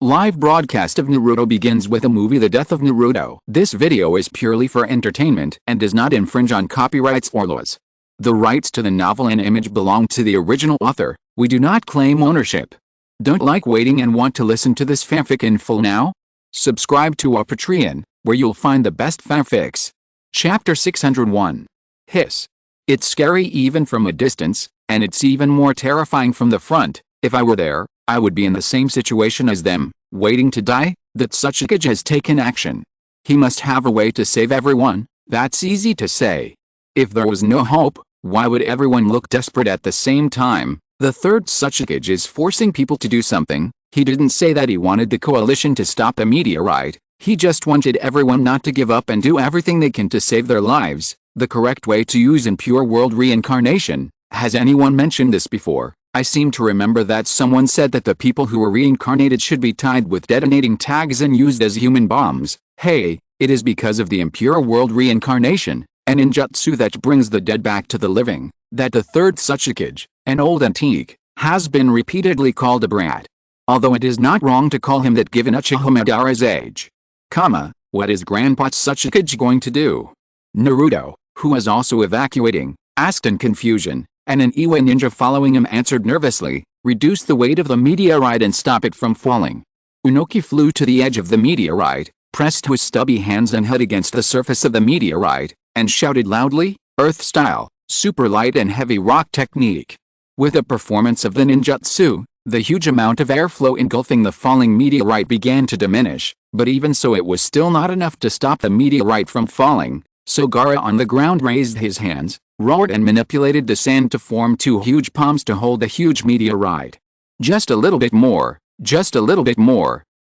Live broadcast of Naruto begins with a movie The Death of Naruto. This video is purely for entertainment and does not infringe on copyrights or laws. The rights to the novel and image belong to the original author. We do not claim ownership. Don't like waiting and want to listen to this fanfic in full now? Subscribe to our Patreon, where you'll find the best fanfics. Chapter 601. Hiss. It's scary even from a distance, and it's even more terrifying from the front. If I were there, I would be in the same situation as them, waiting to die. That Sasuke has taken action. He must have a way to save everyone. That's easy to say. If there was no hope, why would everyone look desperate at the same time? The third Sasuke is forcing people to do something. He didn't say that he wanted the coalition to stop the meteorite. He just wanted everyone not to give up and do everything they can to save their lives. The correct way to use in pure world reincarnation. Has anyone mentioned this before? I seem to remember that someone said that the people who were reincarnated should be tied with detonating tags and used as human bombs. Hey, it is because of the impure world reincarnation, an ninjutsu that brings the dead back to the living, that the third Sasuke, an old antique, has been repeatedly called a brat. Although it is not wrong to call him that given Uchiha Madara's age. What is Grandpa Sasuke going to do? Naruto, who is also evacuating, asked in confusion, and an Iwa ninja following him answered nervously, reduce the weight of the meteorite and stop it from falling. Unoki flew to the edge of the meteorite, pressed his stubby hands and head against the surface of the meteorite, and shouted loudly, Earth style, super light and heavy rock technique. With the performance of the ninjutsu, the huge amount of airflow engulfing the falling meteorite began to diminish, but even so it was still not enough to stop the meteorite from falling, so Gaara on the ground raised his hands, roared and manipulated the sand to form two huge palms to hold the huge meteorite. Just a little bit more,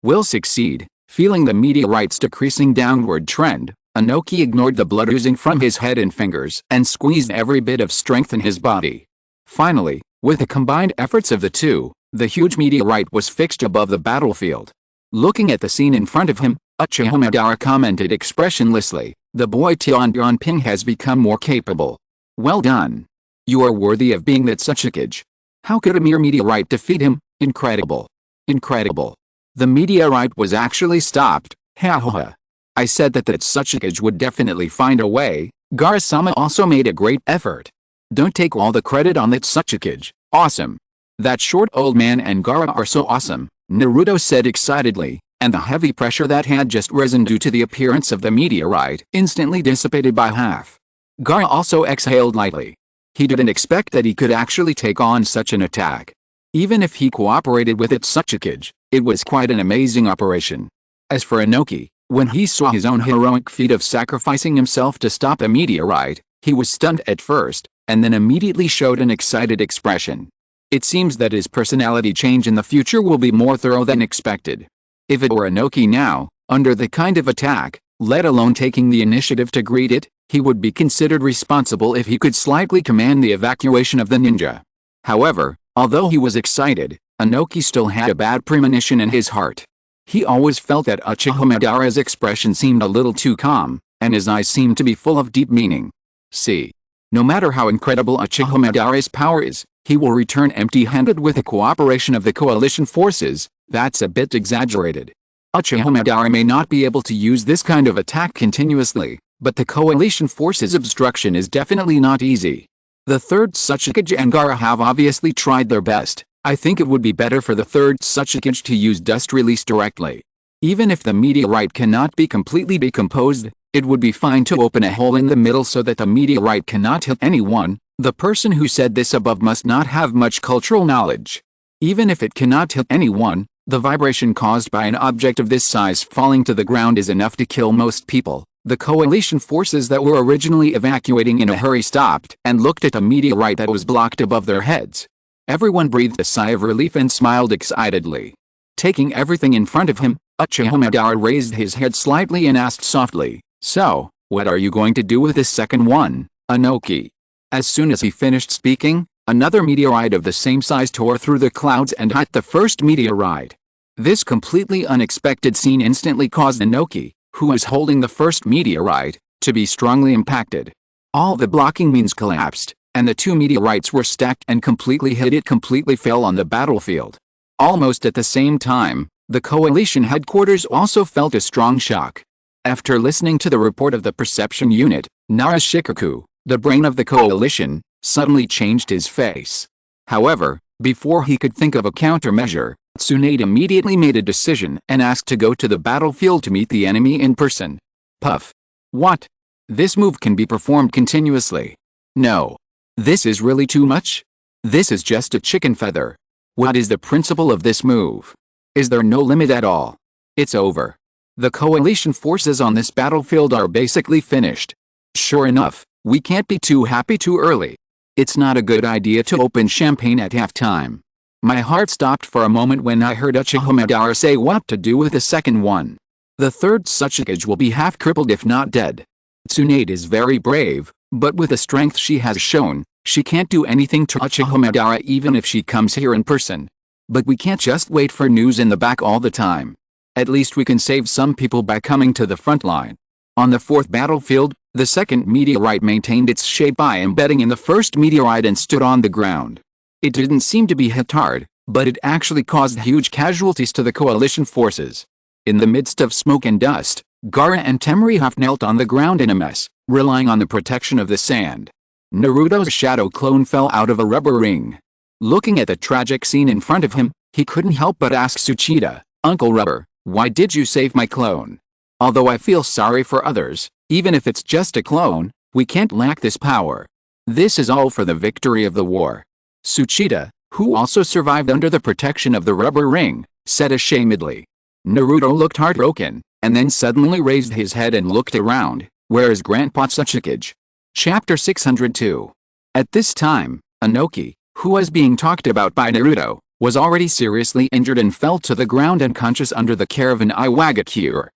will succeed. Feeling the meteorite's decreasing downward trend, Inoki ignored the blood oozing from his head and fingers and squeezed every bit of strength in his body. Finally, with the combined efforts of the two, the huge meteorite was fixed above the battlefield. Looking at the scene in front of him, Uchiha Madara commented expressionlessly, the boy Tianping has become more capable. Well done. You are worthy of being that Sasuke. How could a mere meteorite defeat him? Incredible. Incredible. The meteorite was actually stopped. Ha ha ha. I said that Sasuke would definitely find a way. Gaara-sama also made a great effort. Don't take all the credit on that Sasuke. Awesome. That short old man and Gaara are so awesome, Naruto said excitedly, and the heavy pressure that had just risen due to the appearance of the meteorite instantly dissipated by half. Gaara also exhaled lightly. He didn't expect that he could actually take on such an attack. Even if he cooperated with its Sasuke, it was quite an amazing operation. As for Inoki, when he saw his own heroic feat of sacrificing himself to stop a meteorite, he was stunned at first, and then immediately showed an excited expression. It seems that his personality change in the future will be more thorough than expected. If it were Inoki now, under the kind of attack, let alone taking the initiative to greet it, he would be considered responsible if he could slightly command the evacuation of the ninja. However, although he was excited, Inoki still had a bad premonition in his heart. He always felt that Uchiha Madara's expression seemed a little too calm, and his eyes seemed to be full of deep meaning. See. No matter how incredible Uchiha Madara's power is, he will return empty-handed with the cooperation of the coalition forces. That's a bit exaggerated. Uchiha Madara may not be able to use this kind of attack continuously, but the coalition forces' obstruction is definitely not easy. The third Sasuke and Gaara have obviously tried their best. I think it would be better for the third Sasuke to use dust release directly. Even if the meteorite cannot be completely decomposed, it would be fine to open a hole in the middle so that the meteorite cannot hit anyone. The person who said this above must not have much cultural knowledge. Even if it cannot hit anyone, the vibration caused by an object of this size falling to the ground is enough to kill most people. The coalition forces that were originally evacuating in a hurry stopped and looked at a meteorite that was blocked above their heads. Everyone breathed a sigh of relief and smiled excitedly. Taking everything in front of him, Uchiha Madara raised his head slightly and asked softly, so, what are you going to do with this second one, Inoki? As soon as he finished speaking, another meteorite of the same size tore through the clouds and hit the first meteorite. This completely unexpected scene instantly caused Inoki, who was holding the first meteorite, to be strongly impacted. All the blocking means collapsed, and the two meteorites were stacked and completely fell on the battlefield. Almost at the same time, The coalition headquarters also felt a strong shock. After listening to the report of the perception unit, Narashikaku, the brain of the coalition, suddenly changed his face. However, before he could think of a countermeasure, Tsunade immediately made a decision and asked to go to the battlefield to meet the enemy in person. Puff. What? This move can be performed continuously. No. This is really too much? This is just a chicken feather. What is the principle of this move? Is there no limit at all? It's over. The coalition forces on this battlefield are basically finished. Sure enough, we can't be too happy too early. It's not a good idea to open champagne at halftime. My heart stopped for a moment when I heard Uchiha Madara say what to do with the second one. The third Tsuchikage will be half crippled if not dead. Tsunade is very brave, but with the strength she has shown, she can't do anything to Uchiha Madara even if she comes here in person. But we can't just wait for news in the back all the time. At least we can save some people by coming to the front line. On the fourth battlefield, the second meteorite maintained its shape by embedding in the first meteorite and stood on the ground. It didn't seem to be hit hard, but it actually caused huge casualties to the coalition forces. In the midst of smoke and dust, Gaara and Temari half knelt on the ground in a mess, relying on the protection of the sand. Naruto's shadow clone fell out of a rubber ring. Looking at the tragic scene in front of him, he couldn't help but ask Tsuchida, "Uncle Rubber, why did you save my clone?" Although I feel sorry for others, even if it's just a clone, we can't lack this power. This is all for the victory of the war. Tsuchida, who also survived under the protection of the rubber ring, said ashamedly. Naruto looked heartbroken, and then suddenly raised his head and looked around. Where is Grandpa Tsuchikage? Chapter 602. At this time, Inoki, who was being talked about by Naruto, was already seriously injured and fell to the ground unconscious under the care of an Iwagakure.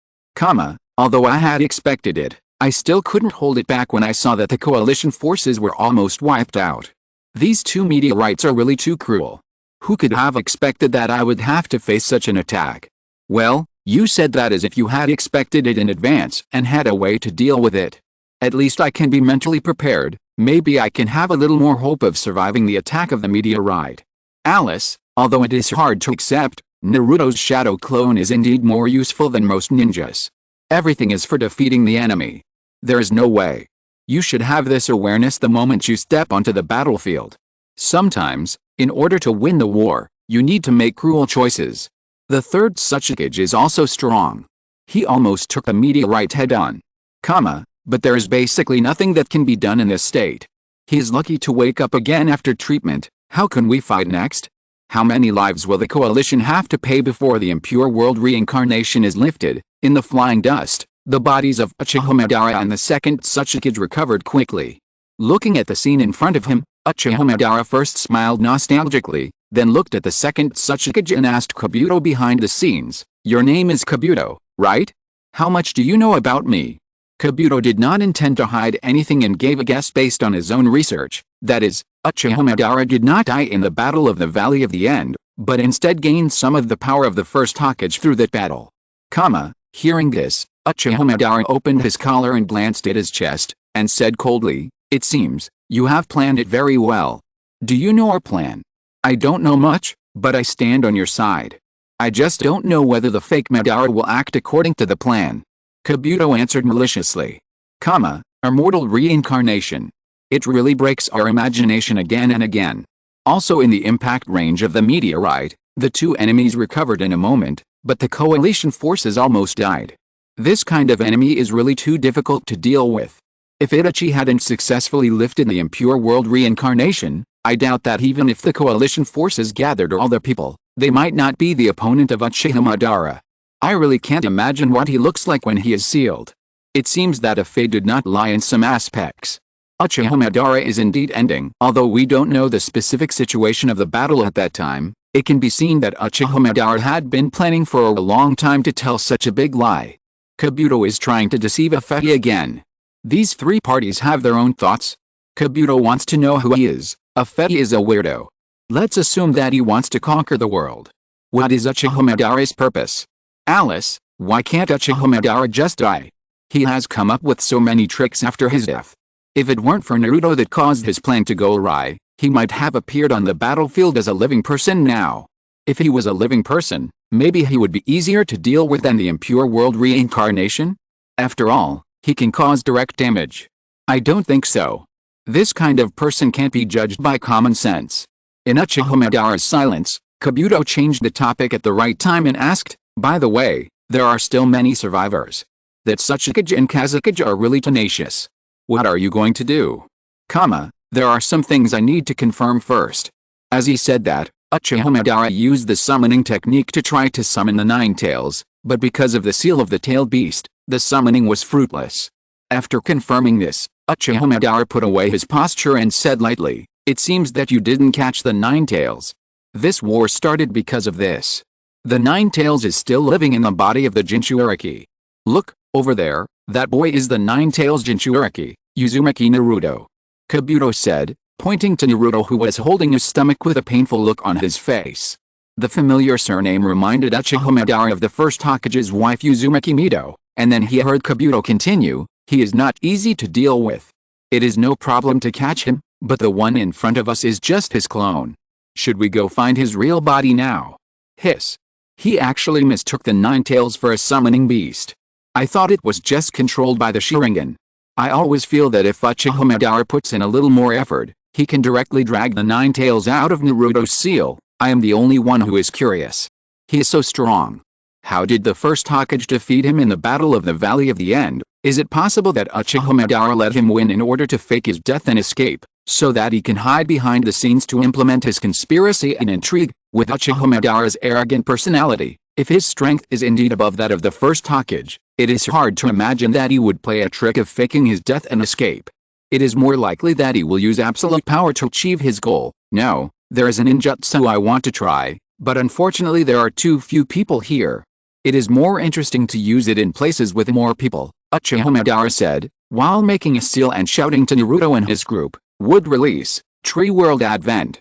Although I had expected it, I still couldn't hold it back when I saw that the coalition forces were almost wiped out. These two meteorites are really too cruel. Who could have expected that I would have to face such an attack? Well, you said that as if you had expected it in advance and had a way to deal with it. At least I can be mentally prepared. Maybe I can have a little more hope of surviving the attack of the meteorite. Alice, although it is hard to accept, Naruto's shadow clone is indeed more useful than most ninjas. Everything is for defeating the enemy. There is no way. You should have this awareness the moment you step onto the battlefield. Sometimes, in order to win the war, you need to make cruel choices. The third Tsuchikage is also strong. He almost took the meteorite head-on. But there is basically nothing that can be done in this state. He is lucky to wake up again after treatment. How can we fight next? How many lives will the coalition have to pay before the impure world reincarnation is lifted? In the flying dust, the bodies of Uchiha Madara and the second Tsuchikage recovered quickly. Looking at the scene in front of him, Uchiha Madara first smiled nostalgically, then looked at the second Tsuchikage and asked Kabuto behind the scenes, "Your name is Kabuto, right? How much do you know about me?" Kabuto did not intend to hide anything and gave a guess based on his own research. That is, Uchiha Madara did not die in the Battle of the Valley of the End, but instead gained some of the power of the first Hokage through that battle. Hearing this, Uchiha Madara opened his collar and glanced at his chest, and said coldly, "It seems, you have planned it very well. Do you know our plan?" "I don't know much, but I stand on your side. I just don't know whether the fake Madara will act according to the plan." Kabuto answered maliciously. Our mortal reincarnation. It really breaks our imagination again and again. Also in the impact range of the meteorite, the two enemies recovered in a moment, but the coalition forces almost died. This kind of enemy is really too difficult to deal with. If Itachi hadn't successfully lifted the impure world reincarnation, I doubt that even if the coalition forces gathered all their people, they might not be the opponent of Uchiha Madara. I really can't imagine what he looks like when he is sealed. It seems that a fate did not lie in some aspects. Uchiha Madara is indeed ending. Although we don't know the specific situation of the battle at that time, it can be seen that Uchiha Madara had been planning for a long time to tell such a big lie. Kabuto is trying to deceive Afehi again. These three parties have their own thoughts. Kabuto wants to know who he is. Afehi is a weirdo. Let's assume that he wants to conquer the world. What is Uchiha Madara's purpose? Alice, why can't Uchiha Madara just die? He has come up with so many tricks after his death. If it weren't for Naruto that caused his plan to go awry, he might have appeared on the battlefield as a living person now. If he was a living person, Maybe he would be easier to deal with than the impure world reincarnation? After all, he can cause direct damage. I don't think so. This kind of person can't be judged by common sense. In Uchiha Madara's silence, Kabuto changed the topic at the right time and asked, by the way, there are still many survivors. That Tsuchikage and Kazekage are really tenacious. What are you going to do? There are some things I need to confirm first. As he said that, Uchiha Madara used the summoning technique to try to summon the Nine Tails, but because of the seal of the tailed beast, the summoning was fruitless. After confirming this, Uchiha Madara put away his posture and said lightly, "It seems that you didn't catch the Nine Tails. This war started because of this. The Nine Tails is still living in the body of the Jinchuuriki. Look, over there, that boy is the Nine Tails Jinchuuriki, Uzumaki Naruto," Kabuto said, pointing to Naruto, who was holding his stomach with a painful look on his face. The familiar surname reminded Uchiha Madara of the first Hokage's wife Uzumaki Mido, and then he heard Kabuto continue, "He is not easy to deal with. It is no problem to catch him, but the one in front of us is just his clone. Should we go find his real body now?" Hiss. He actually mistook the Nine Tails for a summoning beast. I thought it was just controlled by the Sharingan. I always feel that if Uchiha Madara puts in a little more effort, he can directly drag the Nine Tails out of Naruto's seal. I am the only one who is curious. He is so strong. How did the first Hokage defeat him in the Battle of the Valley of the End? Is it possible that Uchiha Madara let him win in order to fake his death and escape, so that he can hide behind the scenes to implement his conspiracy and intrigue? With Uchiha Madara's arrogant personality, if his strength is indeed above that of the first Hokage, it is hard to imagine that he would play a trick of faking his death and escape. It is more likely that he will use absolute power to achieve his goal. No, there is a ninjutsu I want to try, but unfortunately there are too few people here. It is more interesting to use it in places with more people, Uchiha Madara said, while making a seal and shouting to Naruto and his group, "Wood release, Tree World Advent."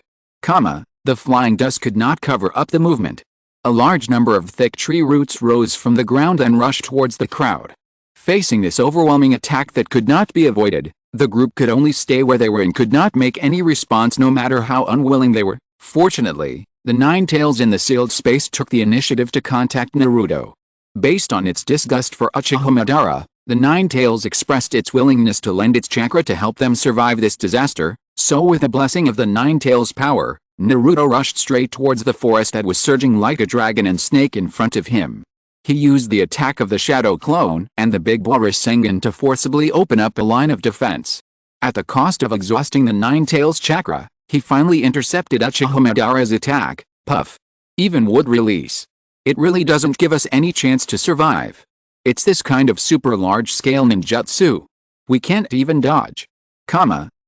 The flying dust could not cover up the movement. A large number of thick tree roots rose from the ground and rushed towards the crowd. Facing this overwhelming attack that could not be avoided, the group could only stay where they were and could not make any response no matter how unwilling they were. Fortunately, the Nine Tails in the sealed space took the initiative to contact Naruto. Based on its disgust for Uchiha Madara, the Nine Tails expressed its willingness to lend its chakra to help them survive this disaster, so with the blessing of the Nine Tails' power, Naruto rushed straight towards the forest that was surging like a dragon and snake in front of him. He used the attack of the Shadow Clone and the Big Walrus Sengen to forcibly open up a line of defense. At the cost of exhausting the Nine Tails chakra, he finally intercepted Uchiha Madara's attack. Puff. Even wood release. It really doesn't give us any chance to survive. It's this kind of super large-scale ninjutsu. We can't even dodge.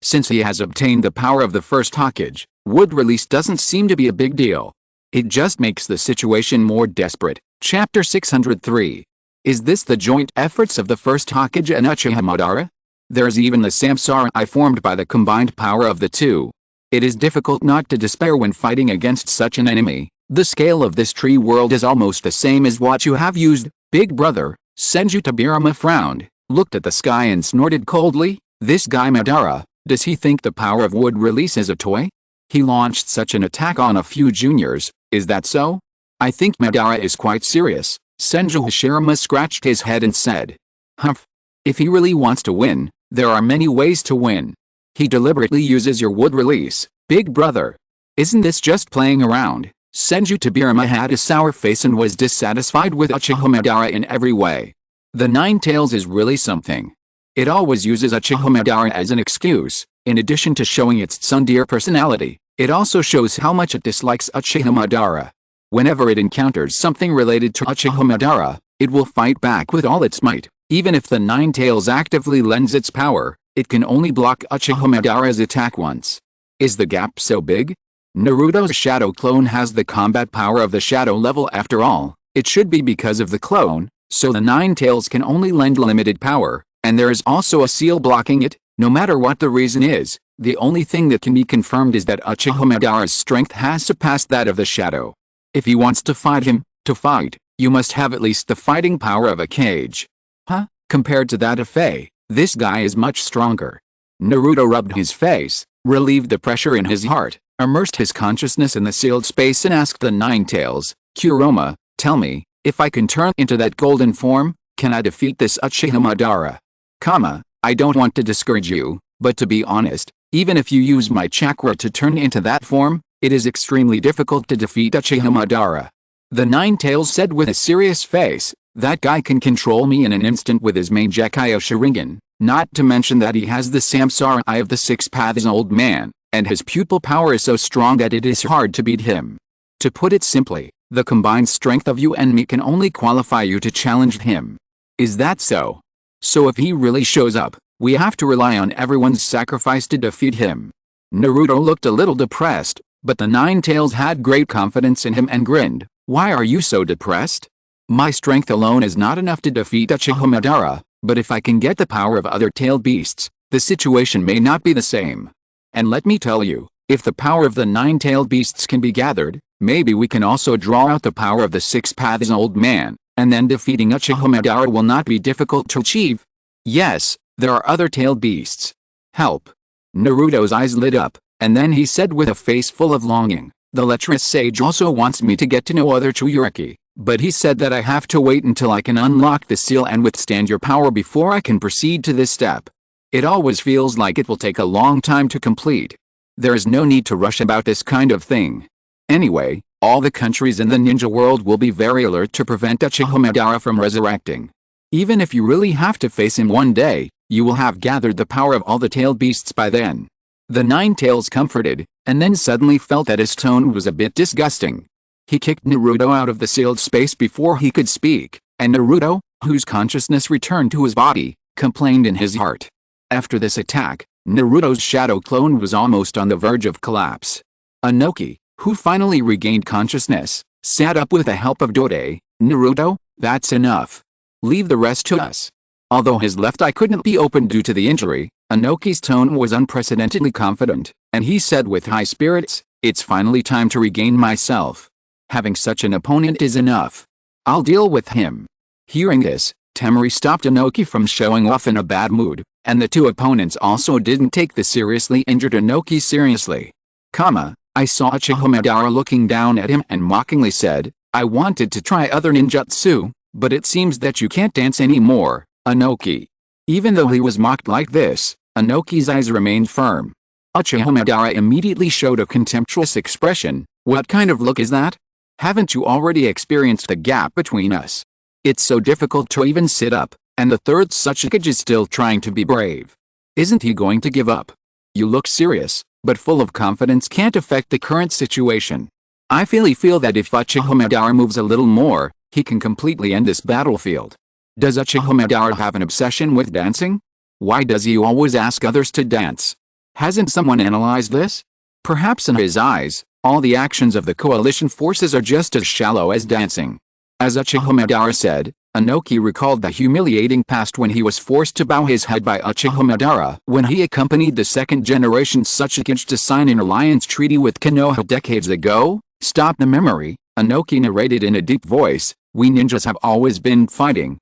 Since he has obtained the power of the first Hokage, wood release doesn't seem to be a big deal. It just makes the situation more desperate. Chapter 603. Is this the joint efforts of the first Hokage and Uchiha Madara? There's even the samsara formed by the combined power of the two. It is difficult not to despair when fighting against such an enemy. The scale of this tree world is almost the same as what you have used, big brother. Senju Tobirama frowned, looked at the sky and snorted coldly. This guy Madara, does he think the power of wood release is a toy? He launched such an attack on a few juniors, is that so? I think Madara is quite serious. Senju Hashirama scratched his head and said, "Humph. If he really wants to win, there are many ways to win. He deliberately uses your wood release, big brother. Isn't this just playing around?" Senju Tobirama had a sour face and was dissatisfied with Uchiha Madara in every way. The Nine Tails is really something. It always uses Uchiha Madara as an excuse. In addition to showing its tsundere personality, it also shows how much it dislikes Uchiha Madara. Whenever it encounters something related to Uchiha Madara, it will fight back with all its might. Even if the Nine Tails actively lends its power, it can only block Uchiha Madara's attack once. Is the gap so big? Naruto's Shadow Clone has the combat power of the Shadow level after all. It should be because of the clone, so the Nine Tails can only lend limited power, and there is also a seal blocking it. No matter what the reason is, the only thing that can be confirmed is that Uchiha Madara's strength has surpassed that of the Shadow. If he wants to fight him, you must have at least the fighting power of a Kage. Compared to that of Fei, this guy is much stronger. Naruto rubbed his face, relieved the pressure in his heart, immersed his consciousness in the sealed space and asked the Nine Tails, "Kuroma, Tell me, if I can turn into that golden form, can I defeat this Uchiha Madara? I don't want to discourage you, but to be honest, even if you use my chakra to turn into that form, it is extremely difficult to defeat Uchiha Madara. The Nine-Tails said with a serious face. That guy can control me in an instant with his main Gekyo Sharingan, not to mention that he has the Samsara Eye of the Six Paths Old Man, and his pupil power is so strong that it is hard to beat him. To put it simply, the combined strength of you and me can only qualify you to challenge him. Is that so? So if he really shows up, we have to rely on everyone's sacrifice to defeat him. Naruto looked a little depressed, but the Nine-Tails had great confidence in him and grinned. Why are you so depressed? My strength alone is not enough to defeat Uchiha Madara, but if I can get the power of other tailed beasts, the situation may not be the same. And let me tell you, if the power of the nine-tailed beasts can be gathered, maybe we can also draw out the power of the Six Paths Old Man, and then defeating Uchiha Madara will not be difficult to achieve. Yes, there are other tailed beasts. Help. Naruto's eyes lit up, and then he said with a face full of longing, the lecherous sage also wants me to get to know other Chouriki. But he said that I have to wait until I can unlock the seal and withstand your power before I can proceed to this step. It always feels like it will take a long time to complete. There is no need to rush about this kind of thing. Anyway, all the countries in the ninja world will be very alert to prevent Uchiha Madara from resurrecting. Even if you really have to face him one day, you will have gathered the power of all the tailed beasts by then. The Nine-Tails comforted, and then suddenly felt that his tone was a bit disgusting. He kicked Naruto out of the sealed space before he could speak, and Naruto, whose consciousness returned to his body, complained in his heart. After this attack, Naruto's shadow clone was almost on the verge of collapse. Inoki, who finally regained consciousness, sat up with the help of Dode. Naruto, that's enough. Leave the rest to us. Although his left eye couldn't be opened due to the injury, Inoki's tone was unprecedentedly confident, and he said with high spirits, it's finally time to regain myself. Having such an opponent is enough. I'll deal with him. Hearing this, Temari stopped Inoki from showing off in a bad mood, and the two opponents also didn't take the seriously injured Inoki seriously. I saw Uchiha Madara looking down at him and mockingly said, I wanted to try other ninjutsu, but it seems that you can't dance anymore, Inoki. Even though he was mocked like this, Inoki's eyes remained firm. Uchiha Madara immediately showed a contemptuous expression. What kind of look is that? Haven't you already experienced the gap between us? It's so difficult to even sit up, and the third Tsuchikage is still trying to be brave. Isn't he going to give up? You look serious, but full of confidence can't affect the current situation. I feel that if Uchiha Madara moves a little more, he can completely end this battlefield. Does Uchiha Madara have an obsession with dancing? Why does he always ask others to dance? Hasn't someone analyzed this? Perhaps in his eyes, all the actions of the coalition forces are just as shallow as dancing. As Uchiha Madara said, Inoki recalled the humiliating past when he was forced to bow his head by Uchiha Madara when he accompanied the second-generation Tsuchikage to sign an alliance treaty with Konoha decades ago. Stop the memory, Inoki narrated in a deep voice, we ninjas have always been fighting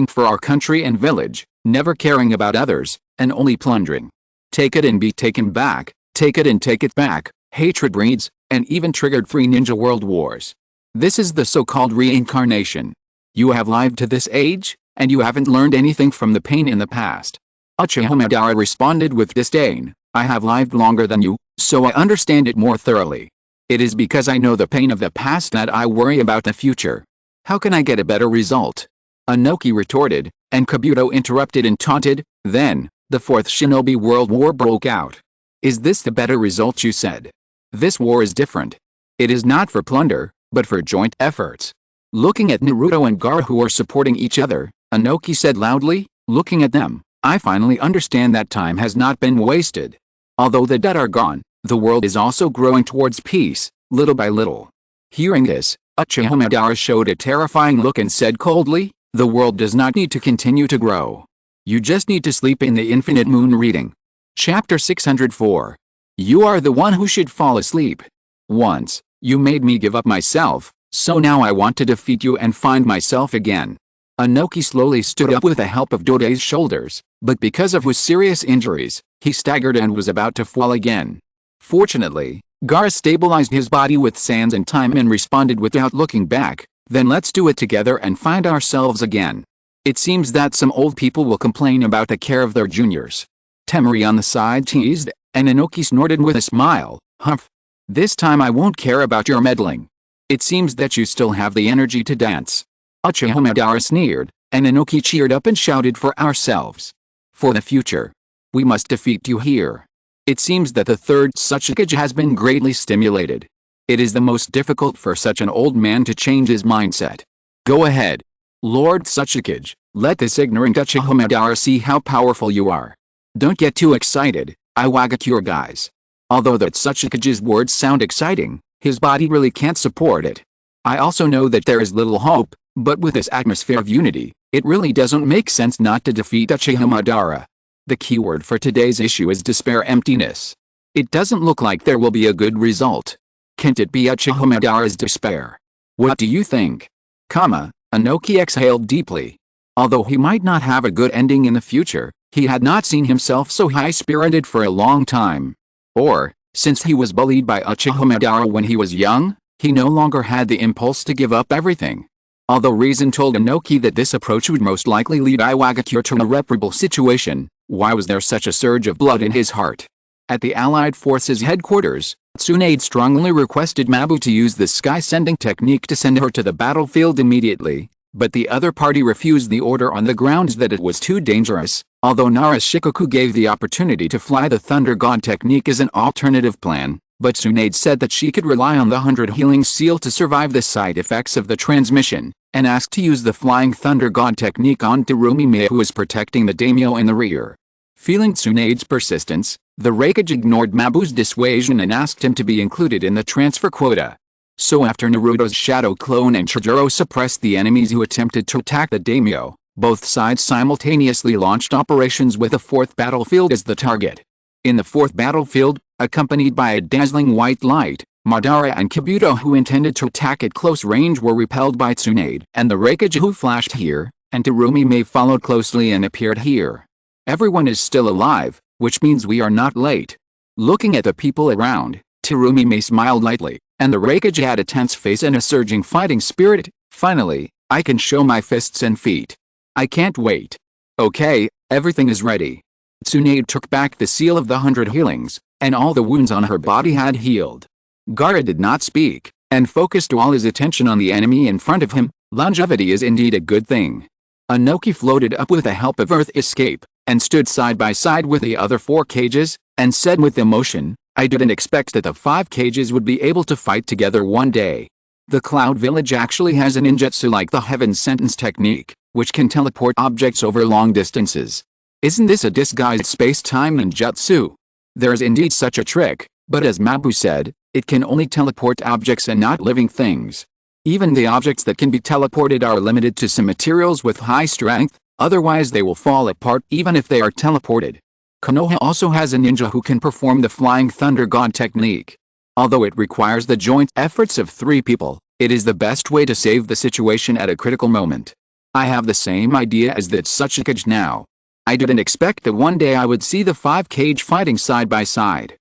for our country and village, never caring about others, and only plundering. Take it and be taken back, take it and take it back, hatred breeds, and even triggered free ninja world wars. This is the so-called reincarnation. You have lived to this age, and you haven't learned anything from the pain in the past. Uchiha Madara responded with disdain, I have lived longer than you, so I understand it more thoroughly. It is because I know the pain of the past that I worry about the future. How can I get a better result? Inoki retorted, and Kabuto interrupted and taunted, then, the Fourth Shinobi World War broke out. Is this the better result you said? This war is different. It is not for plunder, but for joint efforts. Looking at Naruto and Gaara who are supporting each other, Inoki said loudly, looking at them, I finally understand that time has not been wasted. Although the dead are gone, the world is also growing towards peace, little by little. Hearing this, Uchiha Madara showed a terrifying look and said coldly, the world does not need to continue to grow. You just need to sleep in the infinite moon reading. Chapter 604. You are the one who should fall asleep. Once, you made me give up myself, so now I want to defeat you and find myself again. Inoki slowly stood up with the help of Dode's shoulders, but because of his serious injuries, he staggered and was about to fall again. Fortunately, Gaara stabilized his body with sands and time and responded without looking back, Then let's do it together and find ourselves again. It seems that some old people will complain about the care of their juniors. Temari on the side teased, and Inoki snorted with a smile, humph. This time I won't care about your meddling. It seems that you still have the energy to dance. Uchiha Madara sneered, and Inoki cheered up and shouted for ourselves. For the future. We must defeat you here. It seems that the third Tsuchikage has been greatly stimulated. It is the most difficult for such an old man to change his mindset. Go ahead. Lord Tsuchikage, let this ignorant Uchiha Madara see how powerful you are. Don't get too excited, Iwagakure guys. Although the Tsuchikage's words sound exciting, his body really can't support it. I also know that there is little hope, but with this atmosphere of unity, it really doesn't make sense not to defeat Uchiha Madara. The keyword for today's issue is despair emptiness. It doesn't look like there will be a good result. Can't it be Uchiha Madara's despair? What do you think? Inoki exhaled deeply. Although he might not have a good ending in the future, he had not seen himself so high-spirited for a long time. Or, since he was bullied by Uchiha Madara when he was young, he no longer had the impulse to give up everything. Although reason told Inoki that this approach would most likely lead Iwagakure to an irreparable situation, why was there such a surge of blood in his heart? At the Allied Forces headquarters, Tsunade strongly requested Mabu to use the sky-sending technique to send her to the battlefield immediately, but the other party refused the order on the grounds that it was too dangerous, although Nara Shikoku gave the opportunity to fly the Thunder God technique as an alternative plan, but Tsunade said that she could rely on the 100 healing seal to survive the side effects of the transmission, and asked to use the Flying Thunder God technique on Terumi, who was protecting the daimyo in the rear. Feeling Tsunade's persistence, the Raikage ignored Mabu's dissuasion and asked him to be included in the transfer quota. So after Naruto's shadow clone and Chijiro suppressed the enemies who attempted to attack the daimyo, both sides simultaneously launched operations with a fourth battlefield as the target. In the fourth battlefield, accompanied by a dazzling white light, Madara and Kabuto who intended to attack at close range were repelled by Tsunade and the Raikage who flashed here, and Terumi followed closely and appeared here. Everyone is still alive, which means we are not late. Looking at the people around, Terumi smiled lightly, and the Raikage had a tense face and a surging fighting spirit. Finally, I can show my fists and feet. I can't wait. Okay, everything is ready. Tsunade took back the seal of the 100 healings, and all the wounds on her body had healed. Gaara did not speak, and focused all his attention on the enemy in front of him. Longevity is indeed a good thing. Inoki floated up with the help of Earth Escape, and stood side by side with the other 4 cages, and said with emotion, I didn't expect that the 5 cages would be able to fight together one day. The Cloud Village actually has a ninjutsu like the Heaven Sentence technique, which can teleport objects over long distances. Isn't this a disguised space-time ninjutsu? There is indeed such a trick, but as Mabu said, it can only teleport objects and not living things. Even the objects that can be teleported are limited to some materials with high strength, otherwise they will fall apart even if they are teleported. Konoha also has a ninja who can perform the Flying Thunder God technique. Although it requires the joint efforts of 3 people, it is the best way to save the situation at a critical moment. I have the same idea as that Tsuchikage now. I didn't expect that one day I would see the 5 cage fighting side by side.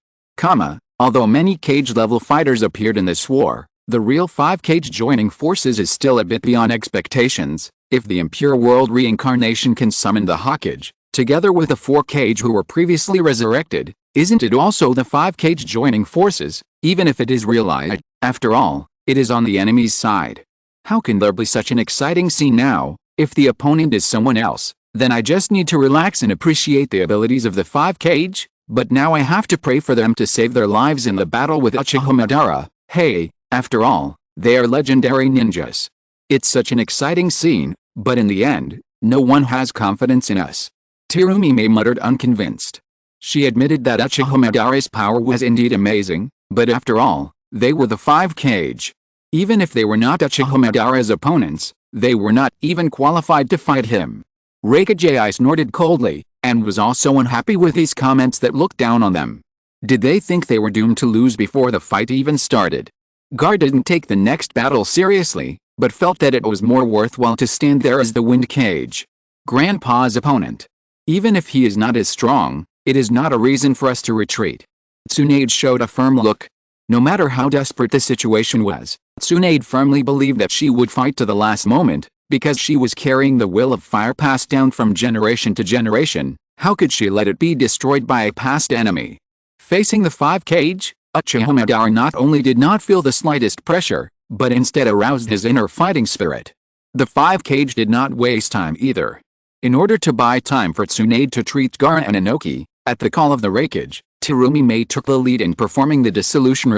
Although many cage-level fighters appeared in this war, the real 5 cage joining forces is still a bit beyond expectations. If the impure world reincarnation can summon the Hokage, together with the 4 cage who were previously resurrected, isn't it also the 5 cage joining forces, even if it is realized? After all, it is on the enemy's side. How can there be such an exciting scene now? If the opponent is someone else, then I just need to relax and appreciate the abilities of the 5 cage, but now I have to pray for them to save their lives in the battle with Uchiha Madara. Hey, after all, they are legendary ninjas. It's such an exciting scene, but in the end, no one has confidence in us. Terumi muttered unconvinced. She admitted that Uchiha Madara's power was indeed amazing, but after all, they were the 5 cage. Even if they were not Uchiha Madara's opponents, they were not even qualified to fight him. Raikage snorted coldly, and was also unhappy with these comments that looked down on them. Did they think they were doomed to lose before the fight even started? Gaara didn't take the next battle seriously, but felt that it was more worthwhile to stand there as the Wind Cage, Grandpa's opponent. Even if he is not as strong, it is not a reason for us to retreat. Tsunade showed a firm look. No matter how desperate the situation was, Tsunade firmly believed that she would fight to the last moment, because she was carrying the will of fire passed down from generation to generation. How could she let it be destroyed by a past enemy? Facing the 5 cage, Uchiha Madara not only did not feel the slightest pressure, but instead aroused his inner fighting spirit. The 5 cage did not waste time either. In order to buy time for Tsunade to treat Gaara and Inoki, at the call of the Raikage, Terumi Mei took the lead in performing the dissolution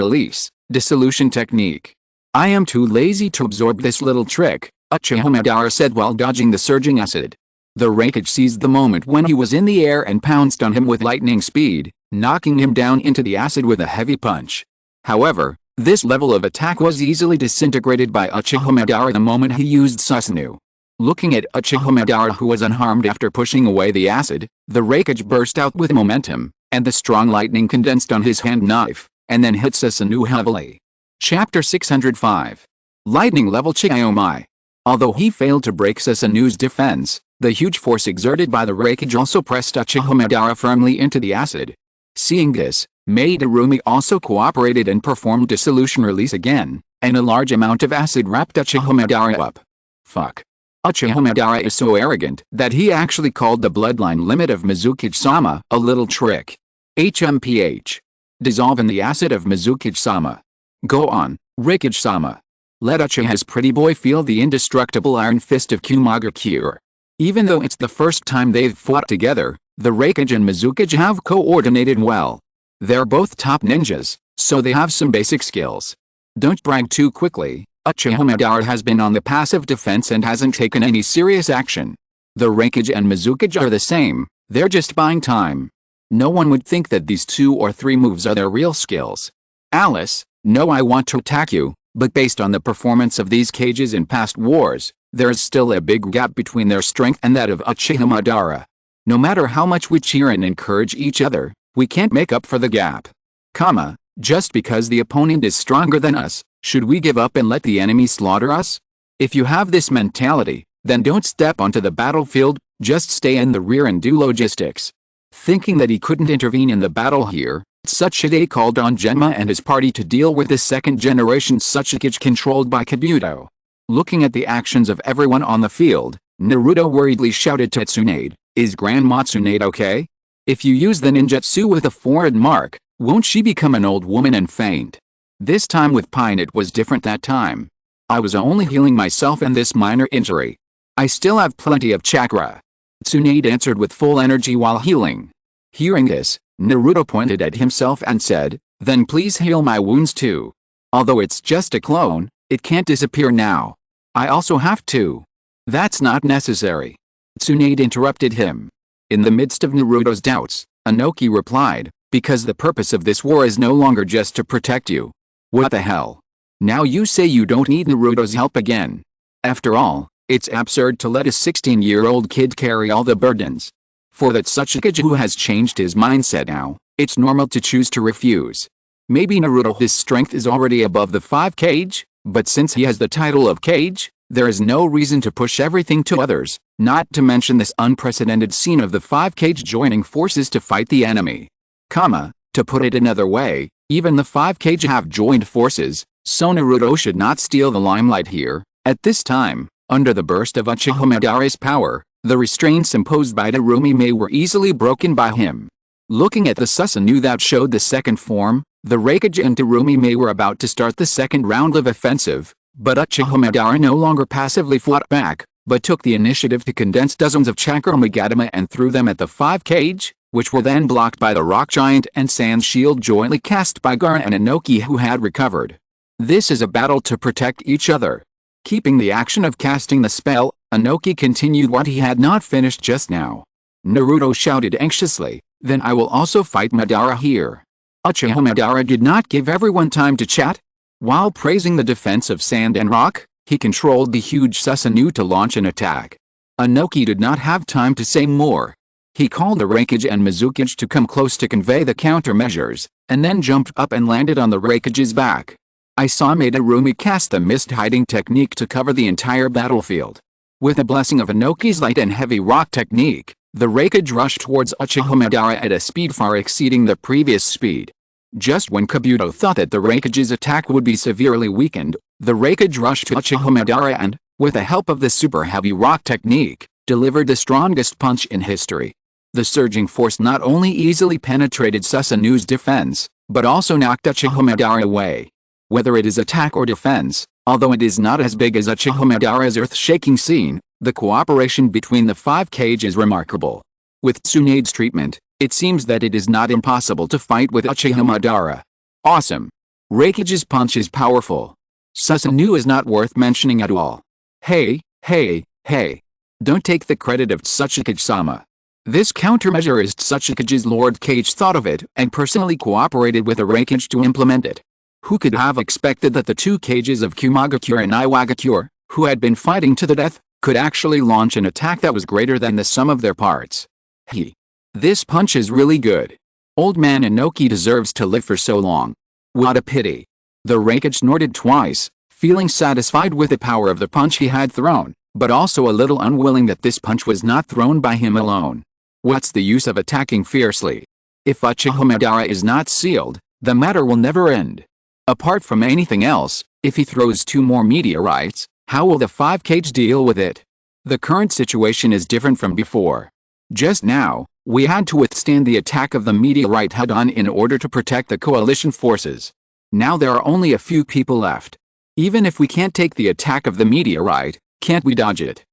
dissolution technique. "I am too lazy to absorb this little trick," Uchiha Madara said while dodging the surging acid. The Raikage seized the moment when he was in the air and pounced on him with lightning speed, knocking him down into the acid with a heavy punch. However, this level of attack was easily disintegrated by Uchiha Madara the moment he used Susanoo. Looking at Uchiha Madara, who was unharmed after pushing away the acid, the Raikage burst out with momentum, and the strong lightning condensed on his hand knife, and then hit Susanoo heavily. Chapter 605. Lightning Level Chiaiomai. Although he failed to break Susanoo's defense, the huge force exerted by the Raikage also pressed Uchiha Madara firmly into the acid. Seeing this, Terumi also cooperated and performed dissolution release again, and a large amount of acid wrapped Uchiha Madara up. Fuck. Uchiha Madara is so arrogant that he actually called the bloodline limit of Mizukage-sama a little trick. HMPH. Dissolve in the acid of Mizukage-sama. Go on, Raikage-sama. Let Uchiha's pretty boy feel the indestructible iron fist of Kumaga-Cure. Even though it's the first time they've fought together, the Raikage and Mizukage have coordinated well. They're both top ninjas, so they have some basic skills. Don't brag too quickly. Uchiha Madara has been on the passive defense and hasn't taken any serious action. The Raikage and Mizukage are the same, they're just buying time. No one would think that these 2 or 3 moves are their real skills. Alice, no, I want to attack you, but based on the performance of these cages in past wars, there's still a big gap between their strength and that of Uchiha Madara. No matter how much we cheer and encourage each other, we can't make up for the gap. Just because the opponent is stronger than us, should we give up and let the enemy slaughter us? If you have this mentality, then don't step onto the battlefield, just stay in the rear and do logistics. Thinking that he couldn't intervene in the battle here, Tsuchide called on Genma and his party to deal with the second-generation Tsuchikage controlled by Kabuto. Looking at the actions of everyone on the field, Naruto worriedly shouted to Tsunade, "Is Grandma Tsunade okay? If you use the ninjutsu with a foreign mark, won't she become an old woman and faint?" This time with Pine it was different that time. "I was only healing myself and this minor injury. I still have plenty of chakra," Tsunade answered with full energy while healing. Hearing this, Naruto pointed at himself and said, "Then please heal my wounds too. Although it's just a clone, it can't disappear now. I also have to." "That's not necessary," Tsunade interrupted him. In the midst of Naruto's doubts, Inoki replied, "Because the purpose of this war is no longer just to protect you." "What the hell? Now you say you don't need Naruto's help again. After all, it's absurd to let a 16-year-old kid carry all the burdens." For that Tsuchikage who has changed his mindset now, it's normal to choose to refuse. Maybe Naruto's strength is already above the 5 cage, but since he has the title of Cage, there is no reason to push everything to others, not to mention this unprecedented scene of the 5 cage joining forces to fight the enemy. To put it another way, even the 5 cage have joined forces, so Naruto should not steal the limelight here. At this time, under the burst of Uchiha Madara's power, the restraints imposed by Terumi Mei were easily broken by him. Looking at the Susanoo that showed the second form, the Raikage and Terumi Mei were about to start the second round of offensive, but Uchiha Madara no longer passively fought back, but took the initiative to condense dozens of chakra Magatama and threw them at the 5 cage, which were then blocked by the rock giant and sand shield jointly cast by Gaara and Inoki who had recovered. This is a battle to protect each other. Keeping the action of casting the spell, Inoki continued what he had not finished just now. Naruto shouted anxiously, "Then I will also fight Madara here." Uchiha Madara did not give everyone time to chat. While praising the defense of sand and rock, he controlled the huge Susanoo to launch an attack. Inoki did not have time to say more. He called the Raikage and Mizukage to come close to convey the countermeasures, and then jumped up and landed on the Raikage's back. I saw Terumi cast the mist hiding technique to cover the entire battlefield. With the blessing of Inoki's light and heavy rock technique, the Raikage rushed towards Uchiha Madara at a speed far exceeding the previous speed. Just when Kabuto thought that the Raikage's attack would be severely weakened, the Raikage rushed to Uchiha Madara and, with the help of the super heavy rock technique, delivered the strongest punch in history. The surging force not only easily penetrated Susanu's defense, but also knocked Uchiha Madara away. Whether it is attack or defense, although it is not as big as Uchiha Madara's earth-shaking scene, the cooperation between the 5 is remarkable. With Tsunade's treatment, it seems that it is not impossible to fight with Uchiha Madara. Awesome. Raikage's punch is powerful. Susanu is not worth mentioning at all. Hey. Don't take the credit of Tsuchikage-sama. This countermeasure is Tsuchikage's Lord Kage thought of it and personally cooperated with the Raikage to implement it. Who could have expected that the 2 Kages of Kumagakure and Iwagakure, who had been fighting to the death, could actually launch an attack that was greater than the sum of their parts? This punch is really good. Old man Inoki deserves to live for so long. What a pity. The Raikage snorted twice, feeling satisfied with the power of the punch he had thrown, but also a little unwilling that this punch was not thrown by him alone. What's the use of attacking fiercely? If Uchiha Madara is not sealed, the matter will never end. Apart from anything else, if he throws 2 more meteorites, how will the 5 deal with it? The current situation is different from before. Just now, we had to withstand the attack of the meteorite head-on in order to protect the coalition forces. Now there are only a few people left. Even if we can't take the attack of the meteorite, can't we dodge it?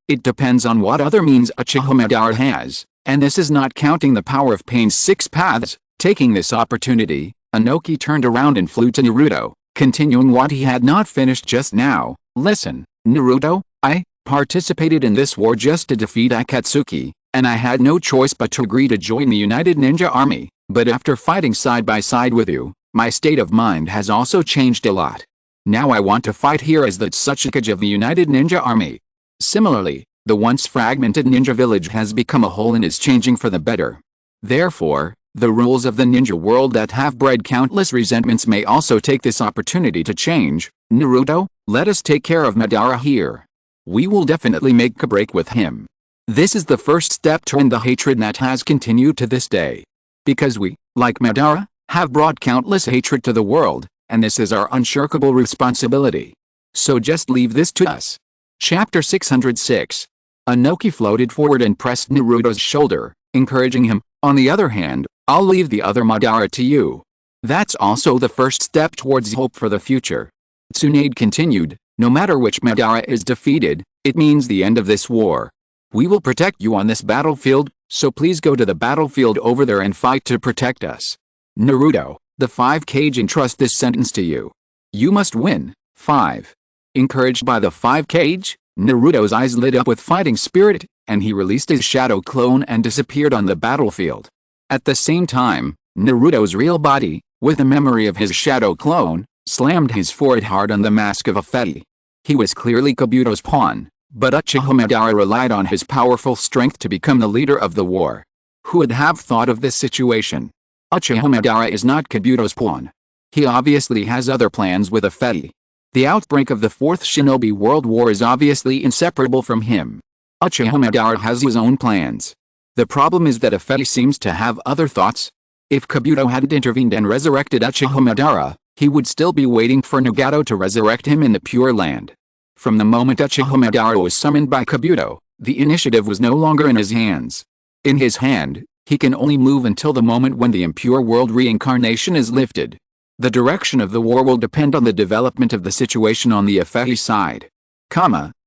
It depends on what other means Uchiha Madara has, and this is not counting the power of Pain's 6 paths. Taking this opportunity, Inoki turned around and flew to Naruto, continuing what he had not finished just now. Listen, Naruto, I participated in this war just to defeat Akatsuki, and I had no choice but to agree to join the United Ninja Army, but after fighting side by side with you, my state of mind has also changed a lot. Now I want to fight here as the Tsuchikage of the United Ninja Army. Similarly, the once fragmented ninja village has become a whole and is changing for the better. Therefore, the rules of the ninja world that have bred countless resentments may also take this opportunity to change. Naruto, let us take care of Madara here. We will definitely make a break with him. This is the first step to end the hatred that has continued to this day. Because we, like Madara, have brought countless hatred to the world, and this is our unshirkable responsibility. So just leave this to us. Chapter 606. Inoki floated forward and pressed Naruto's shoulder, encouraging him. On the other hand, I'll leave the other Madara to you. That's also the first step towards hope for the future. Tsunade continued, no matter which Madara is defeated, it means the end of this war. We will protect you on this battlefield, so please go to the battlefield over there and fight to protect us. Naruto, the 5 entrust this sentence to you. You must win. 5. Encouraged by the 5 Naruto's eyes lit up with fighting spirit, and he released his shadow clone and disappeared on the battlefield. At the same time, Naruto's real body, with the memory of his shadow clone, slammed his forehead hard on the mask of Ifedi. He was clearly Kabuto's pawn, but Uchiha Madara relied on his powerful strength to become the leader of the war. Who would have thought of this situation? Uchiha Madara is not Kabuto's pawn. He obviously has other plans with Ifedi. The outbreak of the 4th Shinobi World War is obviously inseparable from him. Uchiha Madara has his own plans. The problem is that Ifedi seems to have other thoughts. If Kabuto hadn't intervened and resurrected Uchiha Madara, he would still be waiting for Nagato to resurrect him in the Pure Land. From the moment Uchiha Madara was summoned by Kabuto, the initiative was no longer in his hands. In his hand, he can only move until the moment when the impure world reincarnation is lifted. The direction of the war will depend on the development of the situation on the Ifedi side.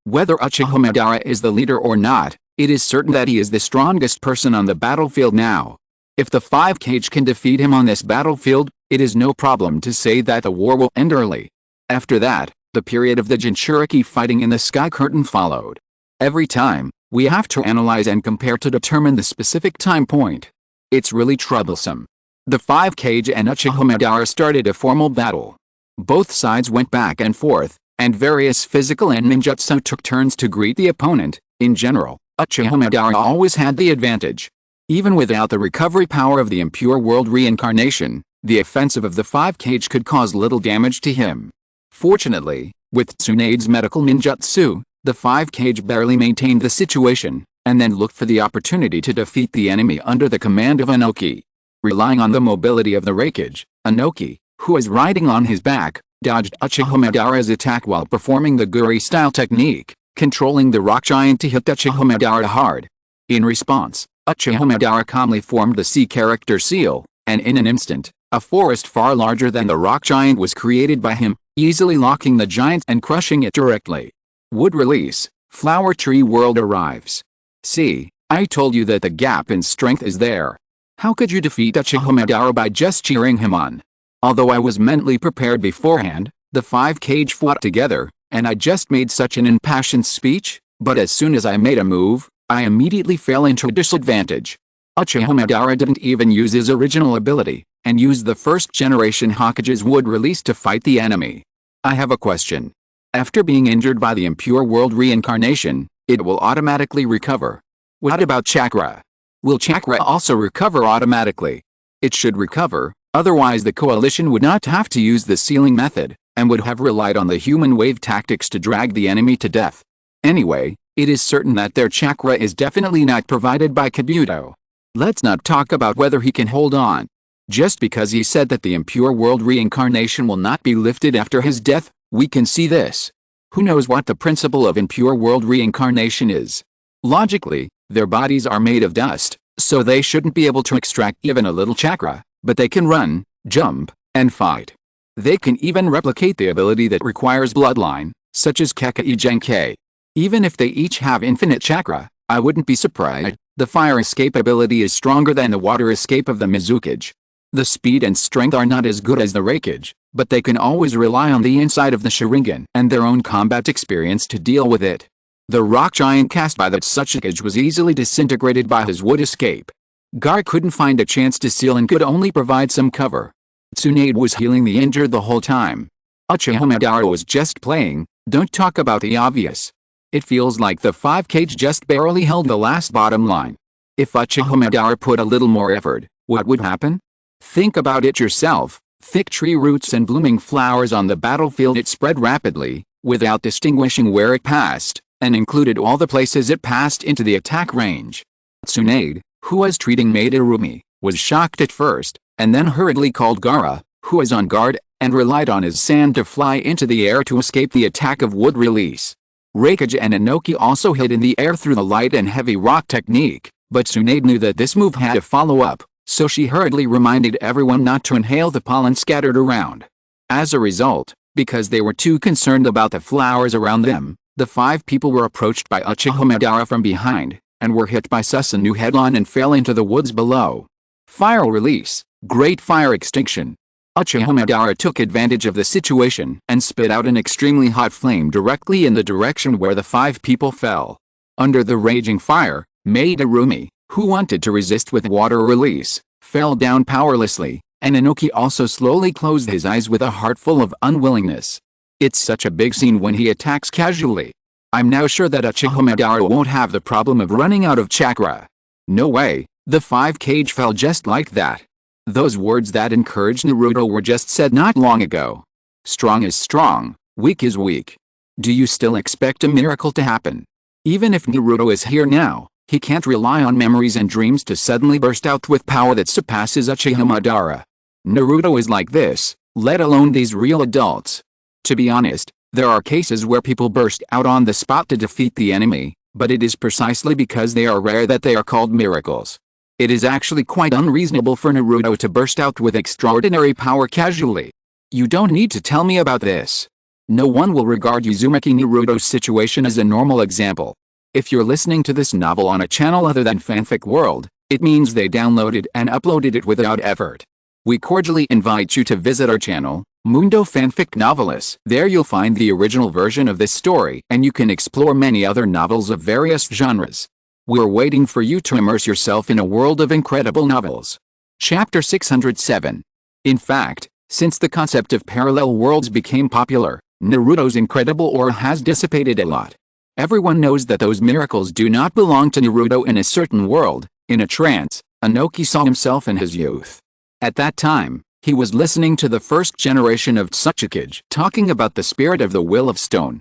Whether Uchiha Madara is the leader or not, it is certain that he is the strongest person on the battlefield now. If the 5 can defeat him on this battlefield, it is no problem to say that the war will end early. After that, the period of the Jinchuriki fighting in the Sky Curtain followed. Every time, we have to analyze and compare to determine the specific time point. It's really troublesome. The 5 and Uchiha Madara started a formal battle. Both sides went back and forth, and various physical and ninjutsu took turns to greet the opponent. In general, Uchiha Madara always had the advantage. Even without the recovery power of the impure world reincarnation, the offensive of the 5 could cause little damage to him. Fortunately, with Tsunade's medical ninjutsu, the 5 barely maintained the situation, and then looked for the opportunity to defeat the enemy under the command of Inoki. Relying on the mobility of the Raikage, Inoki, who was riding on his back, dodged Uchiha Madara's attack while performing the Guri-style technique, controlling the rock giant to hit Uchiha Madara hard. In response, Uchiha Madara calmly formed the sea character seal, and in an instant, a forest far larger than the rock giant was created by him, easily locking the giant and crushing it directly. Wood release, Flower Tree World arrives. See, I told you that the gap in strength is there. How could you defeat Uchiha Madara by just cheering him on? Although I was mentally prepared beforehand, the 5 Kage fought together, and I just made such an impassioned speech, but as soon as I made a move, I immediately fell into a disadvantage. Uchiha Madara didn't even use his original ability, and used the first generation Hokage's wood release to fight the enemy. I have a question. After being injured by the impure world reincarnation, it will automatically recover. What about chakra? Will chakra also recover automatically? It should recover, otherwise the coalition would not have to use the sealing method, and would have relied on the human wave tactics to drag the enemy to death. Anyway, it is certain that their chakra is definitely not provided by Kabuto. Let's not talk about whether he can hold on. Just because he said that the impure world reincarnation will not be lifted after his death, we can see this. Who knows what the principle of impure world reincarnation is? Logically, their bodies are made of dust, so they shouldn't be able to extract even a little chakra, but they can run, jump, and fight. They can even replicate the ability that requires bloodline, such as Kakashi Genkai. Even if they each have infinite chakra, I wouldn't be surprised. The fire escape ability is stronger than the water escape of the Mizukage. The speed and strength are not as good as the Raikage, but they can always rely on the inside of the Sharingan and their own combat experience to deal with it. The rock giant cast by the Tsuchikage was easily disintegrated by his wood escape. Gar couldn't find a chance to seal and could only provide some cover. Tsunade was healing the injured the whole time. Uchiha Madara was just playing, don't talk about the obvious. It feels like the 5 Kage just barely held the last bottom line. If Uchiha Madara put a little more effort, what would happen? Think about it yourself. Thick tree roots and blooming flowers on the battlefield. It spread rapidly, without distinguishing where it passed, and included all the places it passed into the attack range. Tsunade, who was treating Madarumi, was shocked at first, and then hurriedly called Gaara, who was on guard, and relied on his sand to fly into the air to escape the attack of wood release. Raikage and Inoki also hid in the air through the light and heavy rock technique, but Tsunade knew that this move had a follow-up, so she hurriedly reminded everyone not to inhale the pollen scattered around. As a result, because they were too concerned about the flowers around them, the 5 people were approached by Uchiha Madara from behind, and were hit by Susanoo head-on and fell into the woods below. Fire release, great fire extinction. Uchiha Madara took advantage of the situation and spit out an extremely hot flame directly in the direction where the 5 people fell. Under the raging fire, Madarumi, who wanted to resist with water release, fell down powerlessly, and Inoki also slowly closed his eyes with a heart full of unwillingness. It's such a big scene when he attacks casually. I'm now sure that Uchiha Madara won't have the problem of running out of chakra. No way, the 5 Kage fell just like that. Those words that encouraged Naruto were just said not long ago. Strong is strong, weak is weak. Do you still expect a miracle to happen? Even if Naruto is here now, he can't rely on memories and dreams to suddenly burst out with power that surpasses Uchiha Madara. Naruto is like this, let alone these real adults. To be honest, there are cases where people burst out on the spot to defeat the enemy, but it is precisely because they are rare that they are called miracles. It is actually quite unreasonable for Naruto to burst out with extraordinary power casually. You don't need to tell me about this. No one will regard Uzumaki Naruto's situation as a normal example. If you're listening to this novel on a channel other than Fanfic World, it means they downloaded and uploaded it without effort. We cordially invite you to visit our channel, Mundo Fanfic Novelist. There you'll find the original version of this story and you can explore many other novels of various genres. We're waiting for you to immerse yourself in a world of incredible novels. Chapter 607. In fact, since the concept of parallel worlds became popular, Naruto's incredible aura has dissipated a lot. Everyone knows that those miracles do not belong to Naruto in a certain world. In a trance, Inoki saw himself in his youth. At that time, he was listening to the first generation of Tsuchikage talking about the spirit of the will of stone.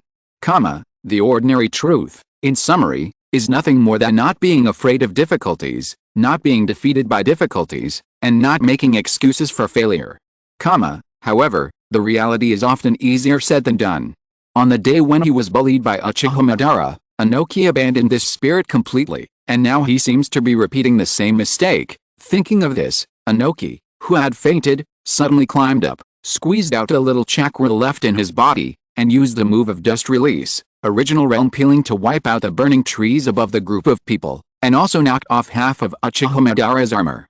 The ordinary truth, in summary, is nothing more than not being afraid of difficulties, not being defeated by difficulties, and not making excuses for failure. However, the reality is often easier said than done. On the day when he was bullied by Uchiha Madara, Inoki abandoned this spirit completely, and now he seems to be repeating the same mistake. Thinking of this, Inoki, who had fainted, suddenly climbed up, squeezed out a little chakra left in his body, and used the move of dust release, original realm peeling, to wipe out the burning trees above the group of people, and also knocked off half of Uchiha Madara's armor.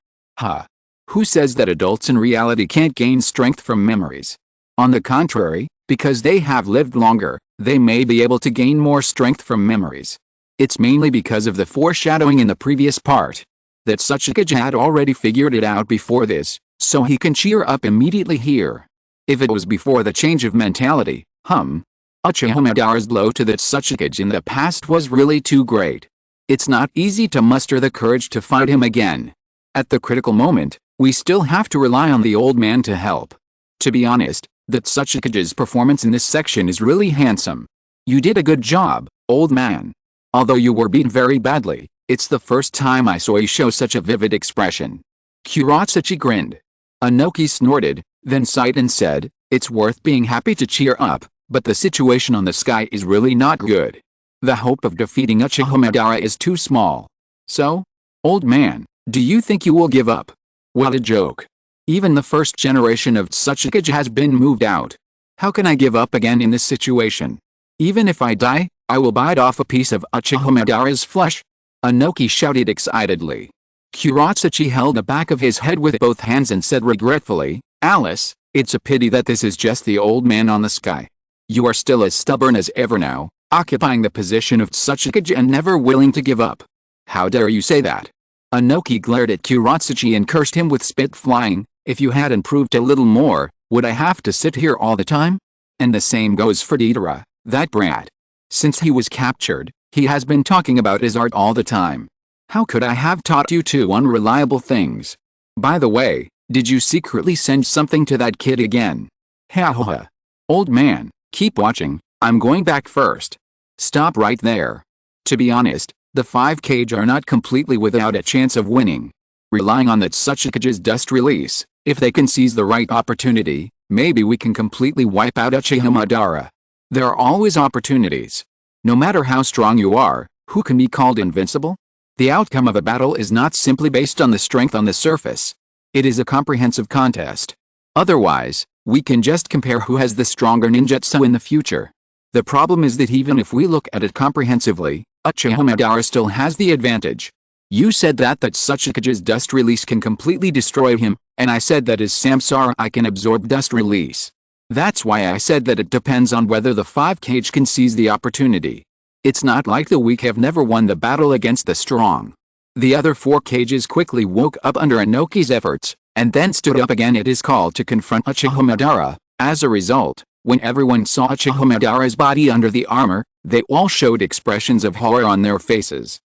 Who says that adults in reality can't gain strength from memories? On the contrary, because they have lived longer, they may be able to gain more strength from memories. It's mainly because of the foreshadowing in the previous part. That Sachikage had already figured it out before this, so he can cheer up immediately here. If it was before the change of mentality, Uchiha Madara's blow to that Sachikage in the past was really too great. It's not easy to muster the courage to fight him again. At the critical moment, we still have to rely on the old man to help. To be honest, that Sachikage's performance in this section is really handsome. You did a good job, old man. Although you were beaten very badly, it's the first time I saw you show such a vivid expression. Kuratsuchi grinned. Inoki snorted, then sighed and said, "It's worth being happy to cheer up, but the situation on the sky is really not good. The hope of defeating Uchiha Madara is too small. So? Old man, do you think you will give up?" What a joke. Even the first generation of Sachikage has been moved out. How can I give up again in this situation? Even if I die, I will bite off a piece of Uchiha Madara's flesh. Inoki shouted excitedly. Kuratsuchi held the back of his head with both hands and said regretfully, "Alice, it's a pity that this is just the old man on the sky. You are still as stubborn as ever now, occupying the position of Sachikage and never willing to give up. How dare you say that?" Inoki glared at Kuratsuchi and cursed him with spit flying. "If you had improved a little more, would I have to sit here all the time? And the same goes for Deidara, that brat. Since he was captured, he has been talking about his art all the time. How could I have taught you two unreliable things? By the way, did you secretly send something to that kid again?" "Ha. Old man, keep watching, I'm going back first." "Stop right there. To be honest, the 5 Kage are not completely without a chance of winning. Relying on that Sachikage's dust release, if they can seize the right opportunity, maybe we can completely wipe out Uchiha Madara. There are always opportunities. No matter how strong you are, who can be called invincible? The outcome of a battle is not simply based on the strength on the surface. It is a comprehensive contest. Otherwise, we can just compare who has the stronger ninjutsu in the future. The problem is that even if we look at it comprehensively, Uchiha Madara still has the advantage. You said that Sachikage's dust release can completely destroy him, and I said that his samsara I can absorb dust release. That's why I said that it depends on whether the 5 Kage can seize the opportunity. It's not like the weak have never won the battle against the strong." The other 4 Kages quickly woke up under Inoki's efforts, and then stood up again at his call to confront Uchiha Madara. As a result, when everyone saw Uchiha Madara's body under the armor, they all showed expressions of horror on their faces.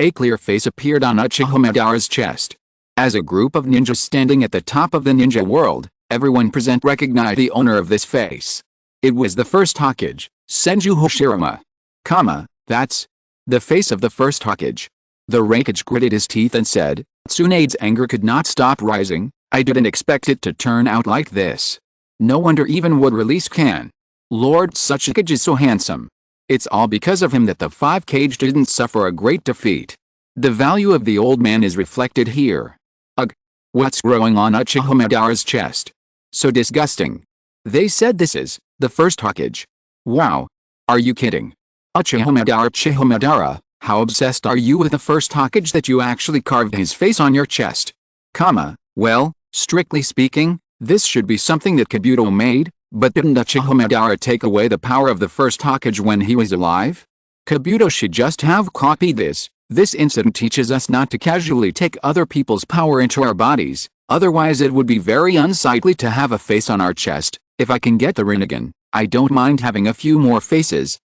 A clear face appeared on Uchiha Madara's chest. As a group of ninjas standing at the top of the ninja world, everyone present recognized the owner of this face. It was the first Hokage, Senju Hashirama. That's the face of the first Hokage. The Raikage gritted his teeth and said, Tsunade's anger could not stop rising. "I didn't expect it to turn out like this. No wonder even would release can. Lord Sachikage is so handsome. It's all because of him that the 5 Kage didn't suffer a great defeat. The value of the old man is reflected here. Ugh. What's growing on Uchiha Madara's chest? So disgusting. They said this is the first Hokage. Wow. Are you kidding? Uchiha Madara, how obsessed are you with the first Hokage that you actually carved his face on your chest? Well, strictly speaking, this should be something that Kabuto made, but didn't Uchiha Madara take away the power of the first Hokage when he was alive? Kabuto should just have copied this. This incident teaches us not to casually take other people's power into our bodies, otherwise it would be very unsightly to have a face on our chest. If I can get the Rinnegan, I don't mind having a few more faces.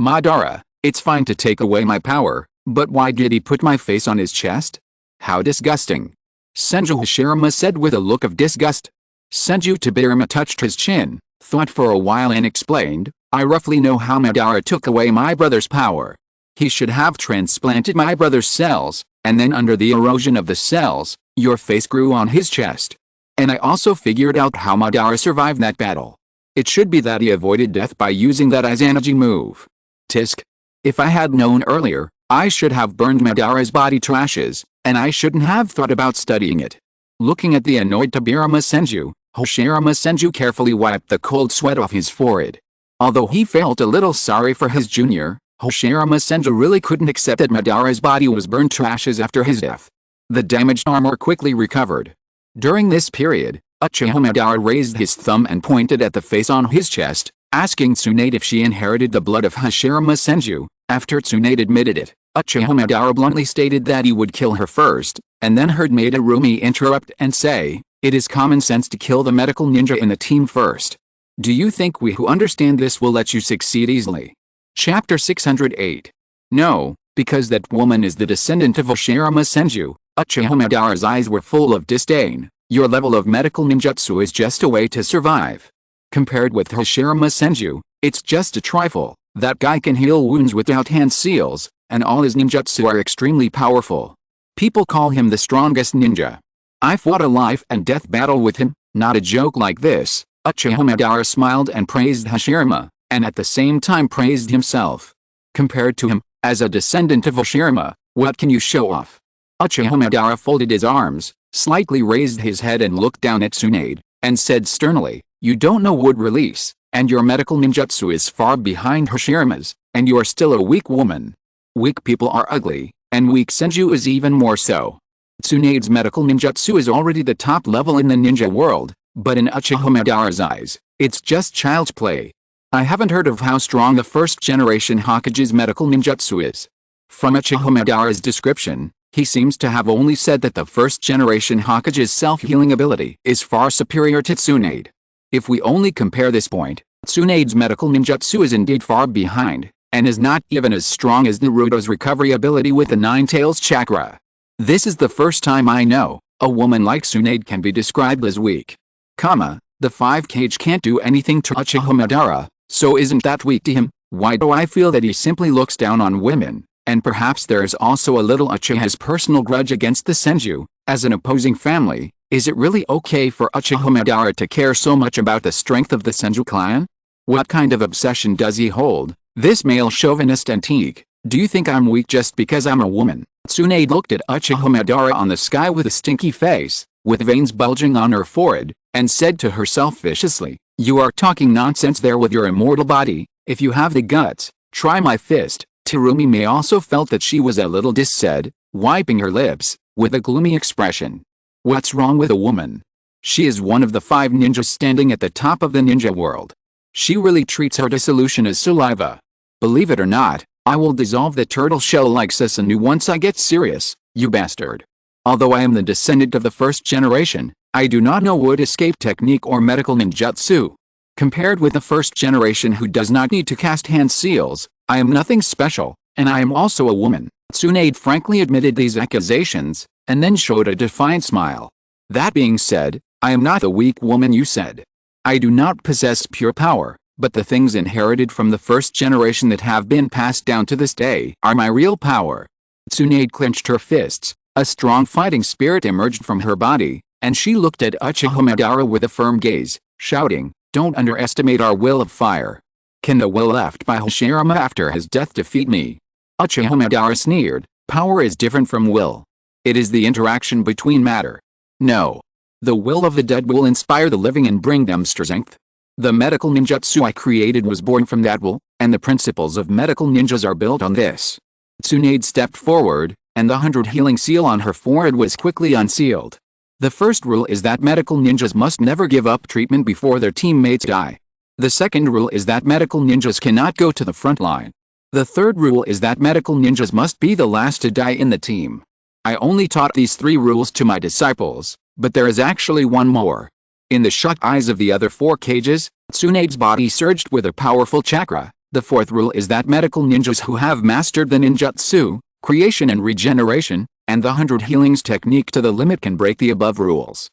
Madara, it's fine to take away my power, but why did he put my face on his chest? How disgusting. Senju Hashirama said with a look of disgust. Senju Tobirama touched his chin, thought for a while and explained, I roughly know how Madara took away my brother's power. He should have transplanted my brother's cells, And then under the erosion of the cells, your face grew on his chest. And I also figured out how Madara survived that battle. It should be that he avoided death by using that Izanagi move. Tisk. If I had known earlier, I should have burned Madara's body to ashes, and I shouldn't have thought about studying it. Looking at the annoyed Tobirama Senju, Hashirama Senju carefully wiped the cold sweat off his forehead. Although he felt a little sorry for his junior, Hashirama Senju really couldn't accept that Madara's body was burned to ashes after his death. The damaged armor quickly recovered. During this period, Uchiha Madara raised his thumb and pointed at the face on his chest, asking Tsunade if she inherited the blood of Hashirama Senju. After Tsunade admitted it, Uchiha Madara bluntly stated that he would kill her first, and then heard Madarumi interrupt and say, "It is common sense to kill the medical ninja in the team first. Do you think we who understand this will let you succeed easily?" Chapter 608. No, because that woman is the descendant of Hashirama Senju. Uchiha Madara's eyes were full of disdain. Your level of medical ninjutsu is just a way to survive. Compared with Hashirama Senju, it's just a trifle. That guy can heal wounds without hand seals, and all his ninjutsu are extremely powerful. People call him the strongest ninja. I fought a life and death battle with him, not a joke like this. Uchiha Madara smiled and praised Hashirama, and at the same time praised himself. Compared to him, as a descendant of Hashirama, what can you show off? Uchiha Madara folded his arms, slightly raised his head and looked down at Tsunade, and said sternly, "You don't know wood release, and your medical ninjutsu is far behind Hashirama's, and you are still a weak woman. Weak people are ugly, and weak Senju is even more so." Tsunade's medical ninjutsu is already the top level in the ninja world, but in Uchiha Madara's eyes, it's just child's play. I haven't heard of how strong the first-generation Hokage's medical ninjutsu is. From Uchiha Madara's description, he seems to have only said that the first-generation Hokage's self-healing ability is far superior to Tsunade. If we only compare this point, Tsunade's medical ninjutsu is indeed far behind, and is not even as strong as Naruto's recovery ability with the Nine Tails chakra. This is the first time I know a woman like Tsunade can be described as weak. The 5 Kage can't do anything to Uchiha Madara, so isn't that weak to him? Why do I feel that he simply looks down on women? And perhaps there is also a little Uchiha's personal grudge against the Senju, as an opposing family. Is it really okay for Uchiha Madara to care so much about the strength of the Senju clan? What kind of obsession does he hold, this male chauvinist antique? Do you think I'm weak just because I'm a woman? Tsunade looked at Uchiha Madara on the sky with a stinky face, with veins bulging on her forehead, and said to herself viciously, "You are talking nonsense there with your immortal body. If you have the guts, try my fist." Terumi May also felt that she was a little said, wiping her lips, with a gloomy expression. What's wrong with a woman? She is one of the 5 ninjas standing at the top of the ninja world. She really treats her dissolution as saliva. Believe it or not, I will dissolve the turtle shell like Susanoo once I get serious, you bastard. Although I am the descendant of the first generation, I do not know wood escape technique or medical ninjutsu. Compared with the first generation who does not need to cast hand seals, I am nothing special, and I am also a woman. Tsunade frankly admitted these accusations, and then showed a defiant smile. That being said, I am not the weak woman you said. I do not possess pure power, but the things inherited from the first generation that have been passed down to this day are my real power. Tsunade clenched her fists, a strong fighting spirit emerged from her body, and she looked at Uchiha Madara with a firm gaze, shouting, "Don't underestimate our will of fire. Can the will left by Hashirama after his death defeat me?" Uchiha Madara sneered, "Power is different from will. It is the interaction between matter. No. The will of the dead will inspire the living and bring them strength. The medical ninjutsu I created was born from that will, and the principles of medical ninjas are built on this." Tsunade stepped forward, and the 100 healing seal on her forehead was quickly unsealed. The first rule is that medical ninjas must never give up treatment before their teammates die. The second rule is that medical ninjas cannot go to the front line. The third rule is that medical ninjas must be the last to die in the team. I only taught these 3 rules to my disciples, but there is actually one more. In the shocked eyes of the other 4 Kages, Tsunade's body surged with a powerful chakra. The 4th rule is that medical ninjas who have mastered the ninjutsu, creation and regeneration, and the 100 healings technique to the limit can break the above rules.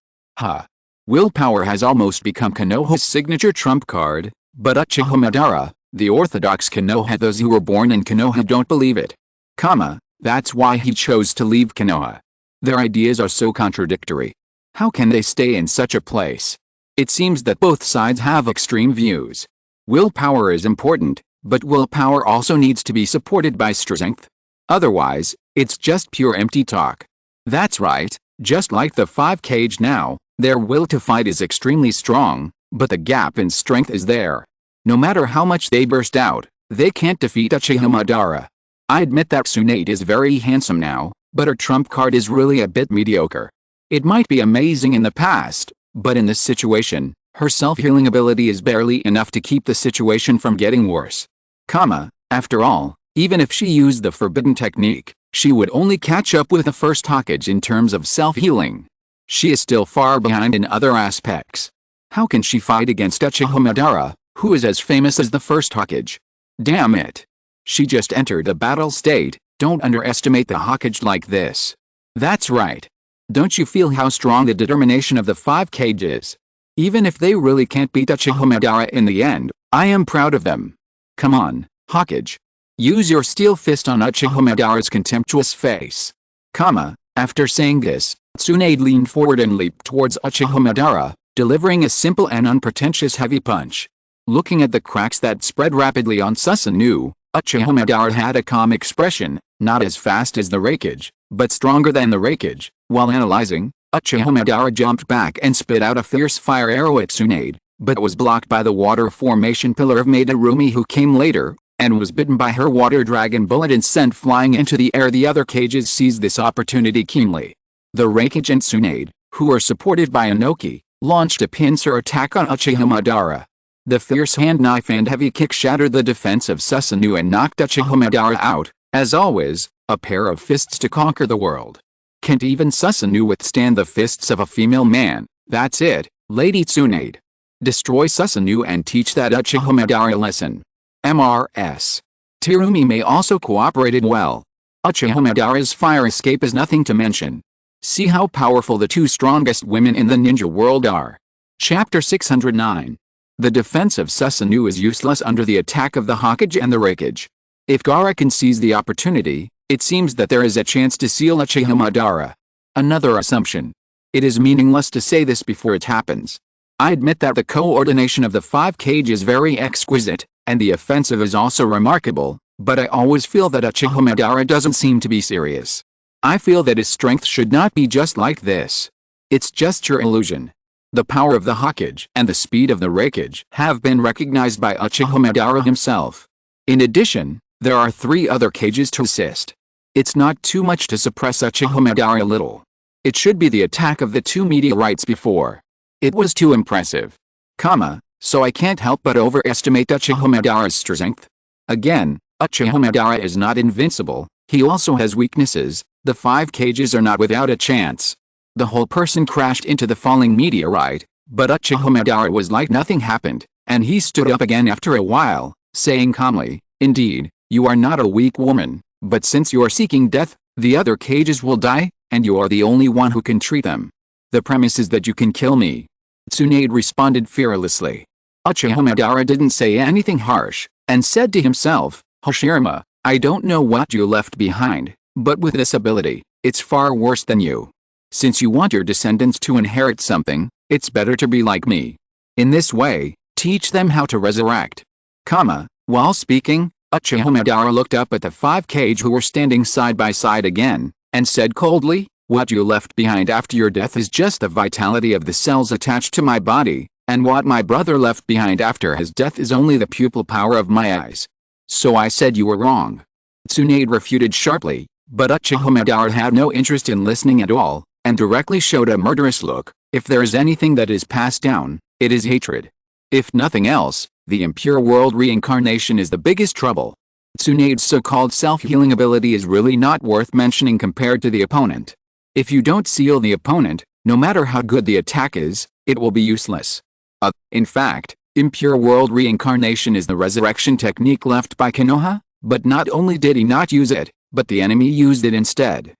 Willpower has almost become Konoha's signature trump card, but Uchiha Madara, the orthodox Konoha, those who were born in Konoha don't believe it. That's why he chose to leave Konoha. Their ideas are so contradictory. How can they stay in such a place? It seems that both sides have extreme views. Willpower is important, but willpower also needs to be supported by strength. Otherwise, it's just pure empty talk. That's right, just like the five cage now, their will to fight is extremely strong, but the gap in strength is there. No matter how much they burst out, they can't defeat Uchiha Madara. I admit that Tsunade is very handsome now, but her trump card is really a bit mediocre. It might be amazing in the past, but in this situation, her self-healing ability is barely enough to keep the situation from getting worse. After all, even if she used the forbidden technique, she would only catch up with the first Hokage in terms of self-healing. She is still far behind in other aspects. How can she fight against Uchiha Madara, who is as famous as the first Hokage? Damn it. She just entered the battle state. Don't underestimate the Hokage like this. That's right. Don't you feel how strong the determination of the five cage is? Even if they really can't beat Uchiha Madara in the end, I am proud of them. Come on, Hokage. Use your steel fist on Uchiha Madara's contemptuous face. After saying this, Tsunade leaned forward and leaped towards Uchiha Madara, delivering a simple and unpretentious heavy punch. Looking at the cracks that spread rapidly on Susanoo, Uchiha Madara had a calm expression, not as fast as the Raikage, but stronger than the Raikage. While analyzing, Uchiha Madara jumped back and spit out a fierce fire arrow at Tsunade, but was blocked by the water formation pillar of Madarumi, who came later, and was bitten by her water dragon bullet and sent flying into the air. The other cages seized this opportunity keenly. The Raikage and Tsunade, who were supported by Inoki, launched a pincer attack on Uchiha Madara. The fierce hand knife and heavy kick shattered the defense of Susanoo and knocked Uchiha Madara out. As always, a pair of fists to conquer the world. Can't even Susanoo withstand the fists of a female man. That's it, Lady Tsunade. Destroy Susanoo and teach that Uchiha Madara a lesson. MRS. Terumi may also cooperated well. Uchiha Madara's fire escape is nothing to mention. See how powerful the two strongest women in the ninja world are. Chapter 609. The defense of Susanoo is useless under the attack of the Hokage and the Raikage. If Gaara can seize the opportunity, it seems that there is a chance to seal Uchiha Madara. Another assumption. It is meaningless to say this before it happens. I admit that the coordination of the five cage is very exquisite, and the offensive is also remarkable, but I always feel that Uchiha Madara doesn't seem to be serious. I feel that his strength should not be just like this. It's just your illusion. The power of the Hokage and the speed of the Raikage have been recognized by Uchiha Madara himself. In addition, there are 3 other cages to assist. It's not too much to suppress Uchiha Madara a little. It should be the attack of the 2 meteorites before. It was too impressive. So I can't help but overestimate Uchiha Madara's strength. Again, Uchiha Madara is not invincible, he also has weaknesses. The 5 cages are not without a chance. The whole person crashed into the falling meteorite, but Uchiha Madara was like nothing happened, and he stood up again after a while, saying calmly, "Indeed, you are not a weak woman, but since you are seeking death, the other cages will die, and you are the only one who can treat them. The premise is that you can kill me." Tsunade responded fearlessly. Uchiha Madara didn't say anything harsh, and said to himself, "Hashirama, I don't know what you left behind, but with this ability, it's far worse than you. Since you want your descendants to inherit something, it's better to be like me. In this way, teach them how to resurrect." While speaking, Uchiha Madara looked up at the 5 cage who were standing side by side again, and said coldly, "What you left behind after your death is just the vitality of the cells attached to my body, and what my brother left behind after his death is only the pupil power of my eyes. So I said you were wrong." Tsunade refuted sharply, but Uchiha Madara had no interest in listening at all, and directly showed a murderous look. If there is anything that is passed down, it is hatred. If nothing else, the impure world reincarnation is the biggest trouble. Tsunade's so-called self-healing ability is really not worth mentioning compared to the opponent. If you don't seal the opponent, no matter how good the attack is, it will be useless. In fact, impure world reincarnation is the resurrection technique left by Konoha, but not only did he not use it, but the enemy used it instead.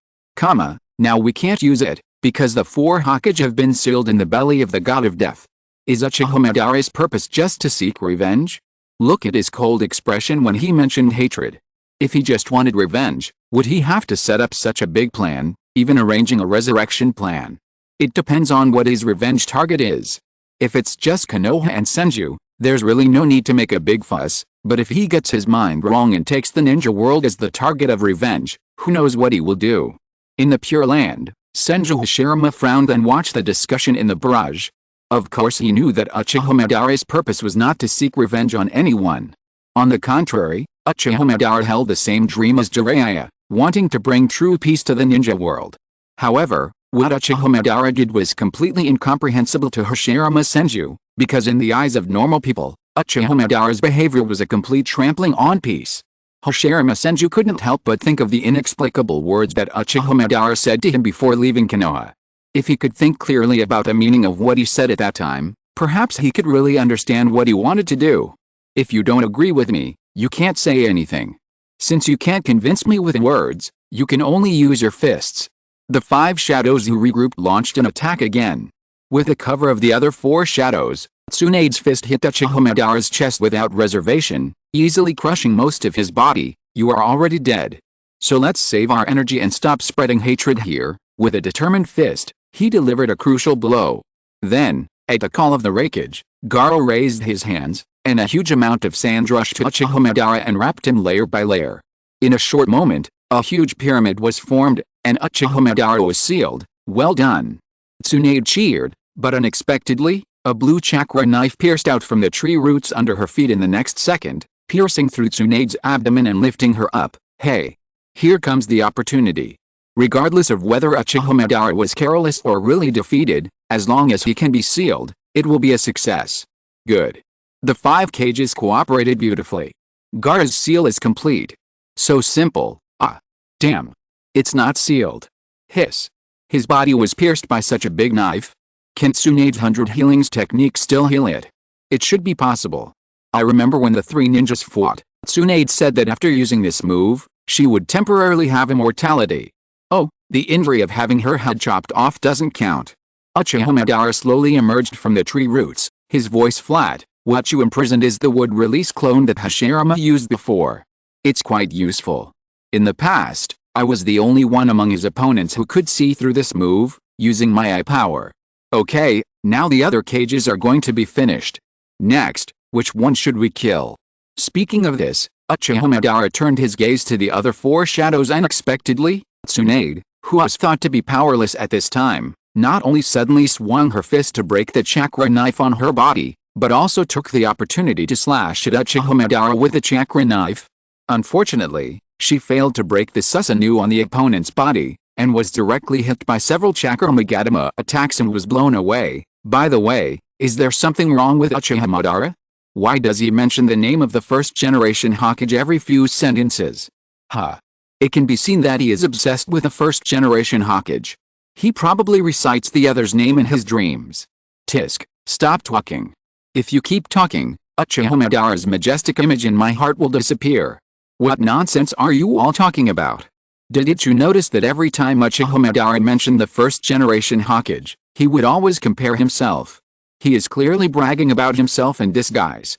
Now we can't use it, because the 4 Hokage have been sealed in the belly of the god of death. Is Uchiha Madara's purpose just to seek revenge? Look at his cold expression when he mentioned hatred. If he just wanted revenge, would he have to set up such a big plan, even arranging a resurrection plan? It depends on what his revenge target is. If it's just Konoha and Senju, there's really no need to make a big fuss, but if he gets his mind wrong and takes the ninja world as the target of revenge, who knows what he will do. In the Pure Land, Senju Hashirama frowned and watched the discussion in the barrage. Of course he knew that Uchiha Madara's purpose was not to seek revenge on anyone. On the contrary, Uchiha Madara held the same dream as Jiraiya, wanting to bring true peace to the ninja world. However, what Uchiha Madara did was completely incomprehensible to Hashirama Senju, because in the eyes of normal people, Uchiha Madara's behavior was a complete trampling on peace. Hashirama Senju couldn't help but think of the inexplicable words that Uchiha Madara said to him before leaving Konoha. If he could think clearly about the meaning of what he said at that time, perhaps he could really understand what he wanted to do. If you don't agree with me, you can't say anything. Since you can't convince me with words, you can only use your fists. The 5 shadows who regrouped launched an attack again. With the cover of the other 4 shadows, Tsunade's fist hit Uchiha Madara's chest without reservation, easily crushing most of his body. You are already dead. So let's save our energy and stop spreading hatred here. With a determined fist, he delivered a crucial blow. Then, at the call of the Raikage, Garo raised his hands, and a huge amount of sand rushed to Uchiha Madara and wrapped him layer by layer. In a short moment, a huge pyramid was formed, and Uchiha Madara was sealed. Well done. Tsunade cheered, but unexpectedly, a blue chakra knife pierced out from the tree roots under her feet in the next second, piercing through Tsunade's abdomen and lifting her up. Hey! Here comes the opportunity. Regardless of whether Uchiha Madara was careless or really defeated, as long as he can be sealed, it will be a success. Good. The 5 cages cooperated beautifully. Gaara's seal is complete. So simple. Ah. Damn. It's not sealed. Hiss. His body was pierced by such a big knife. Can Tsunade's 100 healings technique still heal it? It should be possible. I remember when the 3 ninjas fought, Tsunade said that after using this move, she would temporarily have immortality. Oh, the injury of having her head chopped off doesn't count. Uchiha Madara slowly emerged from the tree roots, his voice flat. What you imprisoned is the wood release clone that Hashirama used before. It's quite useful. In the past, I was the only one among his opponents who could see through this move, using my eye power. Okay, now the other cages are going to be finished. Next, which one should we kill? Speaking of this, Uchiha Madara turned his gaze to the other 4 shadows unexpectedly. Tsunade, who was thought to be powerless at this time, not only suddenly swung her fist to break the chakra knife on her body, but also took the opportunity to slash at Uchiha Madara with the chakra knife. Unfortunately, she failed to break the Susanoo on the opponent's body, and was directly hit by several chakra Magatama attacks and was blown away. By the way, is there something wrong with Uchiha Madara? Why does he mention the name of the first-generation Hokage every few sentences? Huh. It can be seen that he is obsessed with the first-generation Hokage. He probably recites the other's name in his dreams. Tisk, stop talking. If you keep talking, Uchiha Madara's majestic image in my heart will disappear. What nonsense are you all talking about? Didn't you notice that every time Uchiha Madara mentioned the first-generation Hokage, he would always compare himself? He is clearly bragging about himself in disguise.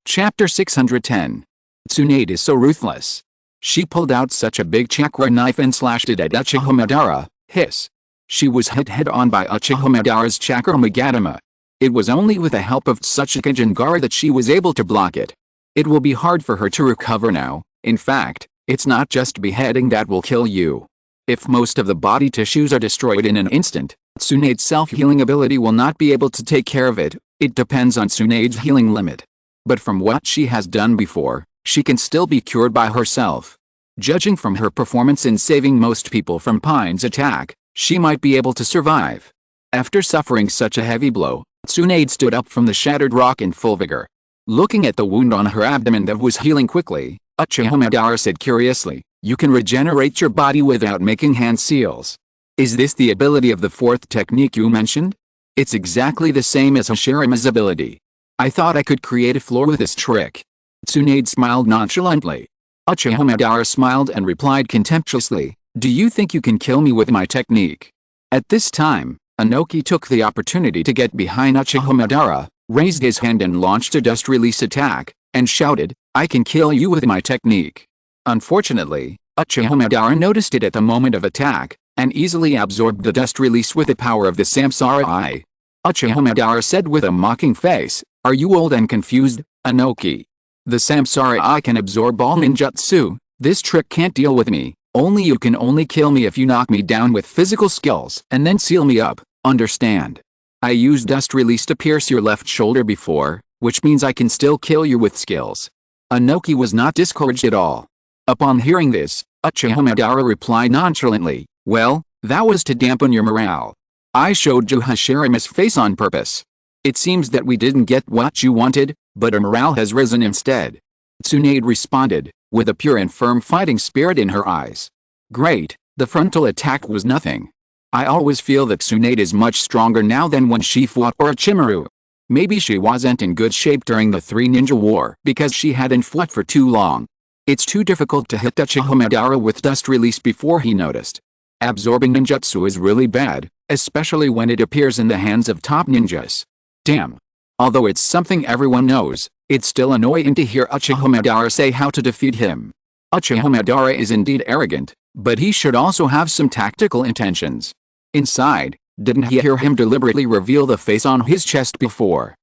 Chapter 610. Tsunade is so ruthless. She pulled out such a big chakra knife and slashed it at Uchiha Madara. Hiss. She was hit head-on by Uchiha Madara's chakra Magatama. It was only with the help of Tsuchikage and Gaara that she was able to block it. It will be hard for her to recover now. In fact, it's not just beheading that will kill you. If most of the body tissues are destroyed in an instant, Tsunade's self-healing ability will not be able to take care of it. It depends on Tsunade's healing limit. But from what she has done before, she can still be cured by herself. Judging from her performance in saving most people from Pine's attack, she might be able to survive. After suffering such a heavy blow, Tsunade stood up from the shattered rock in full vigor. Looking at the wound on her abdomen that was healing quickly, Uchiha Madara said curiously, "You can regenerate your body without making hand seals. Is this the ability of the 4th technique you mentioned? It's exactly the same as Hashirama's ability. I thought I could create a floor with this trick." Tsunade smiled nonchalantly. Uchiha Madara smiled and replied contemptuously, "Do you think you can kill me with my technique?" At this time, Inoki took the opportunity to get behind Uchiha Madara, raised his hand and launched a dust release attack, and shouted, "I can kill you with my technique." Unfortunately, Uchiha Madara noticed it at the moment of attack, and easily absorbed the dust release with the power of the Samsara Eye. Uchiha Madara said with a mocking face, "Are you old and confused, Inoki? The Samsara Eye can absorb all ninjutsu. This trick can't deal with me. Only you can only kill me if you knock me down with physical skills and then seal me up, understand? I used dust release to pierce your left shoulder before, which means I can still kill you with skills." Inoki was not discouraged at all. Upon hearing this, Uchiha Madara replied nonchalantly, "Well, that was to dampen your morale. I showed you Hashirame's face on purpose. It seems that we didn't get what you wanted, but our morale has risen instead." Tsunade responded, with a pure and firm fighting spirit in her eyes. "Great, the frontal attack was nothing. I always feel that Tsunade is much stronger now than when she fought Orochimaru. Maybe she wasn't in good shape during the Three Ninja War because she hadn't fought for too long. It's too difficult to hit Uchiha Madara with dust release before he noticed. Absorbing ninjutsu is really bad, especially when it appears in the hands of top ninjas. Damn. Although it's something everyone knows, it's still annoying to hear Uchiha Madara say how to defeat him. Uchiha Madara is indeed arrogant, but he should also have some tactical intentions. Inside, didn't he hear him deliberately reveal the face on his chest before?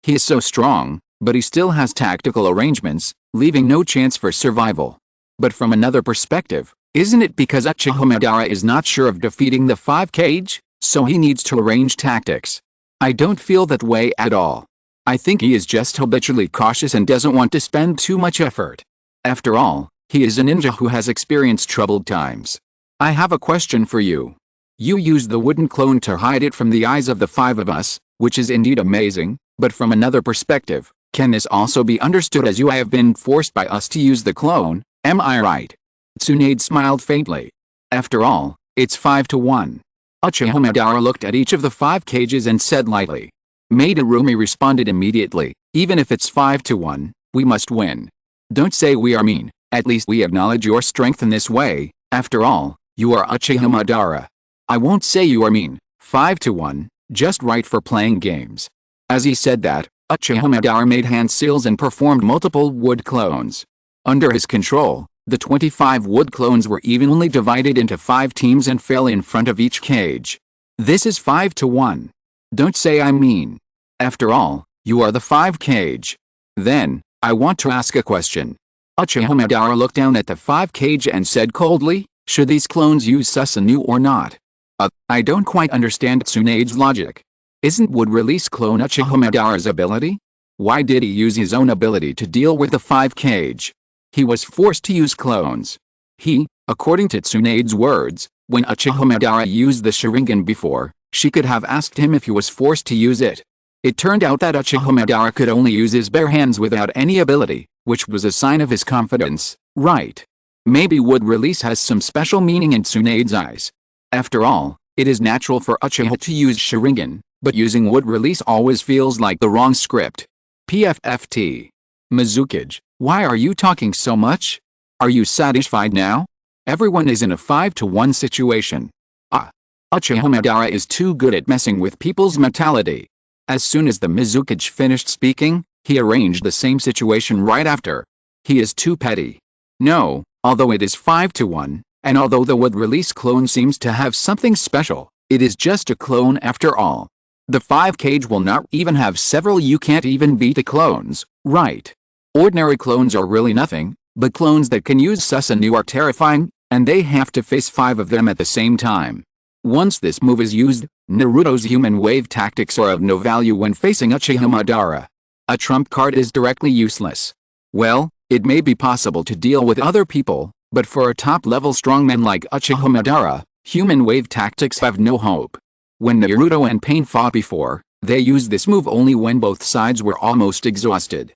He is so strong, but he still has tactical arrangements, leaving no chance for survival. But from another perspective, isn't it because Uchiha Madara is not sure of defeating the 5 Kage, so he needs to arrange tactics? I don't feel that way at all. I think he is just habitually cautious and doesn't want to spend too much effort. After all, he is a ninja who has experienced troubled times. I have a question for you. You used the wooden clone to hide it from the eyes of the 5 of us, which is indeed amazing, but from another perspective, can this also be understood as you have been forced by us to use the clone, am I right? Tsunade smiled faintly. After all, it's 5-1. Uchiha Madara looked at each of the 5 cages and said lightly. Madarumi responded immediately, even if it's 5-1, we must win. Don't say we are mean, at least we acknowledge your strength in this way, after all, you are Uchiha Madara. I won't say you are mean, 5-1, just right for playing games. As he said that, Uchiha Madara made hand seals and performed multiple wood clones. Under his control, the 25 wood clones were evenly divided into 5 teams and fell in front of each cage. This is 5-1. Don't say I'm mean. After all, you are the 5 Kage. Then, I want to ask a question. Uchiha Madara looked down at the 5 Kage and said coldly, should these clones use Susanoo or not? I don't quite understand Tsunade's logic. Isn't wood release clone Uchiha Madara's ability? Why did he use his own ability to deal with the 5 Kage? He was forced to use clones. According to Tsunade's words, when Uchiha Madara used the Sharingan before, she could have asked him if he was forced to use it. It turned out that Uchiha Madara could only use his bare hands without any ability, which was a sign of his confidence, right? Maybe wood release has some special meaning in Tsunade's eyes. After all, it is natural for Uchiha to use Sharingan, but using wood release always feels like the wrong script. PFFT. Mizukage, why are you talking so much? Are you satisfied now? Everyone is in a 5-1 situation. Uchiha Madara is too good at messing with people's mentality. As soon as the Mizukage finished speaking, he arranged the same situation right after. He is too petty. No, although it is 5-1, and although the wood release clone seems to have something special, it is just a clone after all. The 5 Kage will not even have several. You can't even beat the clones, right? Ordinary clones are really nothing, but clones that can use Susanoo are terrifying, and they have to face 5 of them at the same time. Once this move is used, Naruto's human wave tactics are of no value when facing Uchiha Madara. A trump card is directly useless. Well, it may be possible to deal with other people, but for a top-level strongman like Uchiha Madara, human wave tactics have no hope. When Naruto and Pain fought before, they used this move only when both sides were almost exhausted.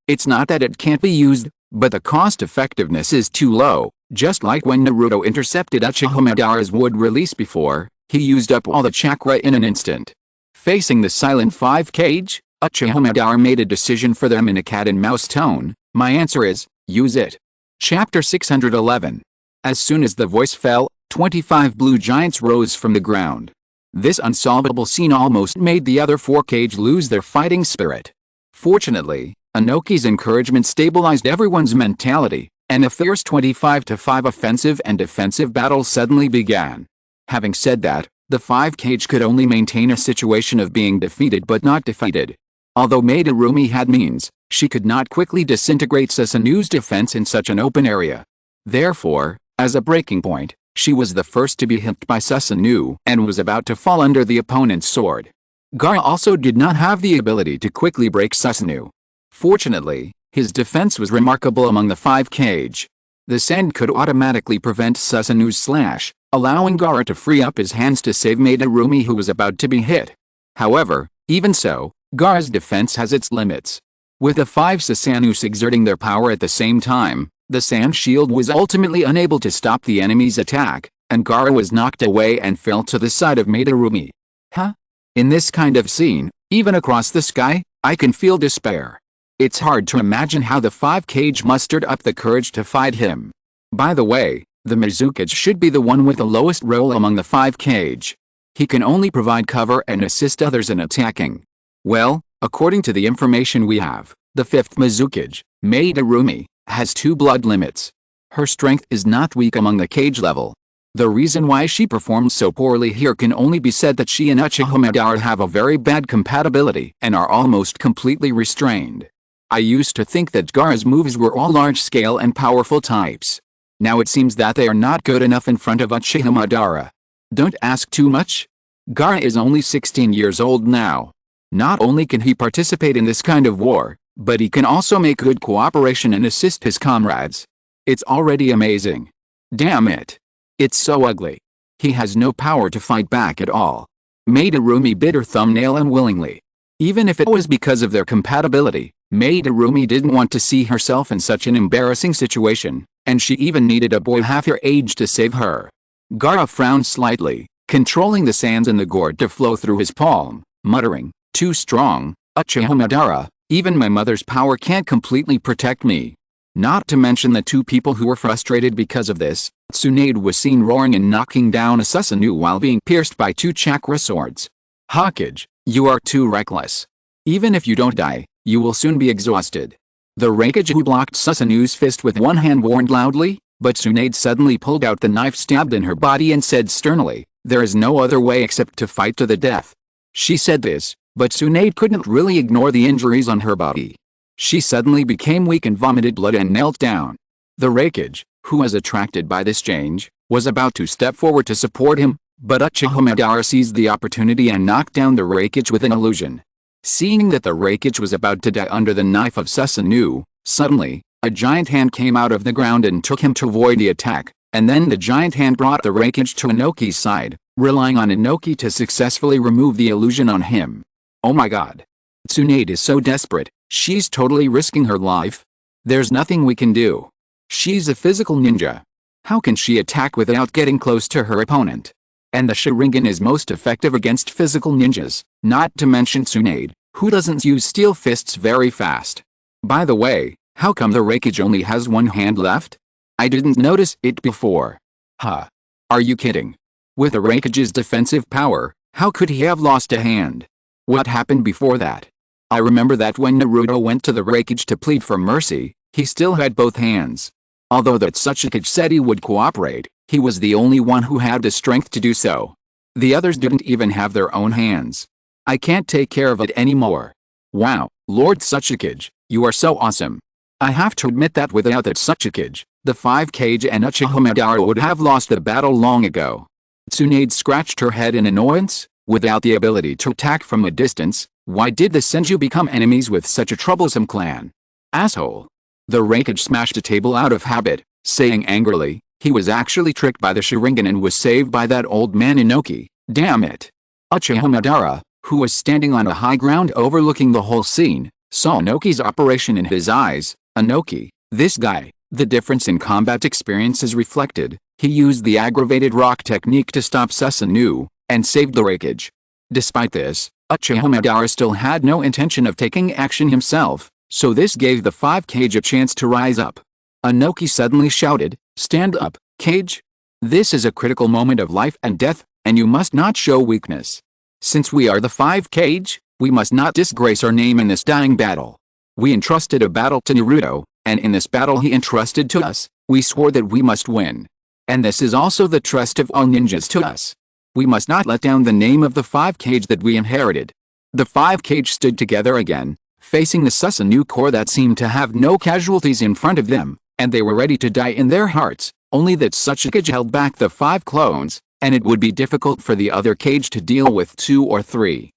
It's not that it can't be used, but the cost-effectiveness is too low. Just like when Naruto intercepted Uchiha Madara's wood release before, he used up all the chakra in an instant. Facing the silent 5 Kage, Uchiha Madara made a decision for them in a cat-and-mouse tone. My answer is, use it. Chapter 611. As soon as the voice fell, 25 blue giants rose from the ground. This unsolvable scene almost made the other 4 Kage lose their fighting spirit. Fortunately, Inoki's encouragement stabilized everyone's mentality, and a fierce 25-5 offensive and defensive battle suddenly began. Having said that, the 5 Kage could only maintain a situation of being defeated but not defeated. Although Madarumi had means, she could not quickly disintegrate Susanu's defense in such an open area. Therefore, as a breaking point, she was the first to be hit by Susanu and was about to fall under the opponent's sword. Gaara also did not have the ability to quickly break Susanu. Fortunately, his defense was remarkable among the 5 Kage. The sand could automatically prevent Susanu's slash, allowing Gaara to free up his hands to save Madarumi, who was about to be hit. However, even so, Gaara's defense has its limits. With the 5 Susanus exerting their power at the same time, the sand shield was ultimately unable to stop the enemy's attack, and Gaara was knocked away and fell to the side of Madarumi. Huh? In this kind of scene, even across the sky, I can feel despair. It's hard to imagine how the 5 Kage mustered up the courage to fight him. By the way, the Mizukage should be the one with the lowest role among the 5 Kage. He can only provide cover and assist others in attacking. Well, according to the information we have, the 5th Mizukage, Madarumi, has 2 blood limits. Her strength is not weak among the Kage level. The reason why she performs so poorly here can only be said that she and Uchiha Madara have a very bad compatibility and are almost completely restrained. I used to think that Gaara's moves were all large-scale and powerful types. Now it seems that they are not good enough in front of Uchiha Madara. Don't ask too much. Gaara is only 16 years old now. Not only can he participate in this kind of war, but he can also make good cooperation and assist his comrades. It's already amazing. Damn it. It's so ugly. He has no power to fight back at all. Madarumi bit her thumbnail unwillingly. Even if it was because of their compatibility, Madarumi didn't want to see herself in such an embarrassing situation, and she even needed a boy half her age to save her. Gaara frowned slightly, controlling the sands in the gourd to flow through his palm, muttering, "Too strong, Uchiha Madara. Even my mother's power can't completely protect me." Not to mention the 2 people who were frustrated because of this. Tsunade was seen roaring and knocking down a Susanu while being pierced by 2 chakra swords. Hokage, you are too reckless. Even if you don't die, you will soon be exhausted. The Raikage who blocked Susanu's fist with one hand warned loudly, but Tsunade suddenly pulled out the knife stabbed in her body and said sternly, "There is no other way except to fight to the death." She said this, but Tsunade couldn't really ignore the injuries on her body. She suddenly became weak and vomited blood and knelt down. The Raikage, who was attracted by this change, was about to step forward to support him, but Uchiha Madara seized the opportunity and knocked down the Raikage with an illusion. Seeing that the Raikage was about to die under the knife of Susanu, suddenly, a giant hand came out of the ground and took him to avoid the attack, and then the giant hand brought the Raikage to Inoki's side, relying on Inoki to successfully remove the illusion on him. Oh my god. Tsunade is so desperate, she's totally risking her life. There's nothing we can do. She's a physical ninja. How can she attack without getting close to her opponent? And the Sharingan is most effective against physical ninjas, not to mention Tsunade, who doesn't use steel fists very fast. By the way, how come the Raikage only has one hand left? I didn't notice it before. Huh. Are you kidding? With the Raikage's defensive power, how could he have lost a hand? What happened before that? I remember that when Naruto went to the Raikage to plead for mercy, he still had both hands. Although that Tsuchikage said he would cooperate, he was the only one who had the strength to do so. The others didn't even have their own hands. I can't take care of it anymore. Wow, Lord Tsuchikage, you are so awesome. I have to admit that without that Tsuchikage, the 5 Kage and Uchiha Madara would have lost the battle long ago. Tsunade scratched her head in annoyance. Without the ability to attack from a distance, why did the Senju become enemies with such a troublesome clan? Asshole. The Raikage smashed a table out of habit, saying angrily, he was actually tricked by the Sharingan and was saved by that old man Inoki, damn it. Uchiha Madara, who was standing on a high ground overlooking the whole scene, saw Inoki's operation in his eyes. Inoki, this guy, the difference in combat experience is reflected. He used the aggravated rock technique to stop Susanu, and saved the Raikage. Despite this, Uchiha Madara still had no intention of taking action himself, so this gave the 5 Kage a chance to rise up. Inoki suddenly shouted, "Stand up, Kage! This is a critical moment of life and death, and you must not show weakness. Since we are the 5 Kage, we must not disgrace our name in this dying battle." We entrusted a battle to Naruto, and in this battle he entrusted to us, we swore that we must win. And this is also the trust of all ninjas to us. We must not let down the name of the 5 Kage that we inherited. The 5 Kage stood together again, facing the Susanoo Corps that seemed to have no casualties in front of them, and they were ready to die in their hearts, only that Sasuke held back the 5 clones, and it would be difficult for the other Kage to deal with 2 or 3.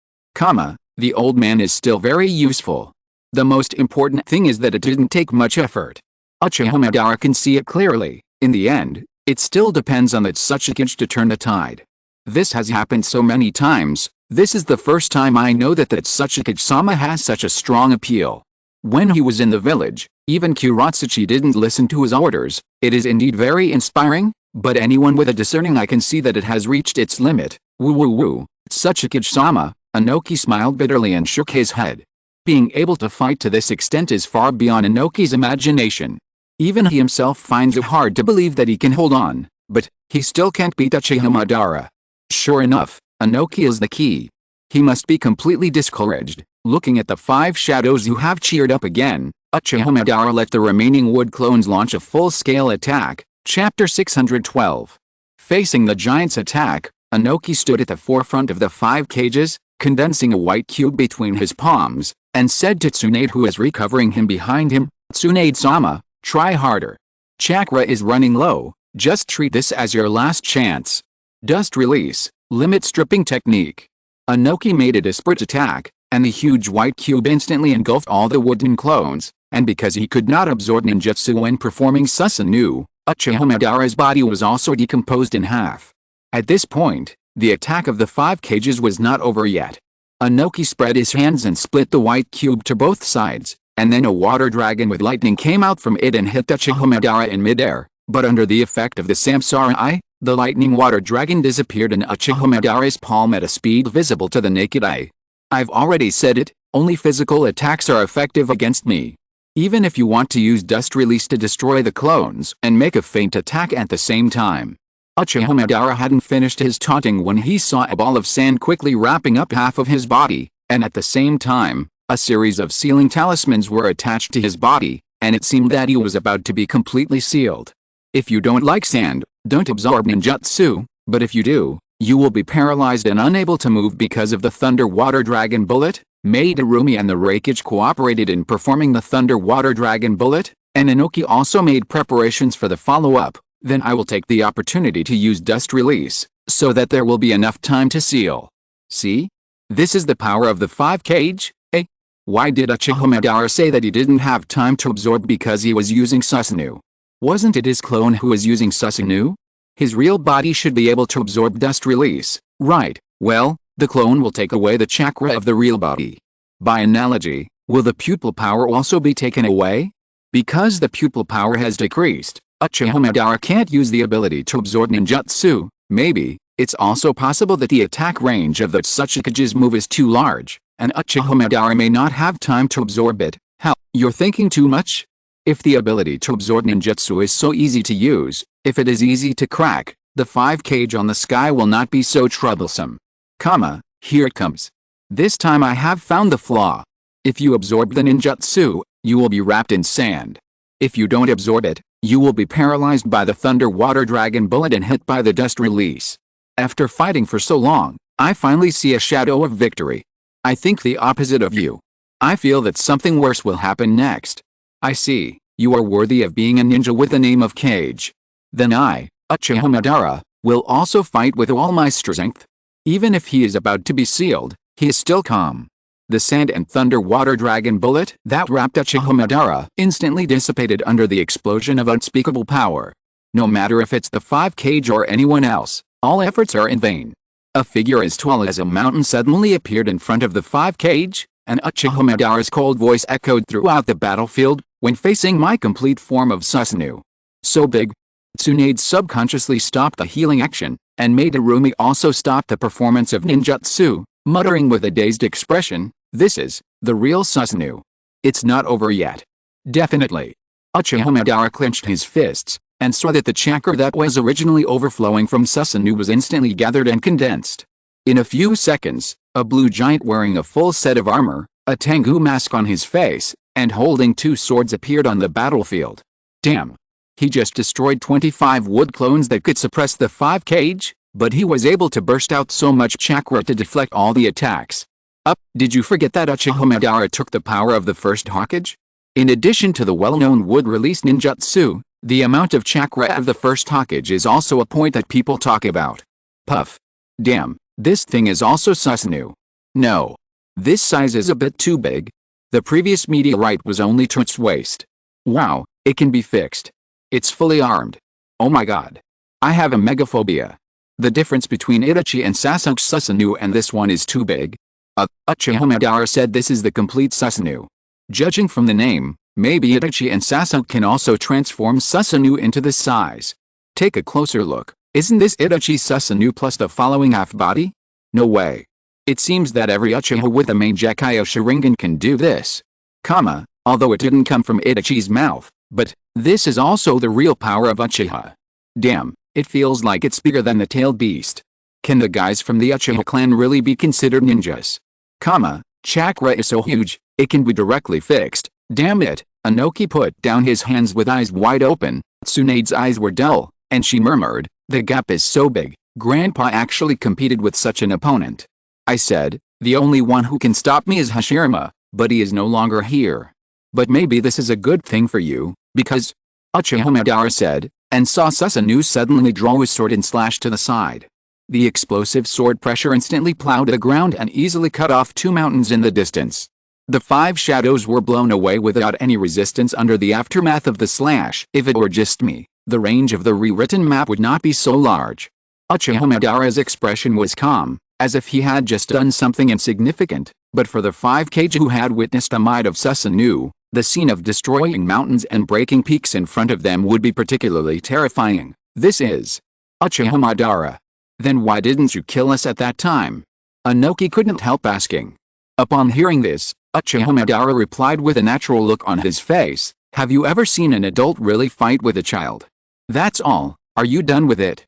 The old man is still very useful. The most important thing is that it didn't take much effort. Uchiha Madara can see it clearly. In the end, it still depends on that Sasuke to turn the tide. This has happened so many times. This is the first time I know that Sasuke-sama has such a strong appeal. When he was in the village, even Kuratsuchi didn't listen to his orders. It is indeed very inspiring, but anyone with a discerning eye can see that it has reached its limit. Woo woo woo. Sasuke-sama, Inoki smiled bitterly and shook his head. Being able to fight to this extent is far beyond Inoki's imagination. Even he himself finds it hard to believe that he can hold on, but he still can't beat Uchiha Madara. Sure enough, Inoki is the key. He must be completely discouraged. Looking at the 5 shadows who have cheered up again, Uchiha Madara let the remaining wood clones launch a full-scale attack. Chapter 612. Facing the giant's attack, Inoki stood at the forefront of the 5 Kages, condensing a white cube between his palms, and said to Tsunade, who is recovering him behind him, "Tsunade-sama, try harder. Chakra is running low, just treat this as your last chance." Dust release, limit stripping technique. Inoki made a desperate attack, and the huge white cube instantly engulfed all the wooden clones, and because he could not absorb ninjutsu when performing Susanoo, Uchiha Madara's body was also decomposed in half. At this point, the attack of the 5 Kages was not over yet. Inoki spread his hands and split the white cube to both sides, and then a water dragon with lightning came out from it and hit Uchiha Madara in midair, but under the effect of the Samsara Eye, the lightning water dragon disappeared in Uchiha Madara's palm at a speed visible to the naked eye. I've already said it, only physical attacks are effective against me. Even if you want to use dust release to destroy the clones and make a feint attack at the same time. Uchiha Madara hadn't finished his taunting when he saw a ball of sand quickly wrapping up half of his body, and at the same time, a series of sealing talismans were attached to his body, and it seemed that he was about to be completely sealed. If you don't like sand, don't absorb ninjutsu, but if you do, you will be paralyzed and unable to move because of the Thunder Water Dragon Bullet. Madarumi and the Raikage cooperated in performing the Thunder Water Dragon Bullet, and Inoki also made preparations for the follow-up. Then I will take the opportunity to use dust release, so that there will be enough time to seal. See? This is the power of the 5 Kage, eh? Why did Uchiha Madara say that he didn't have time to absorb because he was using Susanoo? Wasn't it his clone who was using Susanoo? His real body should be able to absorb dust release, right? Well, the clone will take away the chakra of the real body. By analogy, will the pupil power also be taken away? Because the pupil power has decreased, Uchiha Madara can't use the ability to absorb ninjutsu. Maybe, it's also possible that the attack range of the Tsuchikage's move is too large, and Uchiha Madara may not have time to absorb it. Hell, you're thinking too much? If the ability to absorb ninjutsu is so easy to use, if it is easy to crack, the 5 Kage on the sky will not be so troublesome. Here it comes. This time I have found the flaw. If you absorb the ninjutsu, you will be wrapped in sand. If you don't absorb it, you will be paralyzed by the Thunder Water Dragon Bullet and hit by the dust release. After fighting for so long, I finally see a shadow of victory. I think the opposite of you. I feel that something worse will happen next. I see, you are worthy of being a ninja with the name of Kage. Then I, Uchiha Madara, will also fight with all my strength. Even if he is about to be sealed, he is still calm. The sand and Thunder Water Dragon Bullet that wrapped Uchiha Madara instantly dissipated under the explosion of unspeakable power. No matter if it's the 5 Kage or anyone else, all efforts are in vain. A figure as tall as a mountain suddenly appeared in front of the 5 Kage, and Uchiha Madara's cold voice echoed throughout the battlefield, when facing my complete form of Susanoo. So big. Tsunade subconsciously stopped the healing action, and Madarumi also stopped the performance of ninjutsu, muttering with a dazed expression, "This is the real Susanoo. It's not over yet." Definitely. Uchiha Madara clenched his fists, and saw that the chakra that was originally overflowing from Susanoo was instantly gathered and condensed. In a few seconds, a blue giant wearing a full set of armor, a Tengu mask on his face, and holding 2 swords appeared on the battlefield. Damn. He just destroyed 25 wood clones that could suppress the 5 cage, but he was able to burst out so much chakra to deflect all the attacks. Did you forget that Uchiha Madara took the power of the first Hokage? In addition to the well-known wood-release ninjutsu, the amount of chakra of the first Hokage is also a point that people talk about. Puff. Damn, this thing is also Susanoo. No. This size is a bit too big. The previous meteorite was only to its waist. Wow, it can be fixed. It's fully armed. Oh my god. I have a megaphobia. The difference between Itachi and Sasuke's Susanoo and this one is too big. Uchiha Madara said this is the complete Susanoo. Judging from the name, maybe Itachi and Sasuke can also transform Susanoo into this size. Take a closer look. Isn't this Itachi's Susanoo plus the following half body? No way. It seems that every Uchiha with a Mangekyou Sharingan can do this. Although it didn't come from Itachi's mouth, but this is also the real power of Uchiha. Damn, it feels like it's bigger than the tailed beast. Can the guys from the Uchiha clan really be considered ninjas? Chakra is so huge, it can be directly fixed. Damn it. Inoki put down his hands with eyes wide open. Tsunade's eyes were dull, and she murmured, the gap is so big, Grandpa actually competed with such an opponent. I said, the only one who can stop me is Hashirama, but he is no longer here. But maybe this is a good thing for you, because, Uchiha Madara said, and saw Susanoo suddenly draw his sword and slash to the side. The explosive sword pressure instantly plowed the ground and easily cut off 2 mountains in the distance. The 5 shadows were blown away without any resistance under the aftermath of the slash. If it were just me, the range of the rewritten map would not be so large. Uchiha Madara's expression was calm, as if he had just done something insignificant, but for the 5 kage who had witnessed the might of Susanoo, the scene of destroying mountains and breaking peaks in front of them would be particularly terrifying. This is Uchiha Madara. Then why didn't you kill us at that time? Inoki couldn't help asking. Upon hearing this, Uchiha Madara replied with a natural look on his face, have you ever seen an adult really fight with a child? That's all, are you done with it?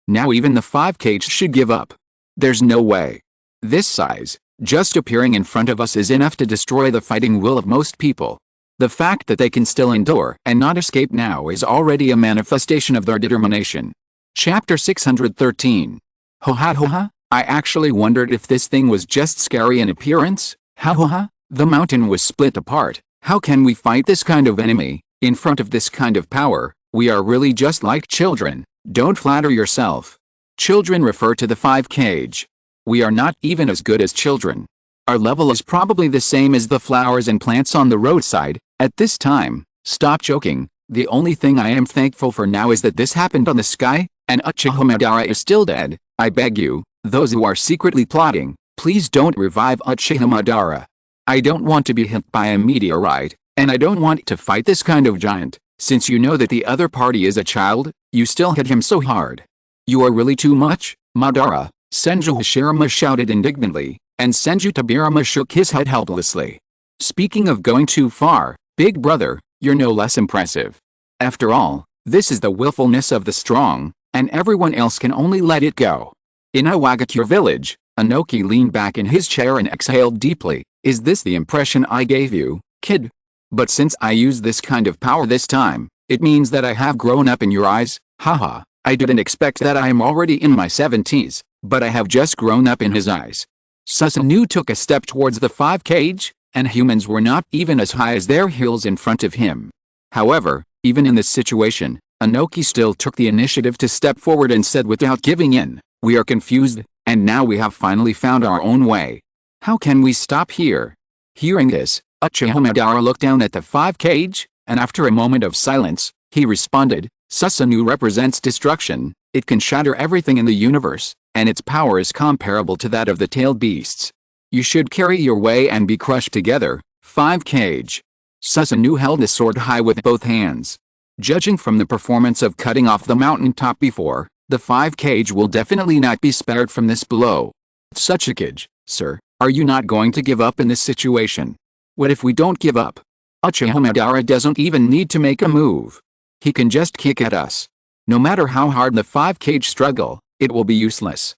Now even the 5 kage should give up. There's no way. This size, just appearing in front of us is enough to destroy the fighting will of most people. The fact that they can still endure and not escape now is already a manifestation of their determination. Chapter 613. Hoha, I actually wondered if this thing was just scary in appearance. Ha. The mountain was split apart. How can we fight this kind of enemy? In front of this kind of power, we are really just like children. Don't flatter yourself. Children refer to the 5 kage. We are not even as good as children. Our level is probably the same as the flowers and plants on the roadside. At this time, stop joking. The only thing I am thankful for now is that this happened on the sky, and Uchiha Madara is still dead. I beg you, those who are secretly plotting, please don't revive Uchiha Madara. I don't want to be hit by a meteorite, and I don't want to fight this kind of giant. Since you know that the other party is a child, you still hit him so hard. You are really too much, Madara, Senju Hashirama shouted indignantly, and Senju Tobirama shook his head helplessly. Speaking of going too far, big brother, you're no less impressive. After all, this is the willfulness of the strong, and everyone else can only let it go. In Iwagakure village, Inoki leaned back in his chair and exhaled deeply. Is this the impression I gave you, kid? But since I use this kind of power this time, it means that I have grown up in your eyes. Haha, I didn't expect that. I am already in my 70s, but I have just grown up in his eyes. Susanoo took a step towards the 5 kage, and humans were not even as high as their heels in front of him. However, even in this situation, Inoki still took the initiative to step forward and said without giving in, we are confused, and now we have finally found our own way. How can we stop here? Hearing this, Uchiha Madara looked down at the 5 kage, and after a moment of silence, he responded, Susanoo represents destruction, it can shatter everything in the universe, and its power is comparable to that of the tailed beasts. You should carry your way and be crushed together, 5 kage. Susanoo held his sword high with both hands. Judging from the performance of cutting off the mountain top before, the 5 kage will definitely not be spared from this blow. Suchikage, sir, are you not going to give up in this situation? What if we don't give up? Uchiha Madara doesn't even need to make a move. He can just kick at us. No matter how hard the 5 kage struggle, it will be useless.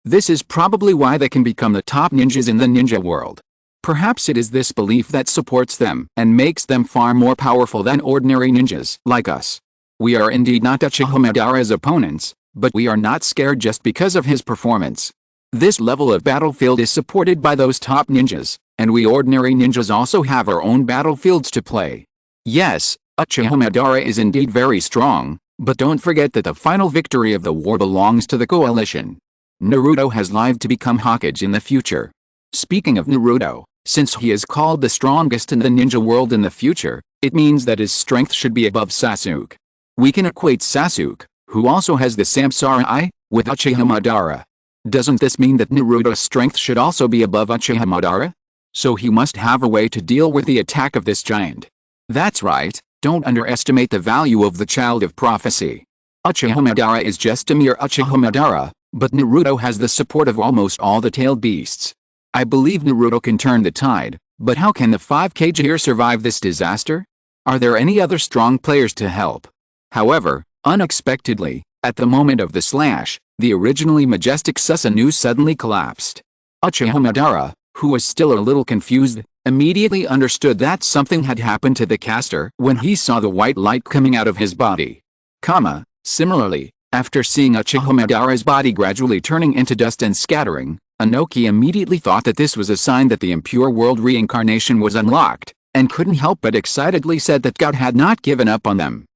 This is probably why they can become the top ninjas in the ninja world. Perhaps it is this belief that supports them and makes them far more powerful than ordinary ninjas like us. We are indeed not Uchiha Madara's opponents, but we are not scared just because of his performance. This level of battlefield is supported by those top ninjas, and we ordinary ninjas also have our own battlefields to play. Yes, Uchiha Madara is indeed very strong, but don't forget that the final victory of the war belongs to the coalition. Naruto has lived to become Hokage in the future. Speaking of Naruto, since he is called the strongest in the ninja world in the future, it means that his strength should be above Sasuke. We can equate Sasuke, who also has the Samsara Eye, with Uchiha Madara. Doesn't this mean that Naruto's strength should also be above Uchiha Madara? So he must have a way to deal with the attack of this giant. That's right, don't underestimate the value of the child of prophecy. Uchiha Madara is just a mere Uchiha Madara, but Naruto has the support of almost all the tailed beasts. I believe Naruto can turn the tide, but how can the 5K here survive this disaster? Are there any other strong players to help? However, unexpectedly, at the moment of the slash, the originally majestic Susanoo suddenly collapsed. Uchiha Madara, who was still a little confused, immediately understood that something had happened to the caster when he saw the white light coming out of his body. Similarly, after seeing Uchiha Madara's body gradually turning into dust and scattering, Inoki immediately thought that this was a sign that the impure world reincarnation was unlocked, and couldn't help but excitedly said that God had not given up on them.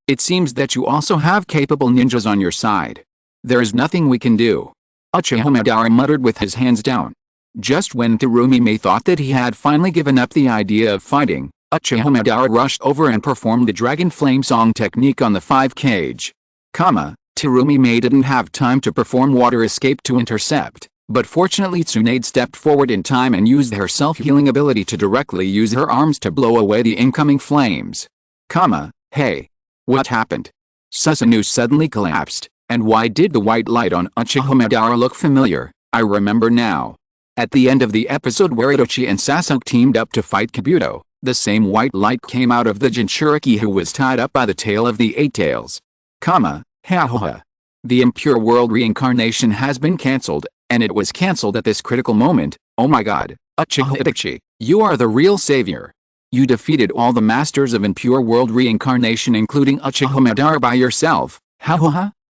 It seems that you also have capable ninjas on your side. There is nothing we can do. Uchiha Madara muttered with his hands down. Just when Terumi thought that he had finally given up the idea of fighting, Uchiha Madara rushed over and performed the Dragon Flame Song technique on the 5K. Terumi didn't have time to perform Water Escape to intercept, but fortunately Tsunade stepped forward in time and used her self-healing ability to directly use her arms to blow away the incoming flames. Hey! What happened? Susanoo suddenly collapsed, and why did the white light on Uchiha Madara look familiar? I remember now. At the end of the episode where Itachi and Sasuke teamed up to fight Kabuto, the same white light came out of the Jinchuriki who was tied up by the tail of the Eight Tails. The impure world reincarnation has been cancelled, and it was cancelled at this critical moment. Oh my god, Uchiha Itachi, you are the real savior. You defeated all the masters of impure world reincarnation including Uchiha Madara by yourself.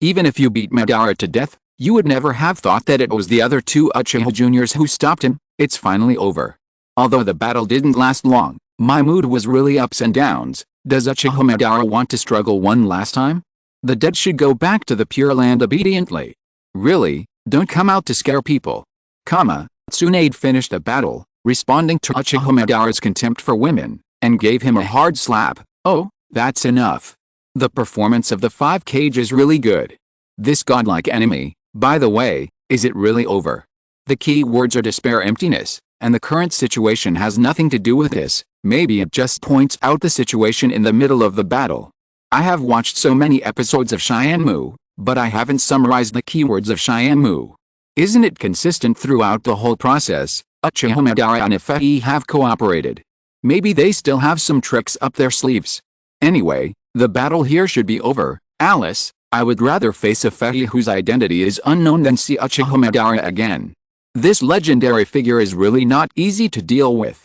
Even if you beat Madara to death, you would never have thought that it was the other two Uchiha Juniors who stopped him. It's finally over. Although the battle didn't last long, my mood was really ups and downs. Does Uchiha Madara want to struggle one last time? The dead should go back to the Pure Land obediently. Really, don't come out to scare people. Tsunade finished the battle, responding to Uchiha Madara's contempt for women, and gave him a hard slap. Oh, that's enough. The performance of the 5K is really good. This godlike enemy, by the way, is it really over? The key words are despair, emptiness, and the current situation has nothing to do with this. Maybe it just points out the situation in the middle of the battle. I have watched so many episodes of Shenmue, but I haven't summarized the keywords of Shenmue. Isn't it consistent throughout the whole process? Uchiha Madara and Ifei have cooperated. Maybe they still have some tricks up their sleeves. Anyway, the battle here should be over. Alice, I would rather face Ifei whose identity is unknown than see Uchiha Madara again. This legendary figure is really not easy to deal with.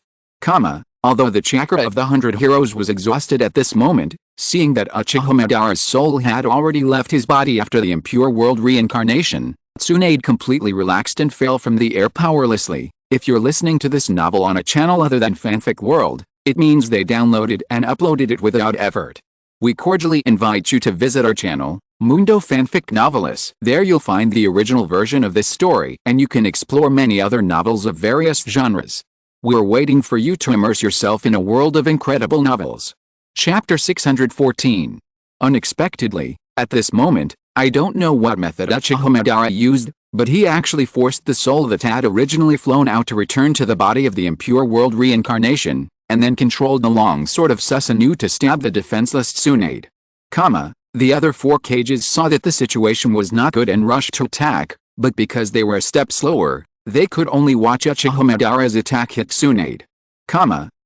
Although the chakra of the 100 heroes was exhausted at this moment, seeing that Uchiha Madara's soul had already left his body after the impure world reincarnation, Tsunade completely relaxed and fell from the air powerlessly. If you're listening to this novel on a channel other than Fanfic World, it means they downloaded and uploaded it without effort. We cordially invite you to visit our channel, Mundo Fanfic Novelis. There you'll find the original version of this story and you can explore many other novels of various genres. We're waiting for you to immerse yourself in a world of incredible novels. Chapter 614. Unexpectedly, at this moment, I don't know what method Uchiha Madara used, but he actually forced the soul that had originally flown out to return to the body of the impure world reincarnation, and then controlled the long sword of Susanoo to stab the defenseless Tsunade. The other 4 cages saw that the situation was not good and rushed to attack, but because they were a step slower, they could only watch Uchiha Madara's attack hit Tsunade.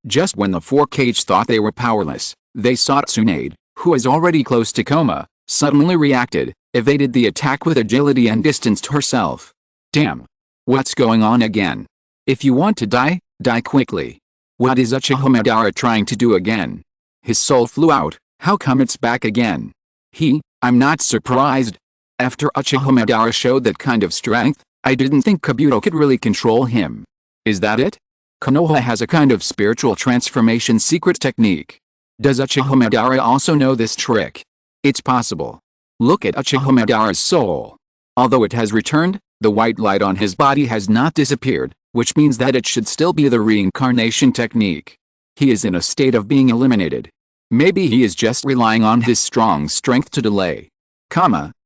Just when the 4 cage thought they were powerless, they saw Tsunade, who is already close to coma, suddenly reacted, evaded the attack with agility and distanced herself. Damn. What's going on again? If you want to die, Die quickly. What is Uchiha Madara trying to do again? His soul flew out, how come it's back again? I'm not surprised. After Uchiha Madara showed that kind of strength, I didn't think Kabuto could really control him. Is that it? Konoha has a kind of spiritual transformation secret technique. Does Uchiha Madara also know this trick? It's possible. Look at Uchiha Madara's soul. Although it has returned, the white light on his body has not disappeared, which means that it should still be the reincarnation technique. He is in a state of being eliminated. Maybe he is just relying on his strong strength to delay.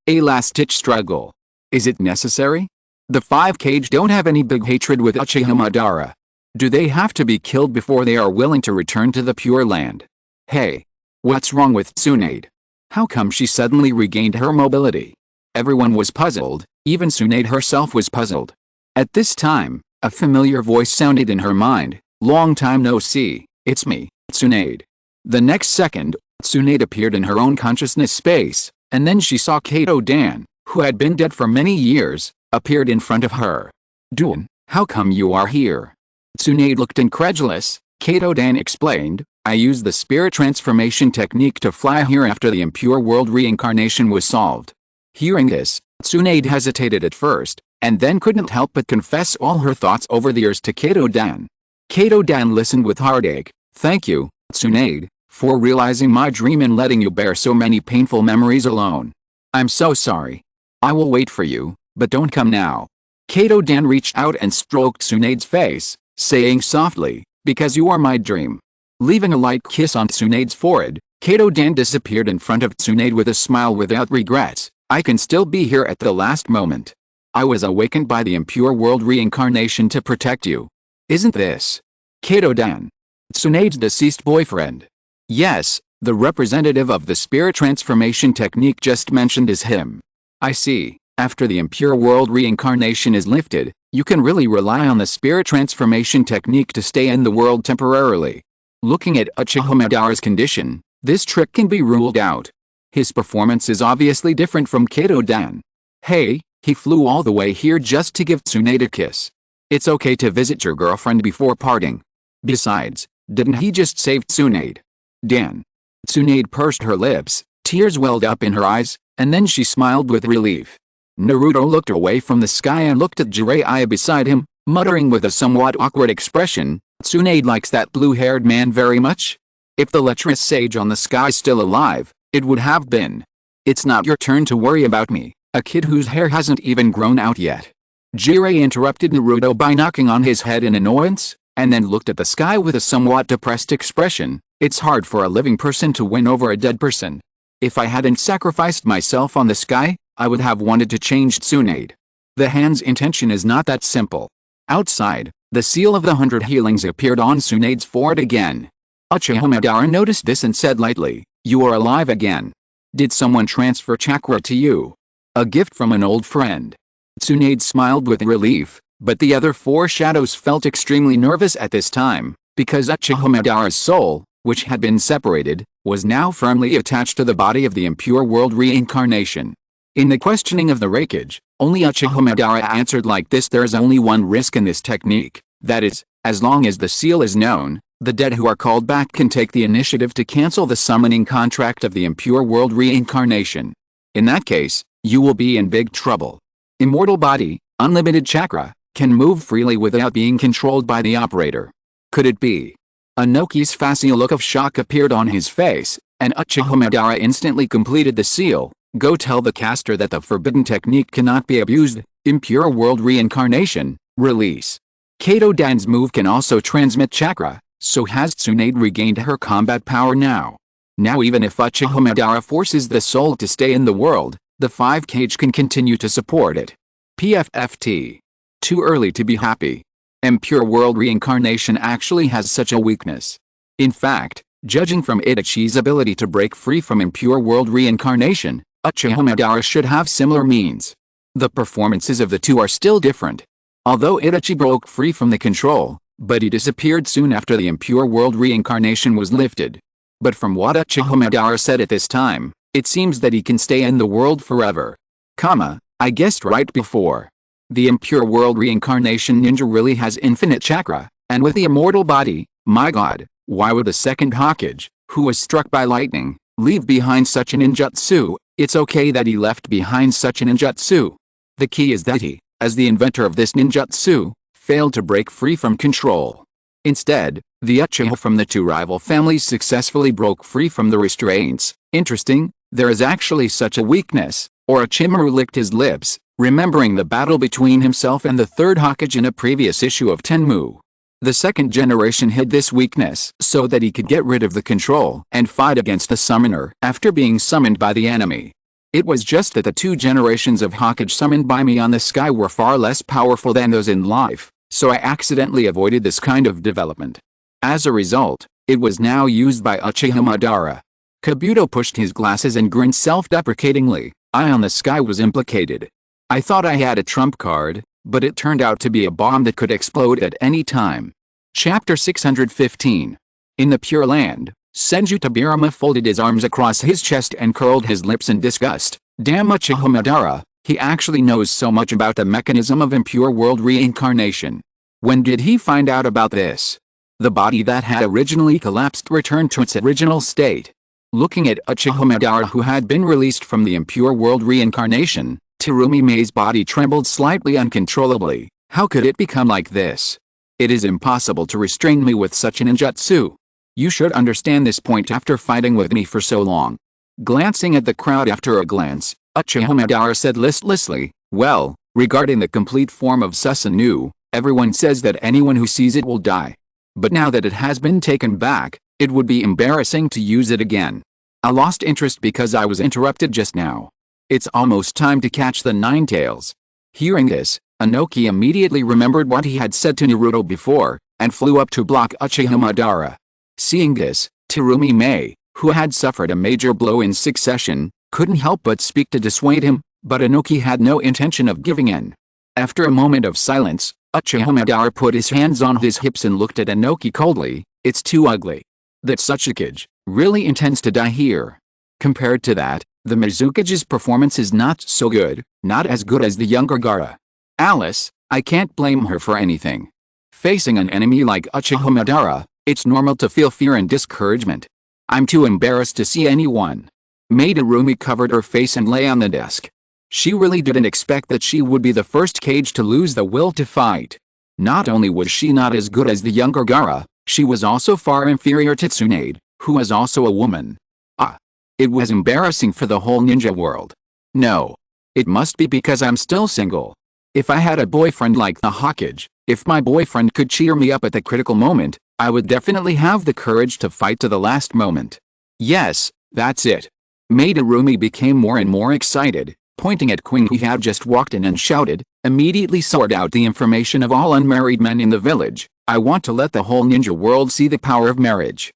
A last-ditch struggle. Is it necessary? The five Kage don't have any big hatred with Uchiha Madara. Do they have to be killed before they are willing to return to the Pure Land? Hey. What's wrong with Tsunade? How come she suddenly regained her mobility? Everyone was puzzled, even Tsunade herself was puzzled. At this time, a familiar voice sounded in her mind, long time no see, it's me, Tsunade. The next second, Tsunade appeared in her own consciousness space, and then she saw Kato Dan, who had been dead for many years, appeared in front of her. Dun, how come you are here? Tsunade looked incredulous. Kato Dan explained, I used the spirit transformation technique to fly here after the impure world reincarnation was solved. Hearing this, Tsunade hesitated at first, and then couldn't help but confess all her thoughts over the years to Kato Dan. Kato Dan listened with heartache. Thank you, Tsunade, for realizing my dream and letting you bear so many painful memories alone. I'm so sorry. I will wait for you, but don't come now. Kato Dan reached out and stroked Tsunade's face, saying softly, because you are my dream. Leaving a light kiss on Tsunade's forehead, Kato Dan disappeared in front of Tsunade with a smile without regrets. I can still be here at the last moment. I was awakened by the impure world reincarnation to protect you. Isn't this Kato Dan, Tsunade's deceased boyfriend? Yes, the representative of the spirit transformation technique just mentioned is him. I see. After the impure world reincarnation is lifted, you can really rely on the spirit transformation technique to stay in the world temporarily. Looking at Uchiha Madara's condition, this trick can be ruled out. His performance is obviously different from Kato Dan. Hey, he flew all the way here just to give Tsunade a kiss. It's okay to visit your girlfriend before parting. Besides, didn't he just save Tsunade? Dan. Tsunade pursed her lips, tears welled up in her eyes, and then she smiled with relief. Naruto looked away from the sky and looked at Jiraiya beside him, muttering with a somewhat awkward expression, Tsunade likes that blue-haired man very much? If the lecherous sage on the sky is still alive, it would have been. It's not your turn to worry about me, a kid whose hair hasn't even grown out yet. Jiraiya interrupted Naruto by knocking on his head in annoyance, and then looked at the sky with a somewhat depressed expression. It's hard for a living person to win over a dead person. If I hadn't sacrificed myself on the sky, I would have wanted to change Tsunade. The hand's intention is not that simple. Outside, the seal of the 100 healings appeared on Tsunade's forehead again. Uchiha Madara noticed this and said lightly, you are alive again. Did someone transfer chakra to you? A gift from an old friend. Tsunade smiled with relief, but the other four shadows felt extremely nervous at this time, because Uchiha Madara's soul, which had been separated, was now firmly attached to the body of the impure world reincarnation. In the questioning of the Raikage, only Uchiha Madara answered like this: there's only one risk in this technique, that is, as long as the seal is known, the dead who are called back can take the initiative to cancel the summoning contract of the impure world reincarnation. In that case, you will be in big trouble. Immortal body, unlimited chakra, can move freely without being controlled by the operator. Could it be? Anoki's facile look of shock appeared on his face, and Uchiha Madara instantly completed the seal. Go tell the caster that the forbidden technique cannot be abused. Impure world reincarnation, release. Kato Dan's move can also transmit chakra, so has Tsunade regained her combat power now. Now even if Uchiha Madara forces the soul to stay in the world, the 5 Kage can continue to support it. PFFT. Too early to be happy. Impure world reincarnation actually has such a weakness. In fact, judging from Itachi's ability to break free from impure world reincarnation, Uchiha Madara should have similar means. The performances of the two are still different. Although Itachi broke free from the control, but he disappeared soon after the impure world reincarnation was lifted. But from what Uchiha Madara said at this time, it seems that he can stay in the world forever. I guessed right before. The impure world reincarnation ninja really has infinite chakra, And with the immortal body, my god, why would the second Hokage, who was struck by lightning, leave behind such an ninjutsu? It's okay that he left behind such an ninjutsu. The key is that he, as the inventor of this ninjutsu, failed to break free from control. Instead, the Uchiha from the two rival families successfully broke free from the restraints. Interesting, there is actually such a weakness. Orochimaru licked his lips, remembering the battle between himself and the third Hokage in a previous issue of Tenmu. The second generation hid this weakness so that he could get rid of the control and fight against the summoner after being summoned by the enemy. It was just that the two generations of Hokage summoned by me on the sky were far less powerful than those in life, so I accidentally avoided this kind of development. As a result, it was now used by Uchiha Madara. Kabuto pushed his glasses and grinned self-deprecatingly. I on the sky was implicated. I thought I had a trump card, but it turned out to be a bomb that could explode at any time. Chapter 615. In the Pure Land, Senju Tobirama folded his arms across his chest and curled his lips in disgust. Damn Uchiha Madara, he actually knows so much about the mechanism of impure world reincarnation. When did he find out about this? The body that had originally collapsed returned to its original state. Looking at Uchiha Madara, who had been released from the impure world reincarnation, Terumi Mei's body trembled slightly uncontrollably. How could it become like this? It is impossible to restrain me with such a ninjutsu. You should understand this point after fighting with me for so long. Glancing at the crowd after a glance, Uchiha Madara said listlessly, well, regarding the complete form of Susanoo, everyone says that anyone who sees it will die. But now that it has been taken back, it would be embarrassing to use it again. I lost interest because I was interrupted just now. It's almost time to catch the nine tails. Hearing this, Inoki immediately remembered what he had said to Naruto before, and flew up to block Uchiha Madara. Seeing this, Terumi Mei, who had suffered a major blow in succession, couldn't help but speak to dissuade him, but Inoki had no intention of giving in. After a moment of silence, Uchiha Madara put his hands on his hips and looked at Inoki coldly. It's too ugly. That such a kid really intends to die here. Compared to that, the Mizukage's performance is not so good, not as good as the younger Gaara. Alice, I can't blame her for anything. Facing an enemy like Uchiha Madara, it's normal to feel fear and discouragement. I'm too embarrassed to see anyone. Madarumi covered her face and lay on the desk. She really didn't expect that she would be the first Kage to lose the will to fight. Not only was she not as good as the younger Gaara, she was also far inferior to Tsunade, who was also a woman. It was embarrassing for the whole ninja world. No. It must be because I'm still single. If I had a boyfriend like the Hokage, if my boyfriend could cheer me up at the critical moment, I would definitely have the courage to fight to the last moment. Yes, that's it. Madarumi became more and more excited, pointing at Queen who had just walked in and shouted, immediately sort out the information of all unmarried men in the village. I want to let the whole ninja world see the power of marriage.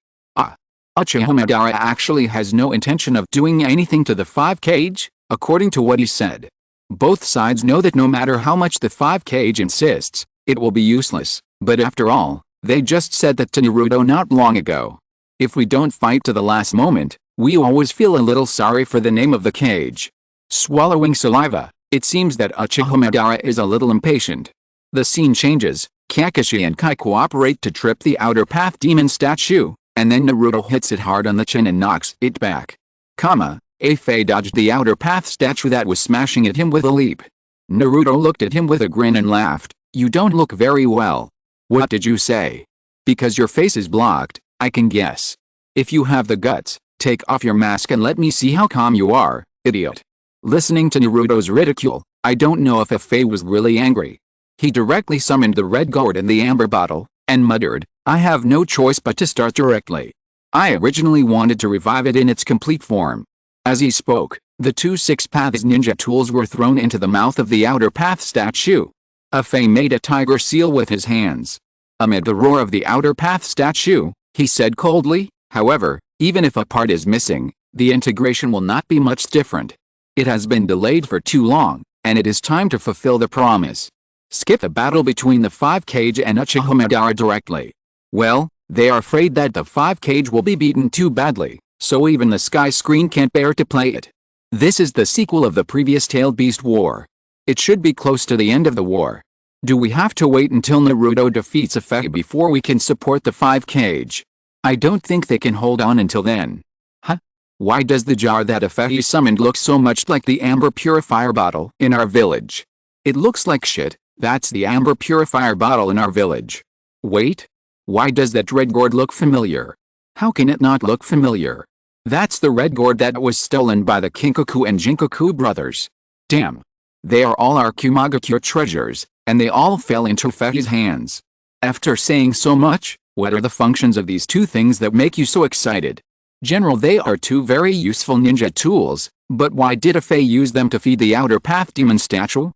Uchiha Madara actually has no intention of doing anything to the 5 Kage, according to what he said. Both sides know that no matter how much the 5 Kage insists, it will be useless, but after all, they just said that to Naruto not long ago. If we don't fight to the last moment, we always feel a little sorry for the name of the Kage. Swallowing saliva, it seems that Uchiha Madara is a little impatient. The scene changes. Kakashi and Kai cooperate to trip the outer path demon statue, and then Naruto hits it hard on the chin and knocks it back. Afei dodged the outer path statue that was smashing at him with a leap. Naruto looked at him with a grin and laughed. You don't look very well. What did you say? Because your face is blocked, I can guess. If you have the guts, take off your mask and let me see how calm you are, idiot. Listening to Naruto's ridicule, I don't know if Afei was really angry. He directly summoned the red gourd and the amber bottle, and muttered, I have no choice but to start directly. I originally wanted to revive it in its complete form. As he spoke, the 2 Six Paths ninja tools were thrown into the mouth of the outer path statue. Afei made a tiger seal with his hands. Amid the roar of the outer path statue, he said coldly, however, even if a part is missing, the integration will not be much different. It has been delayed for too long, and it is time to fulfill the promise. Skip the battle between the 5 Kage and Uchiha Madara directly. Well, they are afraid that the 5 Kage will be beaten too badly, so even the Sky Screen can't bear to play it. This is the sequel of the previous Tailed Beast War. It should be close to the end of the war. Do we have to wait until Naruto defeats Afei before we can support the 5 cage? I don't think they can hold on until then. Huh? Why does the jar that Afei summoned look so much like the amber purifier bottle in our village? It looks like shit. That's the amber purifier bottle in our village. Wait. Why does that red gourd look familiar? How can it not look familiar? That's the red gourd that was stolen by the Kinkaku and Jinkaku brothers. Damn. They are all our Kumagakure treasures, and they all fell into Afei's hands. After saying so much, what are the functions of these two things that make you so excited? General, they are two very useful ninja tools, but why did Afei use them to feed the Outer Path Demon statue?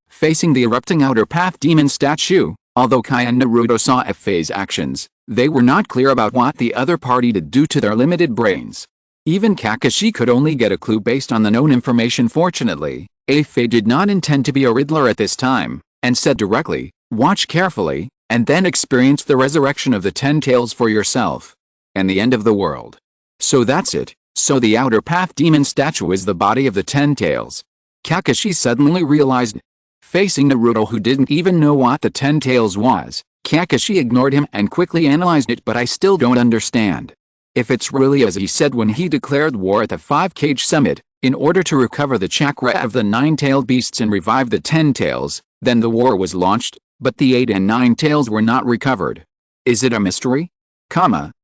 Facing the erupting Outer Path Demon statue, although Kai and Naruto saw Afei's actions, they were not clear about what the other party did due to their limited brains. Even Kakashi could only get a clue based on the known information. Fortunately, Afei did not intend to be a Riddler at this time, and said directly, "Watch carefully, and then experience the resurrection of the 10 tails for yourself. And the end of the world." So that's it. So the Outer Path Demon statue is the body of the 10 tails. Kakashi suddenly realized. Facing Naruto, who didn't even know what the 10 tails was, Kakashi ignored him and quickly analyzed it. But I still don't understand. If it's really as he said when he declared war at the 5-cage summit, in order to recover the chakra of the 9-tailed beasts and revive the 10 tails, then the war was launched, but the 8 and 9 tails were not recovered. Is it a mystery?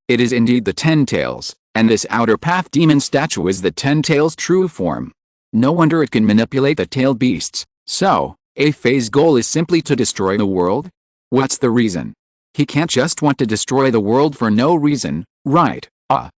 It is indeed the 10 tails, and this Outer Path Demon statue is the 10 tails' true form. No wonder it can manipulate the tailed beasts. So, Afei's goal is simply to destroy the world? What's the reason? He can't just want to destroy the world for no reason, right?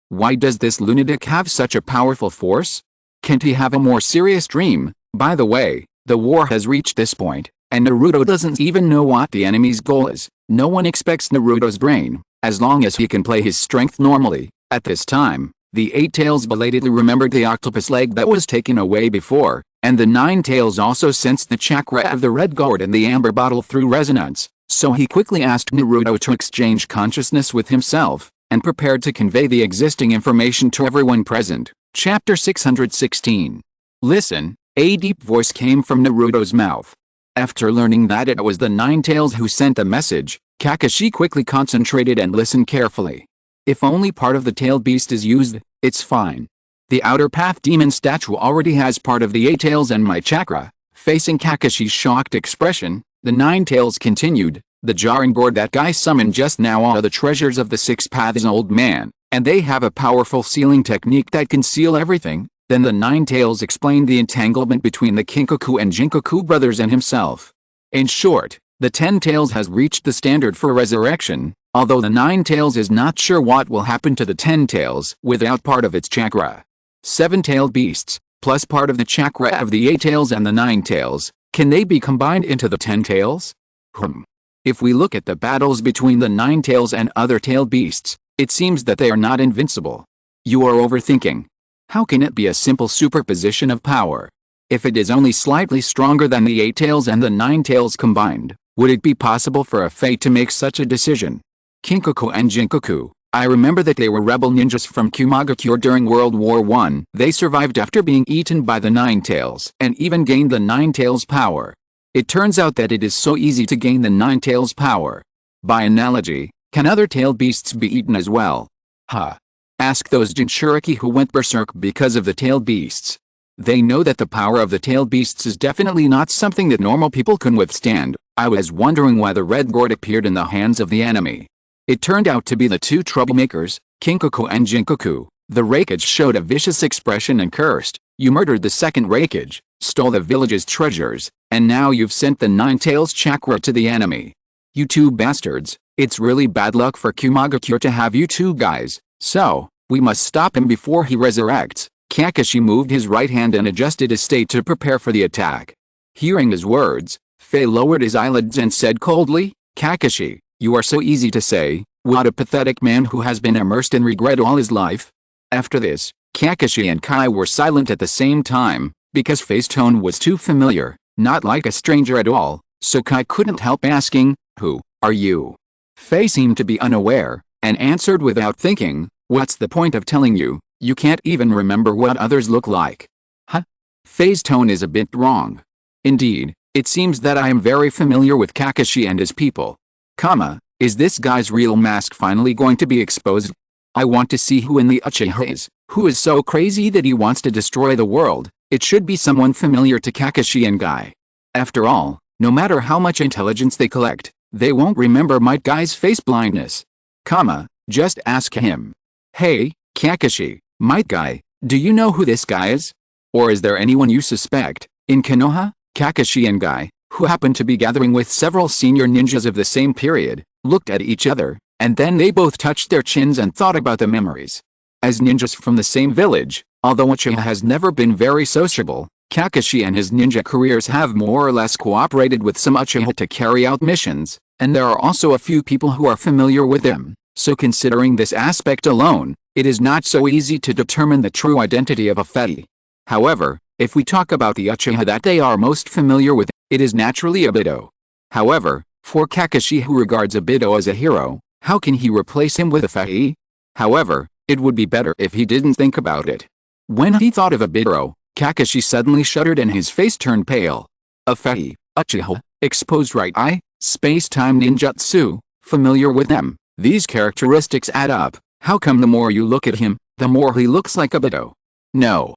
Why does this lunatic have such a powerful force? Can't he have a more serious dream? By the way, the war has reached this point, and Naruto doesn't even know what the enemy's goal is. No one expects Naruto's brain, as long as he can play his strength normally. At this time, the 8 tails belatedly remembered the octopus leg that was taken away before, and the 9 tails also sensed the chakra of the red gourd and the amber bottle through resonance, so he quickly asked Naruto to exchange consciousness with himself, and prepared to convey the existing information to everyone present. Chapter 616. Listen, a deep voice came from Naruto's mouth. After learning that it was the 9 tails who sent the message, Kakashi quickly concentrated and listened carefully. If only part of the tailed beast is used, it's fine. The Outer Path Demon statue already has part of the 8 tails and my chakra. Facing Kakashi's shocked expression, the 9 tails continued, the jar and gourd that guy summoned just now are the treasures of the 6 Paths Old Man, and they have a powerful sealing technique that can seal everything. Then the 9 tails explained the entanglement between the Kinkaku and Jinkaku brothers and himself. In short, the 10 tails has reached the standard for resurrection, although the 9 tails is not sure what will happen to the 10 tails without part of its chakra. 7-tailed beasts, plus part of the chakra of the 8 tails and the 9 tails, can they be combined into the 10 tails? If we look at the battles between the 9 tails and other tailed beasts, it seems that they are not invincible. You are overthinking. How can it be a simple superposition of power? If it is only slightly stronger than the 8 tails and the 9 tails combined, would it be possible for Afei to make such a decision? Kinkaku and Jinkaku, I remember that they were rebel ninjas from Kumagakure during World War I. They survived after being eaten by the 9 tails and even gained the 9 tails power. It turns out that it is so easy to gain the 9 tails power. By analogy, can other tailed beasts be eaten as well? Ask those Jinchuriki who went berserk because of the tailed beasts. They know that the power of the tailed beasts is definitely not something that normal people can withstand. I was wondering why the red gourd appeared in the hands of the enemy. It turned out to be the 2 troublemakers, Kinkaku and Jinkaku. The Raikage showed a vicious expression and cursed, "You murdered the second Raikage, stole the village's treasures, and now you've sent the 9 tails chakra to the enemy. You 2 bastards, it's really bad luck for Kumagakure to have you 2 guys, so, we must stop him before he resurrects." Kakashi moved his right hand and adjusted his state to prepare for the attack. Hearing his words, Fei lowered his eyelids and said coldly, "Kakashi, you are so easy to say, what a pathetic man who has been immersed in regret all his life." After this, Kakashi and Kai were silent at the same time, because Fei's tone was too familiar, not like a stranger at all, so Kai couldn't help asking, "Who are you?" Fei seemed to be unaware, and answered without thinking, "What's the point of telling you? You can't even remember what others look like." Fei's tone is a bit wrong. Indeed, It seems that I am very familiar with Kakashi and his people. Is this guy's real mask finally going to be exposed? I want to see who in the Uchiha is, who is so crazy that he wants to destroy the world. It should be someone familiar to Kakashi and Guy. After all, no matter how much intelligence they collect, they won't remember Might Guy's face blindness. Just ask him. Hey, Kakashi, Might Guy, do you know who this guy is? Or is there anyone you suspect? In Konoha, Kakashi and Guy, who happened to be gathering with several senior ninjas of the same period, looked at each other, and then they both touched their chins and thought about the memories. As ninjas from the same village, although Uchiha has never been very sociable, Kakashi and his ninja careers have more or less cooperated with some Uchiha to carry out missions, and there are also a few people who are familiar with him, so considering this aspect alone, it is not so easy to determine the true identity of a Fei. However, if we talk about the Uchiha that they are most familiar with, it is naturally Obito. However, for Kakashi, who regards Obito as a hero, how can he replace him with a Fei? However, it would be better if he didn't think about it. When he thought of Obito, Kakashi suddenly shuddered and his face turned pale. A Fei, Uchiha, exposed right eye, space-time ninjutsu, familiar with them, these characteristics add up. How come the more you look at him, the more he looks like Obito? No.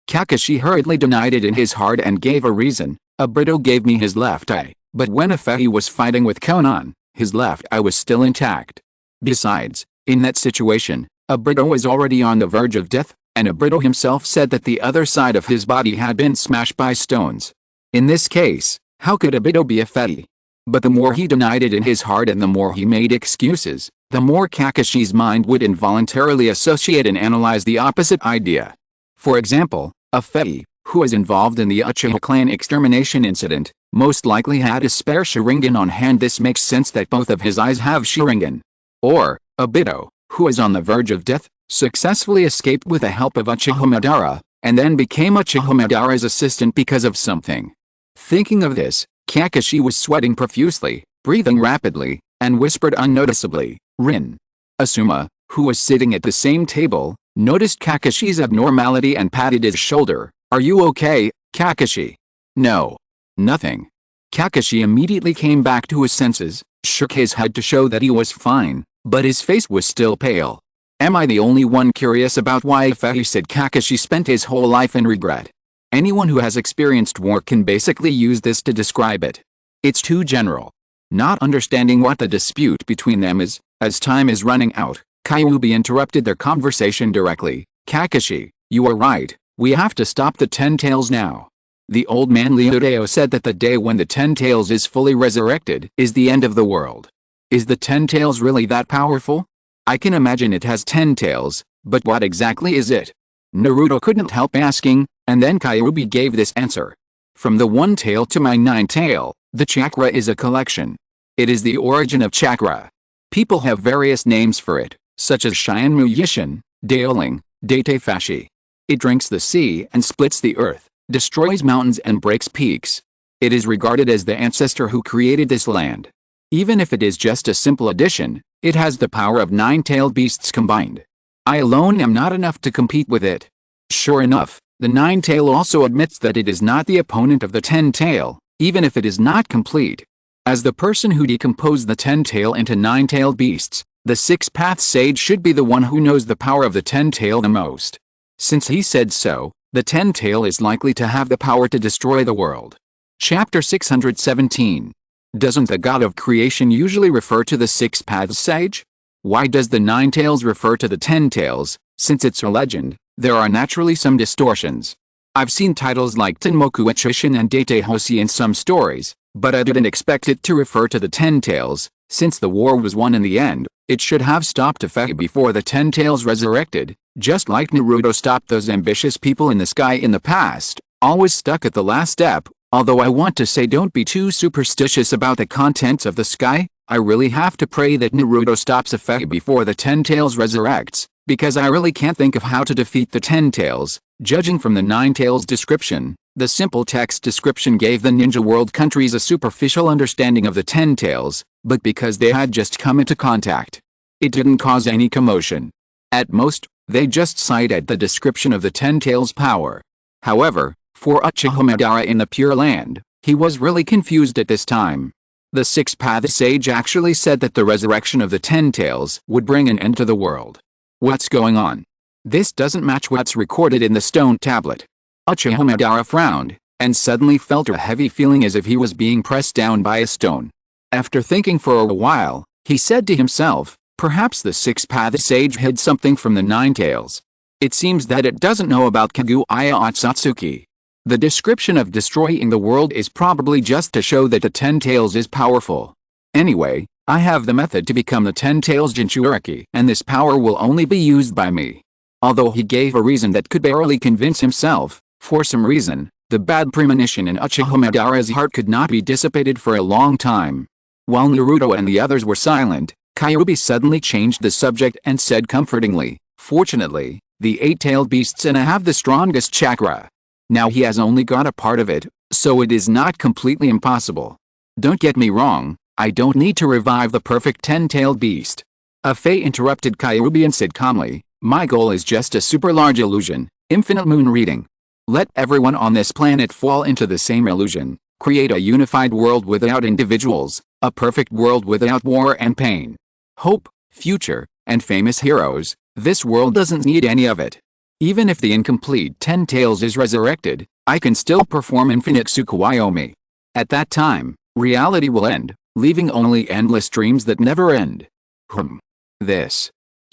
Kakashi hurriedly denied it in his heart and gave a reason. Obito gave me his left eye, but when a Fei was fighting with Konan, his left eye was still intact. Besides, in that situation, Obito was already on the verge of death, and Obito himself said that the other side of his body had been smashed by stones. In this case, how could Obito be a Fei? But the more he denied it in his heart and the more he made excuses, the more Kakashi's mind would involuntarily associate and analyze the opposite idea. For example, a Fei, who was involved in the Uchiha clan extermination incident, most likely had a spare Sharingan on hand. This makes sense that both of his eyes have Sharingan. Or, Obito, who is on the verge of death, successfully escaped with the help of Uchiha Madara, and then became Uchiha Madara's assistant because of something. Thinking of this, Kakashi was sweating profusely, breathing rapidly, and whispered unnoticeably, "Rin." Asuma, who was sitting at the same table, noticed Kakashi's abnormality and patted his shoulder. "Are you okay, Kakashi?" "No. Nothing." Kakashi immediately came back to his senses, shook his head to show that he was fine, but his face was still pale. "Am I the only one curious about why Fei?" said Kakashi spent his whole life in regret. Anyone who has experienced war can basically use this to describe it. It's too general. Not understanding what the dispute between them is, as time is running out, Kyuubi interrupted their conversation directly. "Kakashi, you are right, we have to stop the Ten Tails now." The old man Leodeo said that the day when the Ten Tails is fully resurrected is the end of the world. Is the Ten Tails really that powerful? I can imagine it has 10 tails, but what exactly is it? Naruto couldn't help asking, and then Kyuubi gave this answer. "From the one tail to my 9 tail, the chakra is a collection. It is the origin of chakra. People have various names for it, such as Shinmu Yishin, Daoling, Date Fashi. It drinks the sea and splits the earth, destroys mountains and breaks peaks. It is regarded as the ancestor who created this land. Even if it is just a simple addition, it has the power of 9-tailed beasts combined. I alone am not enough to compete with it." Sure enough, the 9-tail also admits that it is not the opponent of the 10-tail, even if it is not complete. As the person who decomposed the 10-tail into 9-tailed beasts, the Six-Path Sage should be the one who knows the power of the 10-tail the most. Since he said so, the 10-tail is likely to have the power to destroy the world. Chapter 617. Doesn't the god of creation usually refer to the Six-Path Sage? Why does the 9 tails refer to the 10 tails? Since it's a legend, there are naturally some distortions. I've seen titles like Tenmoku Ichishin and Date Hoshi in some stories, but I didn't expect it to refer to the 10 tails. Since the war was won in the end, it should have stopped Fei before the 10 tails resurrected, just like Naruto stopped those ambitious people in the sky in the past, always stuck at the last step. Although I want to say don't be too superstitious about the contents of the sky, I really have to pray that Naruto stops Fei before the 10 tails resurrects, because I really can't think of how to defeat the 10 tails. Judging from the 9 tails description, the simple text description gave the ninja world countries a superficial understanding of the 10 tails, but because they had just come into contact, it didn't cause any commotion. At most, they just sighed at the description of the 10 tails power. However, for Uchiha Madara in the Pure Land, He was really confused at this time. The sixth sage actually said that the resurrection of the Ten Tails would bring an end to the world. What's going on? This doesn't match what's recorded in the stone tablet. Uchiha Madara frowned, and suddenly felt a heavy feeling as if he was being pressed down by a stone. After thinking for a while, he said to himself, perhaps the sixth sage hid something from the Nine Tails. It seems that it doesn't know about Kaguya Otsutsuki. The description of destroying the world is probably just to show that the Ten Tails is powerful. Anyway, I have the method to become the Ten Tails Jinchuriki, and this power will only be used by me. Although he gave a reason that could barely convince himself, for some reason, the bad premonition in Uchiha Madara's heart could not be dissipated for a long time. While Naruto and the others were silent, Kyuubi suddenly changed the subject and said comfortingly, fortunately, the eight-tailed beasts and I have the strongest chakra. Now he has only got a part of it, so it is not completely impossible. Don't get me wrong, I don't need to revive the perfect ten-tailed beast. Afei interrupted Kyuubi and said calmly, my goal is just a super large illusion, infinite moon reading. Let everyone on this planet fall into the same illusion, create a unified world without individuals, a perfect world without war and pain. Hope, future, and famous heroes, this world doesn't need any of it. Even if the incomplete Ten Tails is resurrected, I can still perform infinite Tsukuyomi. At that time, reality will end, leaving only endless dreams that never end.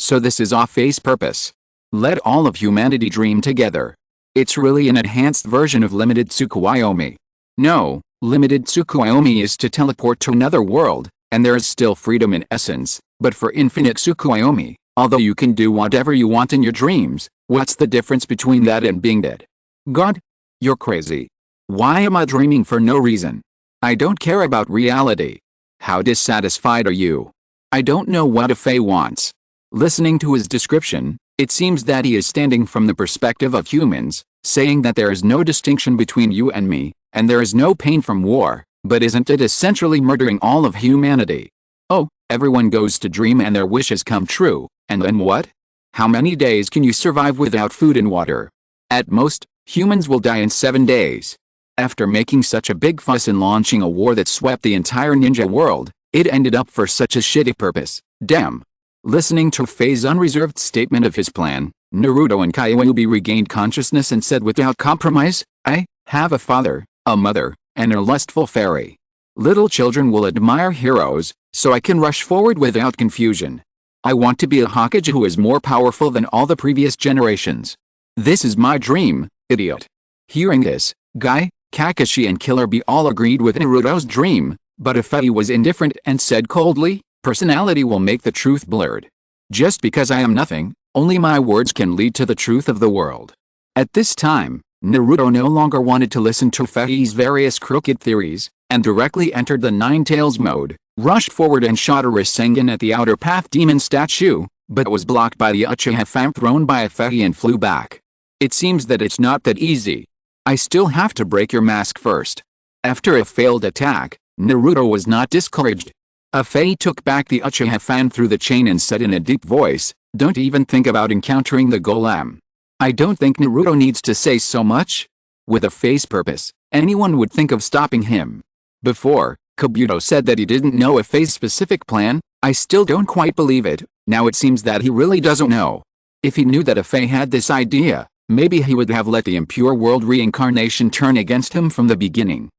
So this is Afei's purpose. Let all of humanity dream together. It's really an enhanced version of limited Tsukuyomi. No, limited Tsukuyomi is to teleport to another world, and there is still freedom in essence, but for infinite Tsukuyomi, although you can do whatever you want in your dreams, what's the difference between that and being dead? God? You're crazy. Why am I dreaming for no reason? I don't care about reality. How dissatisfied are you? I don't know what Afei wants. Listening to his description, it seems that he is standing from the perspective of humans, saying that there is no distinction between you and me, and there is no pain from war, but isn't it essentially murdering all of humanity? Oh, everyone goes to dream and their wishes come true, and then what? How many days can you survive without food and water? At most, humans will die in 7 days. After making such a big fuss and launching a war that swept the entire ninja world, it ended up for such a shitty purpose, damn. Listening to Afei's unreserved statement of his plan, Naruto and Kyuubi regained consciousness and said without compromise, I have a father, a mother, and a lustful fairy. Little children will admire heroes, so I can rush forward without confusion. I want to be a Hokage who is more powerful than all the previous generations. This is my dream, idiot. Hearing this, Guy, Kakashi and Killer Bee all agreed with Naruto's dream, but Afei was indifferent and said coldly, personality will make the truth blurred. Just because I am nothing, only my words can lead to the truth of the world. At this time, Naruto no longer wanted to listen to Afei's various crooked theories, and directly entered the Nine Tails mode, rushed forward and shot a Rasengan at the outer path demon statue, but was blocked by the Uchiha Fan thrown by Afei and flew back. It seems that it's not that easy. I still have to break your mask first. After a failed attack, Naruto was not discouraged. Afei took back the Uchiha Fan through the chain and said in a deep voice, don't even think about encountering the golem. I don't think Naruto needs to say so much. With Afei's purpose, anyone would think of stopping him. Before, Kabuto said that he didn't know Afei's specific plan. I still don't quite believe it. Now it seems that he really doesn't know. If he knew that Afei had this idea, maybe he would have let the impure world reincarnation turn against him from the beginning.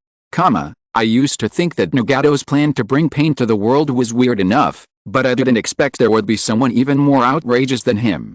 I used to think that Nagato's plan to bring pain to the world was weird enough, but I didn't expect there would be someone even more outrageous than him.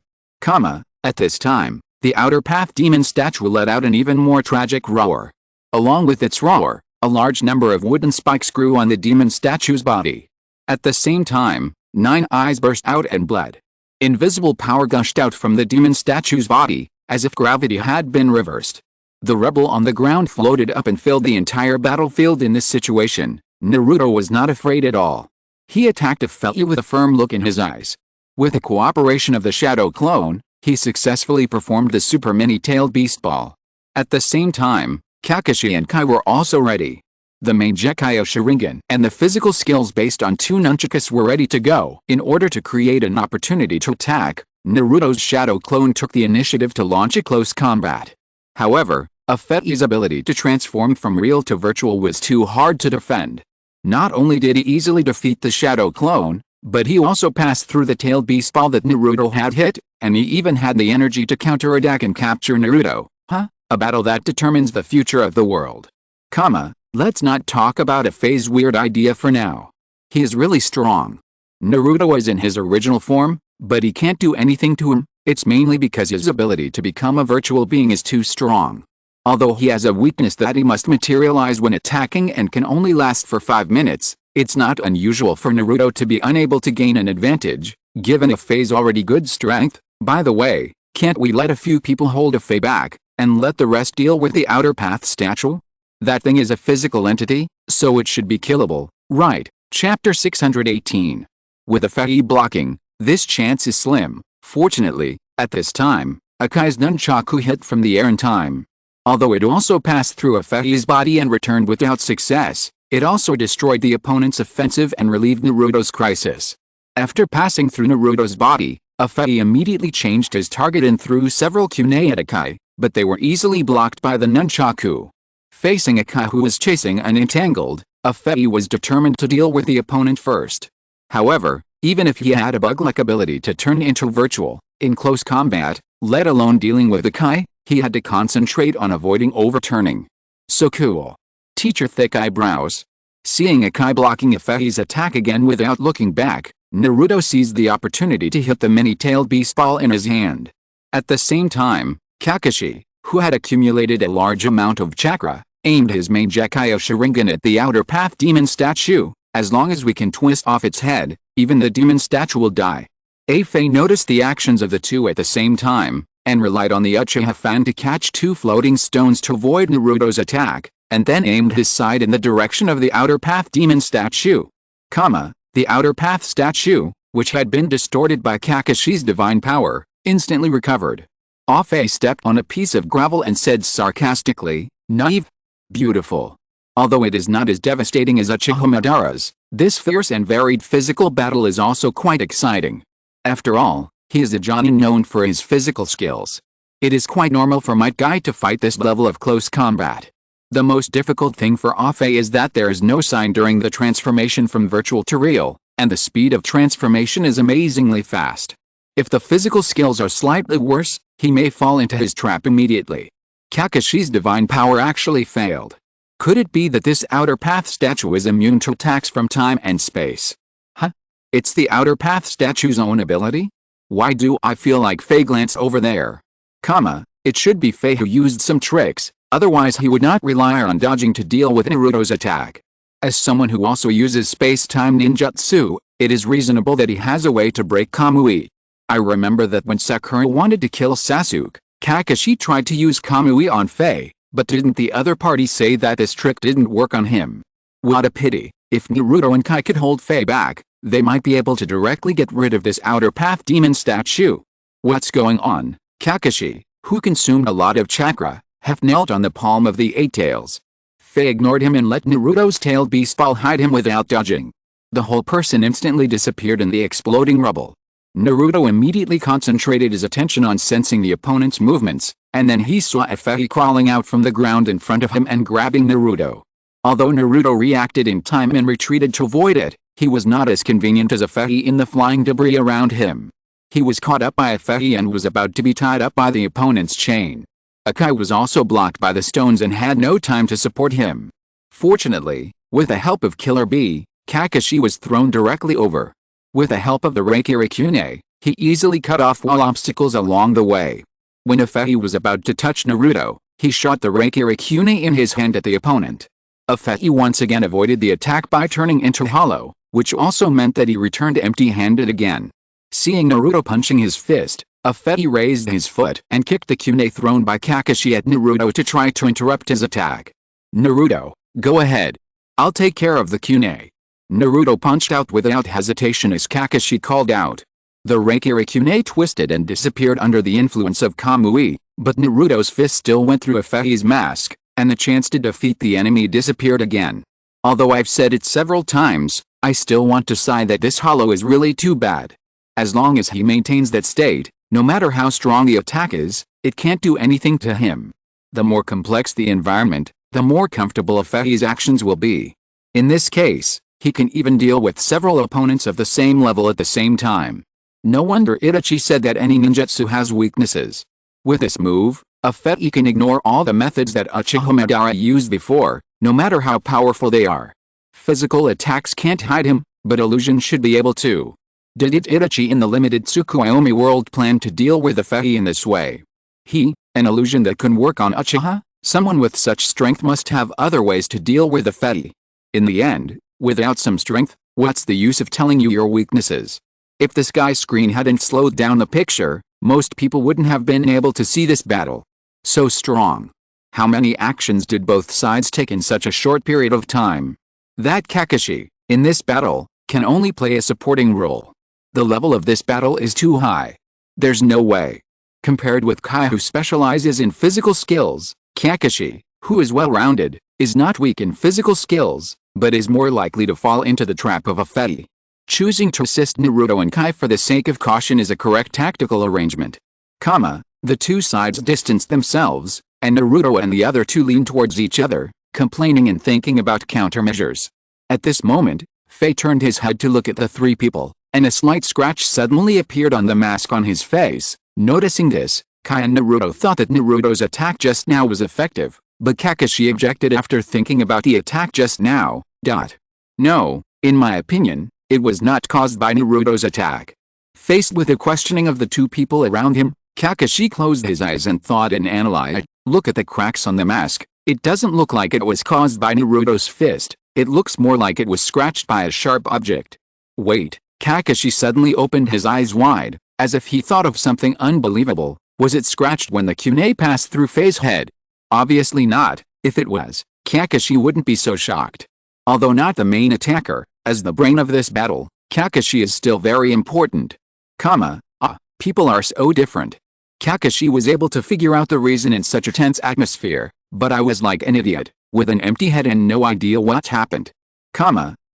At this time, the outer path demon statue let out an even more tragic roar. Along with its roar, a large number of wooden spikes grew on the demon statue's body. At the same time, 9 eyes burst out and bled. Invisible power gushed out from the demon statue's body, as if gravity had been reversed. The rebel on the ground floated up and filled the entire battlefield. In this situation, Naruto was not afraid at all. He attacked Afei with a firm look in his eyes. With the cooperation of the Shadow Clone, he successfully performed the Super Mini-Tailed Beast Ball. At the same time, Kakashi and Kai were also ready. The Mangekyou Sharingan and the physical skills based on 2 nunchakus were ready to go. In order to create an opportunity to attack, Naruto's Shadow Clone took the initiative to launch a close combat. However, Afei's ability to transform from real to virtual was too hard to defend. Not only did he easily defeat the shadow clone, but he also passed through the tailed beast ball that Naruto had hit, and he even had the energy to counterattack and capture Naruto. A battle that determines the future of the world. Let's not talk about Afei's weird idea for now. He is really strong. Naruto is in his original form, but he can't do anything to him. It's mainly because his ability to become a virtual being is too strong. Although he has a weakness that he must materialize when attacking and can only last for 5 minutes, it's not unusual for Naruto to be unable to gain an advantage, given Afei's already good strength. By the way, can't we let a few people hold Afei back, and let the rest deal with the outer path statue? That thing is a physical entity, so it should be killable, right? Chapter 618. With Afei blocking, this chance is slim. Fortunately, at this time, Akai's nunchaku hit from the air in time. Although it also passed through Afei's body and returned without success, it also destroyed the opponent's offensive and relieved Naruto's crisis. After passing through Naruto's body, Afei immediately changed his target and threw several kunai at Akai, but they were easily blocked by the nunchaku. Facing Akai who was chasing and entangled, Afei was determined to deal with the opponent first. However, even if he had a bug-like ability to turn into virtual, in close combat, let alone dealing with Akai, he had to concentrate on avoiding overturning. So cool. Teacher thick eyebrows. Seeing Akai blocking Afei's attack again without looking back, Naruto seized the opportunity to hit the many-tailed beast ball in his hand. At the same time, Kakashi, who had accumulated a large amount of chakra, aimed his main Gekkai Sharingan at the outer path demon statue. As long as we can twist off its head, even the demon statue will die. Afei noticed the actions of the two at the same time, and relied on the Uchiha fan to catch 2 floating stones to avoid Naruto's attack, and then aimed his side in the direction of the outer path demon statue. The outer path statue, which had been distorted by Kakashi's divine power, instantly recovered. Afei stepped on a piece of gravel and said sarcastically, "Naive? Beautiful." Although it is not as devastating as Uchiha Madara's, this fierce and varied physical battle is also quite exciting. After all, he is a Jonin known for his physical skills. It is quite normal for Might Guy to fight this level of close combat. The most difficult thing for Afei is that there is no sign during the transformation from virtual to real, and the speed of transformation is amazingly fast. If the physical skills are slightly worse, he may fall into his trap immediately. Kakashi's divine power actually failed. Could it be that this outer path statue is immune to attacks from time and space? It's the outer path statue's own ability? Why do I feel like Fei glance over there? It should be Fei who used some tricks, otherwise he would not rely on dodging to deal with Naruto's attack. As someone who also uses space-time ninjutsu, it is reasonable that he has a way to break Kamui. I remember that when Sakura wanted to kill Sasuke, Kakashi tried to use Kamui on Fei, but didn't the other party say that this trick didn't work on him? What a pity. If Naruto and Kai could hold Fei back, they might be able to directly get rid of this outer path demon statue. What's going on? Kakashi, who consumed a lot of chakra, half knelt on the palm of the Eight Tails. Fei ignored him and let Naruto's tailed beast ball hide him without dodging. The whole person instantly disappeared in the exploding rubble. Naruto immediately concentrated his attention on sensing the opponent's movements, and then he saw Fei crawling out from the ground in front of him and grabbing Naruto. Although Naruto reacted in time and retreated to avoid it, he was not as convenient as Fei in the flying debris around him. He was caught up by Fei and was about to be tied up by the opponent's chain. Akai was also blocked by the stones and had no time to support him. Fortunately, with the help of Killer Bee, Kakashi was thrown directly over. With the help of the Reikiri Kunai, he easily cut off all obstacles along the way. When Fei was about to touch Naruto, he shot the Reikiri Kunai in his hand at the opponent. Fei once again avoided the attack by turning into hollow, which also meant that he returned empty-handed again. Seeing Naruto punching his fist, Fei raised his foot and kicked the kunai thrown by Kakashi at Naruto to try to interrupt his attack. "Naruto, go ahead. I'll take care of the kunai." Naruto punched out without hesitation as Kakashi called out. The Reikiri kunai twisted and disappeared under the influence of Kamui, but Naruto's fist still went through Fei's mask, and the chance to defeat the enemy disappeared again. Although I've said it several times, I still want to say that this hollow is really too bad. As long as he maintains that state, no matter how strong the attack is, it can't do anything to him. The more complex the environment, the more comfortable a Fei's actions will be. In this case, he can even deal with several opponents of the same level at the same time. No wonder Itachi said that any ninjutsu has weaknesses. With this move, a Fei can ignore all the methods that Uchiha Madara used before, no matter how powerful they are. Physical attacks can't hide him, but illusion should be able to. Did Itachi in the limited Tsukuyomi world plan to deal with the Fei in this way? An illusion that can work on Uchiha? Someone with such strength must have other ways to deal with the Fei. In the end, without some strength, what's the use of telling you your weaknesses? If the sky screen hadn't slowed down the picture, most people wouldn't have been able to see this battle. So strong. How many actions did both sides take in such a short period of time? That Kakashi, in this battle, can only play a supporting role. The level of this battle is too high. There's no way. Compared with Kai, who specializes in physical skills, Kakashi, who is well-rounded, is not weak in physical skills, but is more likely to fall into the trap of a Fei. Choosing to assist Naruto and Kai for the sake of caution is a correct tactical arrangement. The two sides distance themselves, and Naruto and the other two lean towards each other, complaining and thinking about countermeasures. At this moment, Fei turned his head to look at the three people, and a slight scratch suddenly appeared on the mask on his face. Noticing this, Kai and Naruto thought that Naruto's attack just now was effective, but Kakashi objected after thinking about the attack just now. No, in my opinion, it was not caused by Naruto's attack. Faced with the questioning of the two people around him, Kakashi closed his eyes and thought and analyzed. Look at the cracks on the mask. It doesn't look like it was caused by Naruto's fist. It looks more like it was scratched by a sharp object. Wait, Kakashi suddenly opened his eyes wide, as if he thought of something unbelievable. Was it scratched when the kunai passed through Fei's head? Obviously not. If it was, Kakashi wouldn't be so shocked. Although not the main attacker, as the brain of this battle, Kakashi is still very important. People are so different. Kakashi was able to figure out the reason in such a tense atmosphere, but I was like an idiot, with an empty head and no idea what happened.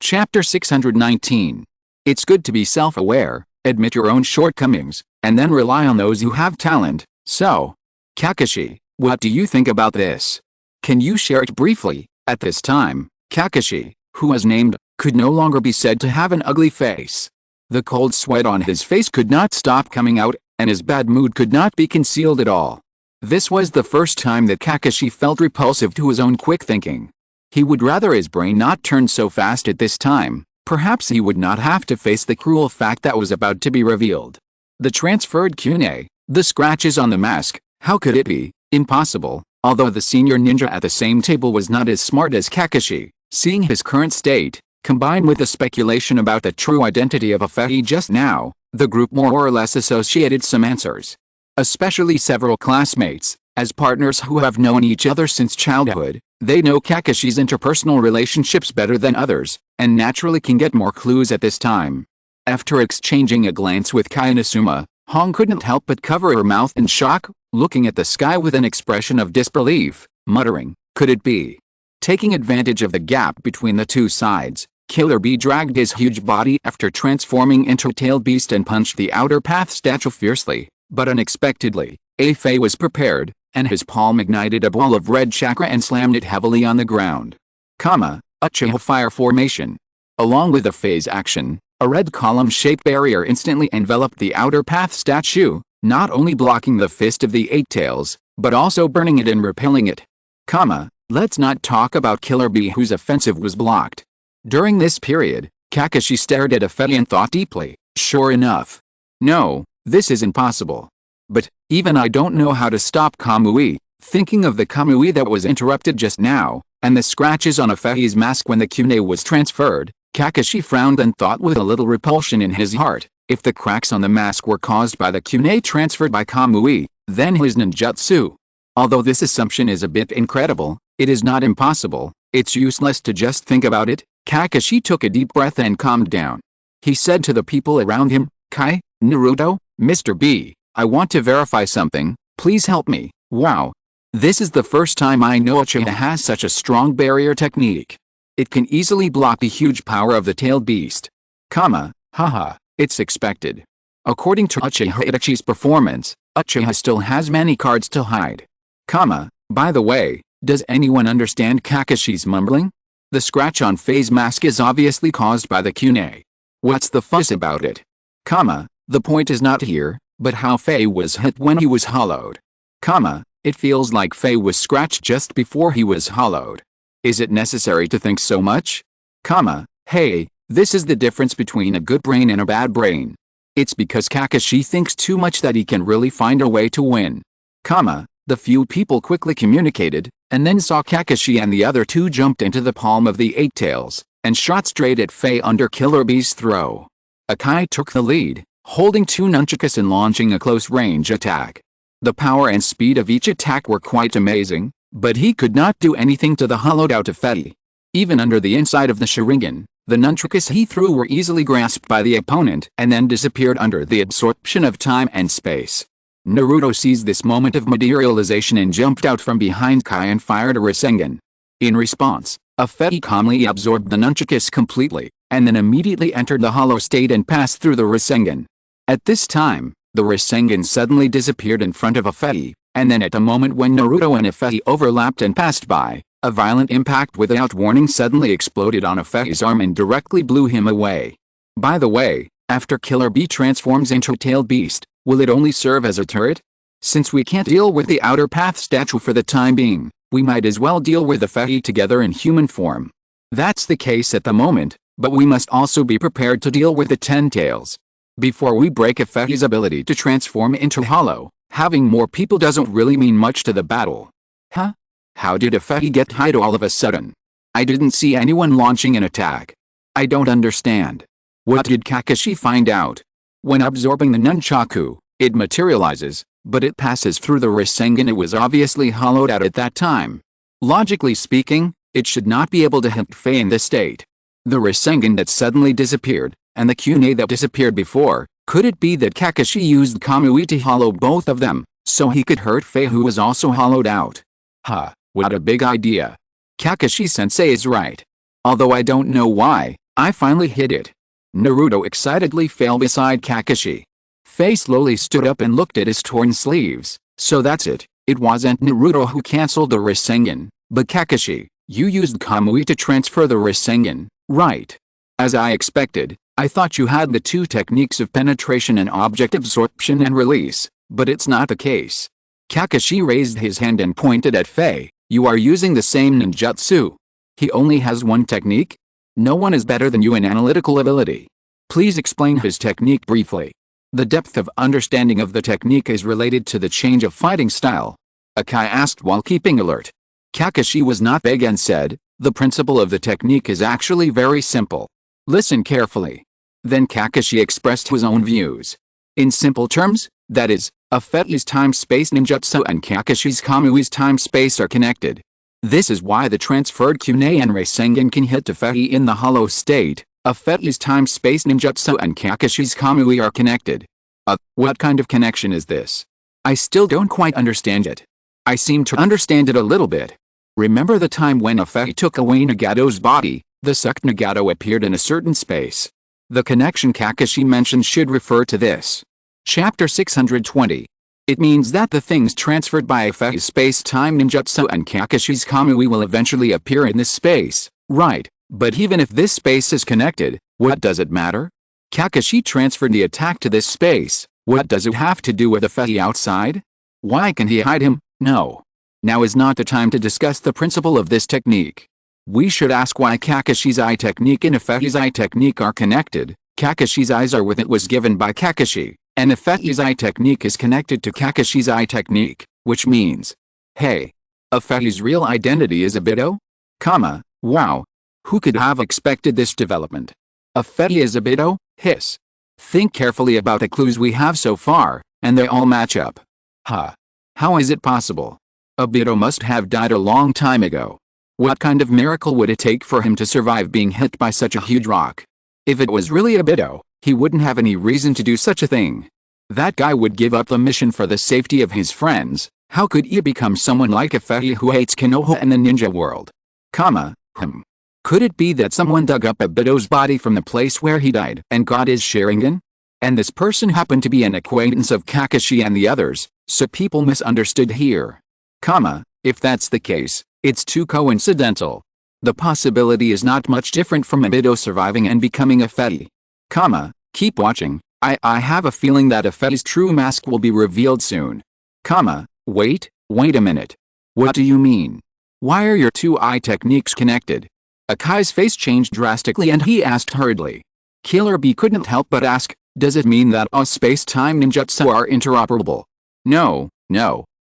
Chapter 619. It's good to be self-aware, admit your own shortcomings, and then rely on those who have talent. So, Kakashi, what do you think about this? Can you share it briefly? At this time, Kakashi, who was named, could no longer be said to have an ugly face. The cold sweat on his face could not stop coming out, and his bad mood could not be concealed at all. This was the first time that Kakashi felt repulsive to his own quick thinking. He would rather his brain not turn so fast at this time. Perhaps he would not have to face the cruel fact that was about to be revealed. The transferred kunai, the scratches on the mask, how could it be? Impossible. Although the senior ninja at the same table was not as smart as Kakashi, seeing his current state, combined with the speculation about the true identity of a Fei just now, the group more or less associated some answers. Especially several classmates, as partners who have known each other since childhood, they know Kakashi's interpersonal relationships better than others, and naturally can get more clues at this time. After exchanging a glance with Kai and Asuma, Hong couldn't help but cover her mouth in shock, looking at the sky with an expression of disbelief, muttering, could it be? Taking advantage of the gap between the two sides, Killer Bee dragged his huge body after transforming into a tailed beast and punched the outer path statue fiercely, but unexpectedly, Fei was prepared, and his palm ignited a ball of red chakra and slammed it heavily on the ground. Uchiha fire formation. Along with the Fei's action, a red column-shaped barrier instantly enveloped the outer path statue, not only blocking the fist of the Eight Tails, but also burning it and repelling it. Let's not talk about Killer Bee, whose offensive was blocked. During this period, Kakashi stared at Fei and thought deeply, sure enough. No, this is impossible. But, even I don't know how to stop Kamui. Thinking of the Kamui that was interrupted just now, and the scratches on Fei's mask when the kunai was transferred, Kakashi frowned and thought with a little repulsion in his heart, if the cracks on the mask were caused by the kunai transferred by Kamui, then his ninjutsu. Although this assumption is a bit incredible, it is not impossible. It's useless to just think about it. Kakashi took a deep breath and calmed down. He said to the people around him, Kai, Naruto, Mr. B, I want to verify something, please help me. Wow. This is the first time I know Uchiha has such a strong barrier technique. It can easily block the huge power of the tailed beast. It's expected. According to Uchiha Itachi's performance, Uchiha still has many cards to hide. By the way, does anyone understand Kakashi's mumbling? The scratch on Fei's mask is obviously caused by the kunai. What's the fuss about it? The point is not here, but how Fei was hit when he was hollowed. It feels like Fei was scratched just before he was hollowed. Is it necessary to think so much? Hey, this is the difference between a good brain and a bad brain. It's because Kakashi thinks too much that he can really find a way to win. The few people quickly communicated, and then saw Kakashi and the other two jumped into the palm of the Eight Tails, and shot straight at Fei under Killer Bee's throw. Akai took the lead, holding two nunchakus and launching a close-range attack. The power and speed of each attack were quite amazing, but he could not do anything to the hollowed-out Fei. Even under the inside of the Sharingan, the nunchakus he threw were easily grasped by the opponent and then disappeared under the absorption of time and space. Naruto seized this moment of materialization and jumped out from behind Kai and fired a Rasengan. In response, Fei calmly absorbed the nunchakus completely, and then immediately entered the hollow state and passed through the Rasengan. At this time, the Rasengan suddenly disappeared in front of Fei, and then at the moment when Naruto and Fei overlapped and passed by, a violent impact without warning suddenly exploded on Fei's arm and directly blew him away. By the way, after Killer Bee transforms into a tailed beast, will it only serve as a turret? Since we can't deal with the Outer Path statue for the time being, we might as well deal with the Fei together in human form. That's the case at the moment, but we must also be prepared to deal with the Ten Tails. Before we break Fei's ability to transform into hollow, having more people doesn't really mean much to the battle. Huh? How did Fei get hit all of a sudden? I didn't see anyone launching an attack. I don't understand. What did Kakashi find out? When absorbing the nunchaku, it materializes, but it passes through the Rasengan. It was obviously hollowed out at that time. Logically speaking, it should not be able to hit Fei in this state. The Rasengan that suddenly disappeared, and the kunai that disappeared before, could it be that Kakashi used Kamui to hollow both of them, so he could hurt Fei who was also hollowed out? What a big idea. Kakashi-sensei is right. Although I don't know why, I finally hit it. Naruto excitedly fell beside Kakashi. Fei slowly stood up and looked at his torn sleeves. So that's it, it wasn't Naruto who cancelled the Rasengan, but Kakashi. You used Kamui to transfer the Rasengan, right? As I expected, I thought you had the two techniques of penetration and object absorption and release, but it's not the case. Kakashi raised his hand and pointed at Fei. You are using the same ninjutsu. He only has one technique? No one is better than you in analytical ability. Please explain his technique briefly. The depth of understanding of the technique is related to the change of fighting style. Akai asked while keeping alert. Kakashi was not vague and said, the principle of the technique is actually very simple. Listen carefully. Then Kakashi expressed his own views. In simple terms, that is, Fei's time-space ninjutsu and Kakashi's Kamui's time-space are connected. This is why the transferred kunai and Rasengan can hit Fei in the hollow state. Fei's time-space ninjutsu and Kakashi's Kamui are connected. What kind of connection is this? I still don't quite understand it. I seem to understand it a little bit. Remember the time when Fei took away Nagato's body, the sucked Nagato appeared in a certain space. The connection Kakashi mentioned should refer to this. Chapter 620. It means that the things transferred by Fei's space-time ninjutsu and Kakashi's Kamui will eventually appear in this space, right? But even if this space is connected, what does it matter? Kakashi transferred the attack to this space. What does it have to do with the Fei outside? Why can he hide him? No. Now is not the time to discuss the principle of this technique. We should ask why Kakashi's eye technique and Fei's eye technique are connected. Kakashi's eyes are with it was given by Kakashi, and Fei's eye technique is connected to Kakashi's eye technique, which means, hey, Fei's real identity is Obito? Wow. Who could have expected this development? Fei is Obito? Hiss. Think carefully about the clues we have so far, and they all match up. How is it possible? Obito must have died a long time ago. What kind of miracle would it take for him to survive being hit by such a huge rock? If it was really Obito, he wouldn't have any reason to do such a thing. That guy would give up the mission for the safety of his friends. How could he become someone like Fei who hates Konoha and the ninja world? Could it be that someone dug up Obito's body from the place where he died and got his Sharingan? And this person happened to be an acquaintance of Kakashi and the others, so people misunderstood here. If that's the case, it's too coincidental. The possibility is not much different from Obito surviving and becoming a Fetty. Keep watching. I have a feeling that a Fetty's true mask will be revealed soon. Wait a minute. What do you mean? Why are your two eye techniques connected? Akai's face changed drastically and he asked hurriedly. Killer Bee couldn't help but ask, does it mean that all space-time ninjutsu are interoperable? No,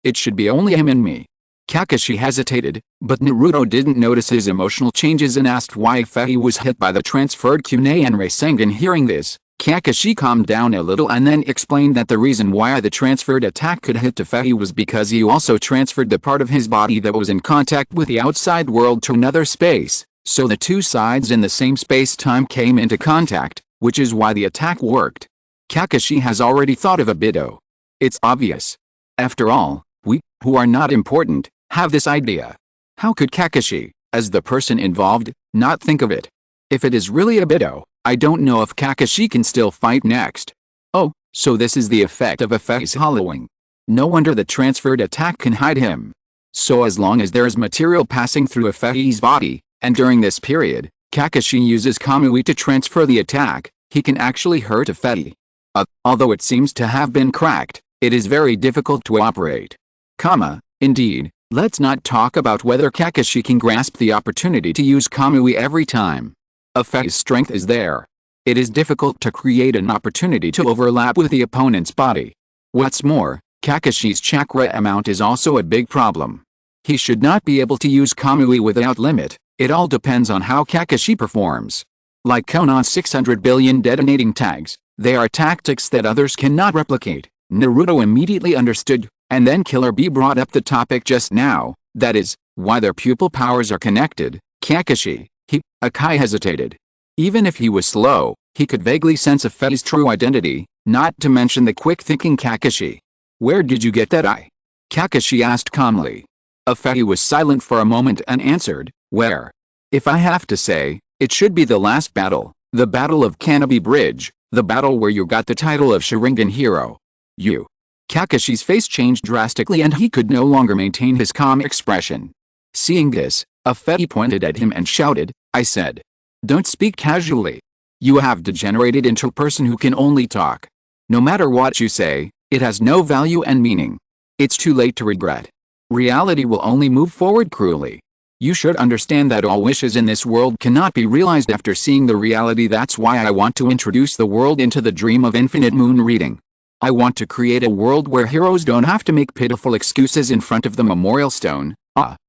it should be only him and me. Kakashi hesitated, but Naruto didn't notice his emotional changes and asked why Fetty was hit by the transferred Kunein Rasengan. Hearing this, Kakashi calmed down a little and then explained that the reason why the transferred attack could hit Fetty was because he also transferred the part of his body that was in contact with the outside world to another space, so the two sides in the same space-time came into contact, which is why the attack worked. Kakashi has already thought of Obito. It's obvious. After all, we, who are not important, have this idea. How could Kakashi, as the person involved, not think of it? If it is really Obito, I don't know if Kakashi can still fight next. Oh, so this is the effect of a Fetty's hollowing. No wonder the transferred attack can hide him. So as long as there is material passing through a Fetty's body, and during this period, Kakashi uses Kamui to transfer the attack, he can actually hurt a Fetty. Although it seems to have been cracked, it is very difficult to operate. Indeed, let's not talk about whether Kakashi can grasp the opportunity to use Kamui every time. A Fetty's strength is there. It is difficult to create an opportunity to overlap with the opponent's body. What's more, Kakashi's chakra amount is also a big problem. He should not be able to use Kamui without limit. It all depends on how Kakashi performs. Like Konoha's 600 billion detonating tags, they are tactics that others cannot replicate. Naruto immediately understood, and then Killer Bee brought up the topic just now, that is, why their pupil powers are connected. Akai hesitated. Even if he was slow, he could vaguely sense a Fetty's true identity, not to mention the quick-thinking Kakashi. Where did you get that eye? Kakashi asked calmly. A Fetty was silent for a moment and answered, where? If I have to say, it should be the last battle, the Battle of Canopy Bridge, the battle where you got the title of Sharingan Hero. You. Kakashi's face changed drastically and he could no longer maintain his calm expression. Seeing this, a Fetty pointed at him and shouted, I said. Don't speak casually. You have degenerated into a person who can only talk. No matter what you say, it has no value and meaning. It's too late to regret. Reality will only move forward cruelly. You should understand that all wishes in this world cannot be realized after seeing the reality. That's why I want to introduce the world into the dream of infinite moon reading. I want to create a world where heroes don't have to make pitiful excuses in front of the memorial stone.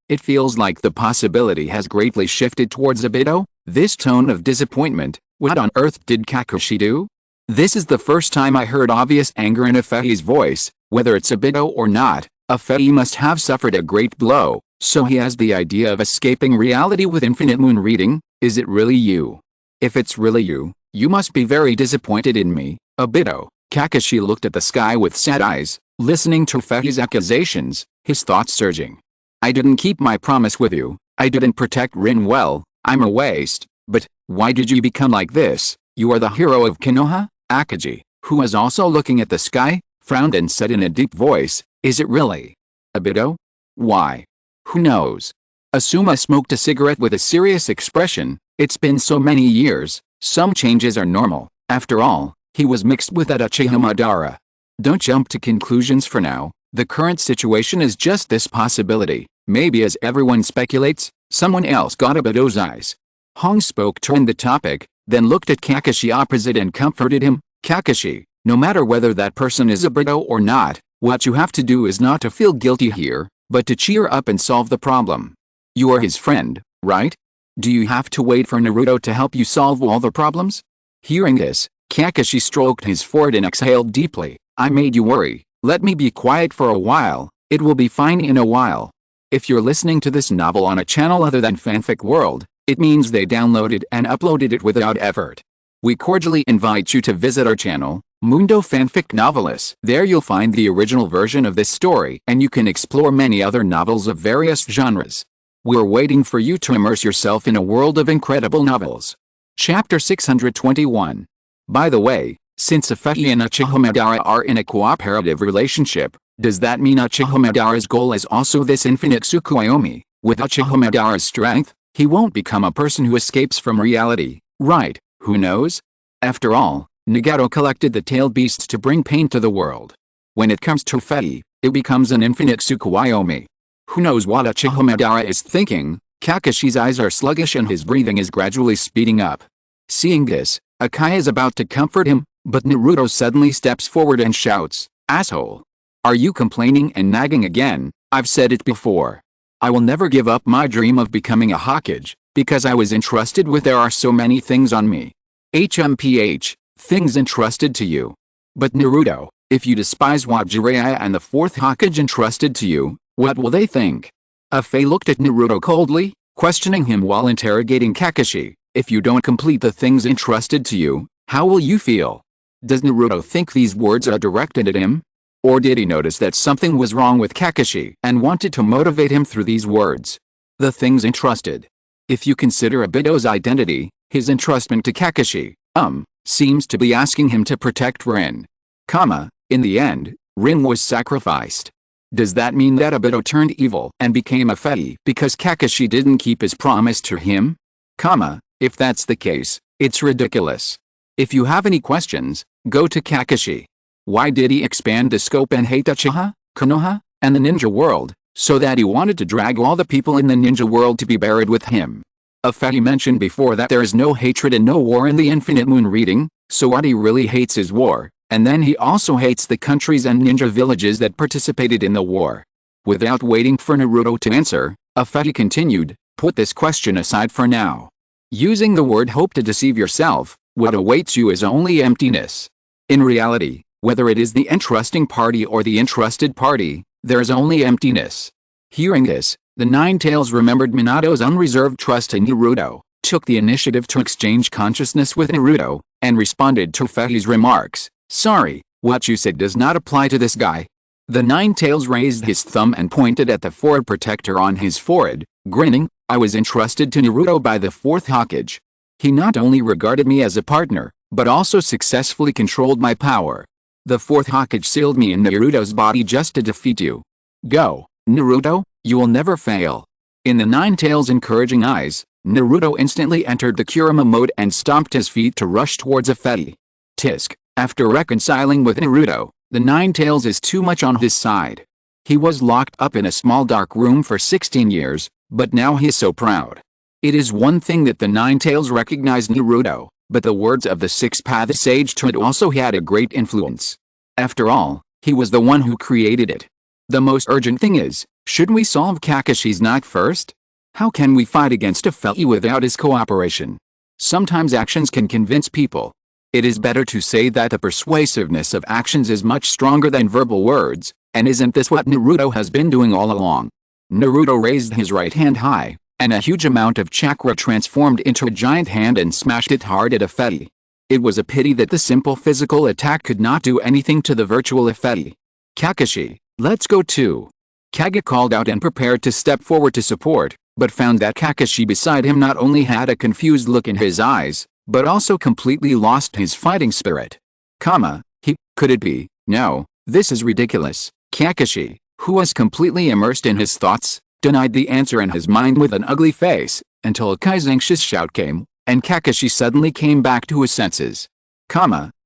It feels like the possibility has greatly shifted towards Obito. This tone of disappointment, what on earth did Kakashi do? This is the first time I heard obvious anger in a Fetty's voice. Whether it's Obito or not, a Fetty must have suffered a great blow, so he has the idea of escaping reality with infinite moon reading. Is it really you? If it's really you, you must be very disappointed in me, Obito. Kakashi looked at the sky with sad eyes, listening to Fetty's accusations, his thoughts surging. I didn't keep my promise with you, I didn't protect Rin well, I'm a waste, but, why did you become like this? You are the hero of Konoha? Akaji, who was also looking at the sky, frowned and said in a deep voice, is it really? Obito? Why? Who knows? Asuma smoked a cigarette with a serious expression. It's been so many years, some changes are normal. After all, he was mixed with that Uchiha Madara. Don't jump to conclusions for now. The current situation is just this possibility. Maybe as everyone speculates, someone else got Obito's eyes. Hong spoke, turned the topic, then looked at Kakashi opposite and comforted him. Kakashi, no matter whether that person is Obito or not, what you have to do is not to feel guilty here, but to cheer up and solve the problem. You are his friend, right? Do you have to wait for Naruto to help you solve all the problems? Hearing this, Kakashi stroked his forehead and exhaled deeply. I made you worry. Let me be quiet for a while, it will be fine in a while. If you're listening to this novel on a channel other than Fanfic World, it means they downloaded and uploaded it without effort. We cordially invite you to visit our channel, Mundo Fanfic Novelist. There you'll find the original version of this story and you can explore many other novels of various genres. We're waiting for you to immerse yourself in a world of incredible novels. Chapter 621. By the way, since Fetty and Uchiha Madara are in a cooperative relationship, Does that mean Uchiha Madara's goal is also this infinite Tsukuyomi? With Uchiha Madara's strength, he won't become a person who escapes from reality, right? Who knows? After all, Nagato collected the tailed beasts to bring pain to the world. When it comes to Fate, it becomes an infinite Tsukuyomi. Who knows what Uchiha Madara is thinking? Kakashi's eyes are sluggish and his breathing is gradually speeding up. Seeing this, Akai is about to comfort him, but Naruto suddenly steps forward and shouts, "Asshole! Are you complaining and nagging again? I've said it before. I will never give up my dream of becoming a Hokage, because I was entrusted with there are so many things on me. HMPH, things entrusted to you. But Naruto, if you despise what Jiraiya and the fourth Hokage entrusted to you, what will they think?" Afei looked at Naruto coldly, questioning him while interrogating Kakashi. "If you don't complete the things entrusted to you, how will you feel?" Does Naruto think these words are directed at him? Or did he notice that something was wrong with Kakashi and wanted to motivate him through these words? The things entrusted. If you consider Obito's identity, his entrustment to Kakashi, seems to be asking him to protect Rin. In the end, Rin was sacrificed. Does that mean that Obito turned evil and became a Fate because Kakashi didn't keep his promise to him? If that's the case, it's ridiculous. If you have any questions, go to Kakashi. Why did he expand the scope and hate Uchiha, Konoha, and the ninja world, so that he wanted to drag all the people in the ninja world to be buried with him? Afei mentioned before that there is no hatred and no war in the Infinite Moon reading, so what he really hates is war, and then he also hates the countries and ninja villages that participated in the war. Without waiting for Naruto to answer, Afei continued, "Put this question aside for now. Using the word hope to deceive yourself, what awaits you is only emptiness. In reality, whether it is the entrusting party or the entrusted party, there is only emptiness." Hearing this, the Nine Tails remembered Minato's unreserved trust in Naruto, took the initiative to exchange consciousness with Naruto, and responded to Afei's remarks. "Sorry, what you said does not apply to this guy." The Nine Tails raised his thumb and pointed at the forehead protector on his forehead, grinning. "I was entrusted to Naruto by the fourth Hokage. He not only regarded me as a partner, but also successfully controlled my power. The fourth Hokage sealed me in Naruto's body just to defeat you. Go, Naruto, you will never fail." In the Nine Tails' encouraging eyes, Naruto instantly entered the Kurama mode and stomped his feet to rush towards Afei. Tisk. After reconciling with Naruto, the Nine Tails is too much on his side. He was locked up in a small dark room for 16 years, but now he is so proud. It is one thing that the Nine Tails recognized Naruto, but the words of the Sixth Path Sage to it also had a great influence. After all, he was the one who created it. The most urgent thing is, should we solve Kakashi's knot first? How can we fight against Afei without his cooperation? Sometimes actions can convince people. It is better to say that the persuasiveness of actions is much stronger than verbal words, and isn't this what Naruto has been doing all along? Naruto raised his right hand high, and a huge amount of chakra transformed into a giant hand and smashed it hard at Afei. It was a pity that the simple physical attack could not do anything to the virtual Afei. "Kakashi, let's go too." Kage called out and prepared to step forward to support, but found that Kakashi beside him not only had a confused look in his eyes, but also completely lost his fighting spirit. Could it be? No, this is ridiculous. Kakashi, who was completely immersed in his thoughts, denied the answer in his mind with an ugly face, until Akai's anxious shout came, and Kakashi suddenly came back to his senses.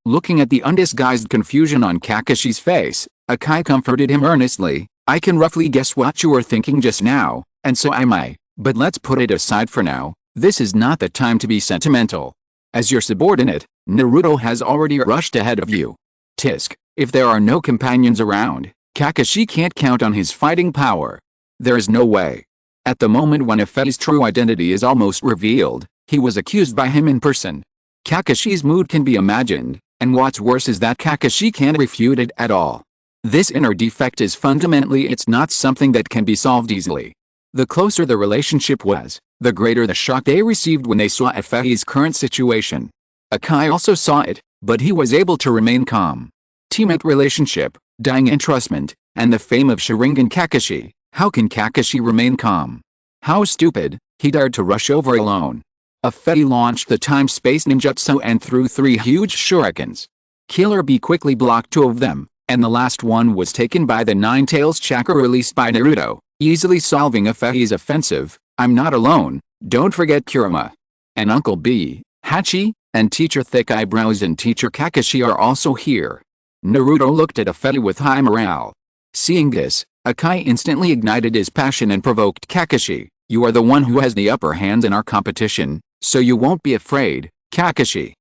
Looking at the undisguised confusion on Kakashi's face, Akai comforted him earnestly. "I can roughly guess what you were thinking just now, and so am I, but let's put it aside for now. This is not the time to be sentimental. As your subordinate, Naruto has already rushed ahead of you. Tisk, if there are no companions around, Kakashi can't count on his fighting power. There is no way." At the moment when Afei's true identity is almost revealed, he was accused by him in person. Kakashi's mood can be imagined, and what's worse is that Kakashi can't refute it at all. This inner defect is fundamentally it's not something that can be solved easily. The closer the relationship was, the greater the shock they received when they saw Afei's current situation. Akai also saw it, but he was able to remain calm. Teammate relationship, dying entrustment, and the fame of Sharingan Kakashi. How can Kakashi remain calm? How stupid, he dared to rush over alone. Afei launched the time-space ninjutsu and threw 3 huge shurikens. Killer Bee quickly blocked 2 of them, and the last one was taken by the Nine Tails chakra released by Naruto, easily solving Afei's offensive. I'm not alone, don't forget Kurama. And Uncle B, Hachi, and Teacher Thick Eyebrows and Teacher Kakashi are also here. Naruto looked at Afei with high morale. Seeing this, Akai instantly ignited his passion and provoked Kakashi. You are the one who has the upper hand in our competition, so you won't be afraid, Kakashi.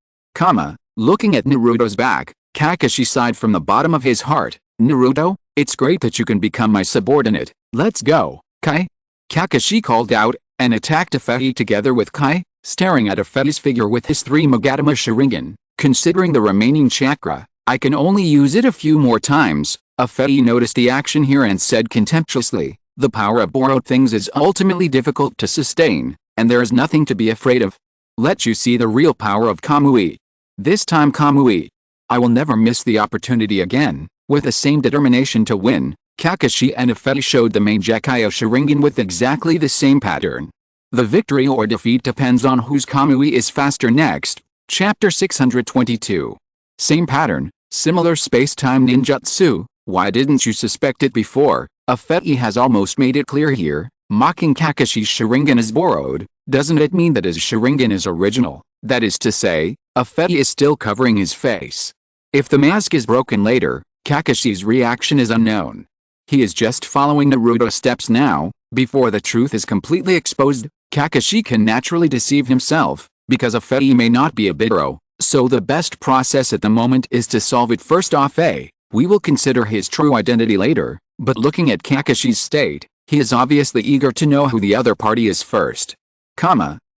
Looking at Naruto's back, Kakashi sighed from the bottom of his heart. Naruto, it's great that you can become my subordinate. Let's go, Kai. Kakashi called out, and attacked Afei together with Kai, staring at Afei's figure with his 3 Magatama Sharingan. Considering the remaining chakra, I can only use it a few more times. Afei noticed the action here and said contemptuously, the power of borrowed things is ultimately difficult to sustain, and there is nothing to be afraid of. Let you see the real power of Kamui. This time Kamui. I will never miss the opportunity again. With the same determination to win, Kakashi and Afei showed the main Gekkai Sharingan with exactly the same pattern. The victory or defeat depends on whose Kamui is faster next. Chapter 622. Same pattern, similar space-time ninjutsu. Why didn't you suspect it before? Afei has almost made it clear here, mocking Kakashi's Sharingan is borrowed. Doesn't it mean that his Sharingan is original? That is to say, Afei is still covering his face. If the mask is broken later, Kakashi's reaction is unknown. He is just following Naruto's steps now. Before the truth is completely exposed, Kakashi can naturally deceive himself, because Afei may not be a Bidoro, so the best process at the moment is to solve it first. Afei, we will consider his true identity later, but looking at Kakashi's state, he is obviously eager to know who the other party is first.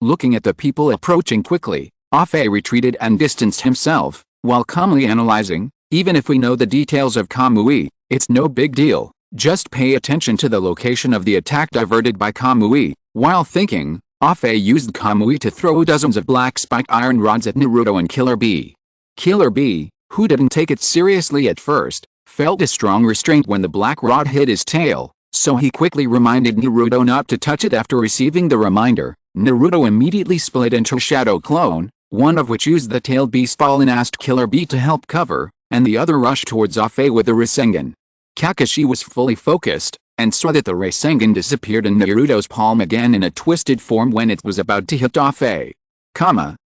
Looking at the people approaching quickly, Afei retreated and distanced himself, while calmly analyzing, even if we know the details of Kamui, it's no big deal, just pay attention to the location of the attack diverted by Kamui. While thinking, Afei used Kamui to throw dozens of black spiked iron rods at Naruto and Killer B. Killer B, who didn't take it seriously at first, felt a strong restraint when the black rod hit his tail, so he quickly reminded Naruto not to touch it. After receiving the reminder, Naruto immediately split into a shadow clone, one of which used the tailed beast ball and asked Killer B to help cover, and the other rushed towards Afei with the Rasengan. Kakashi was fully focused, and saw that the Rasengan disappeared in Naruto's palm again in a twisted form when it was about to hit Afei.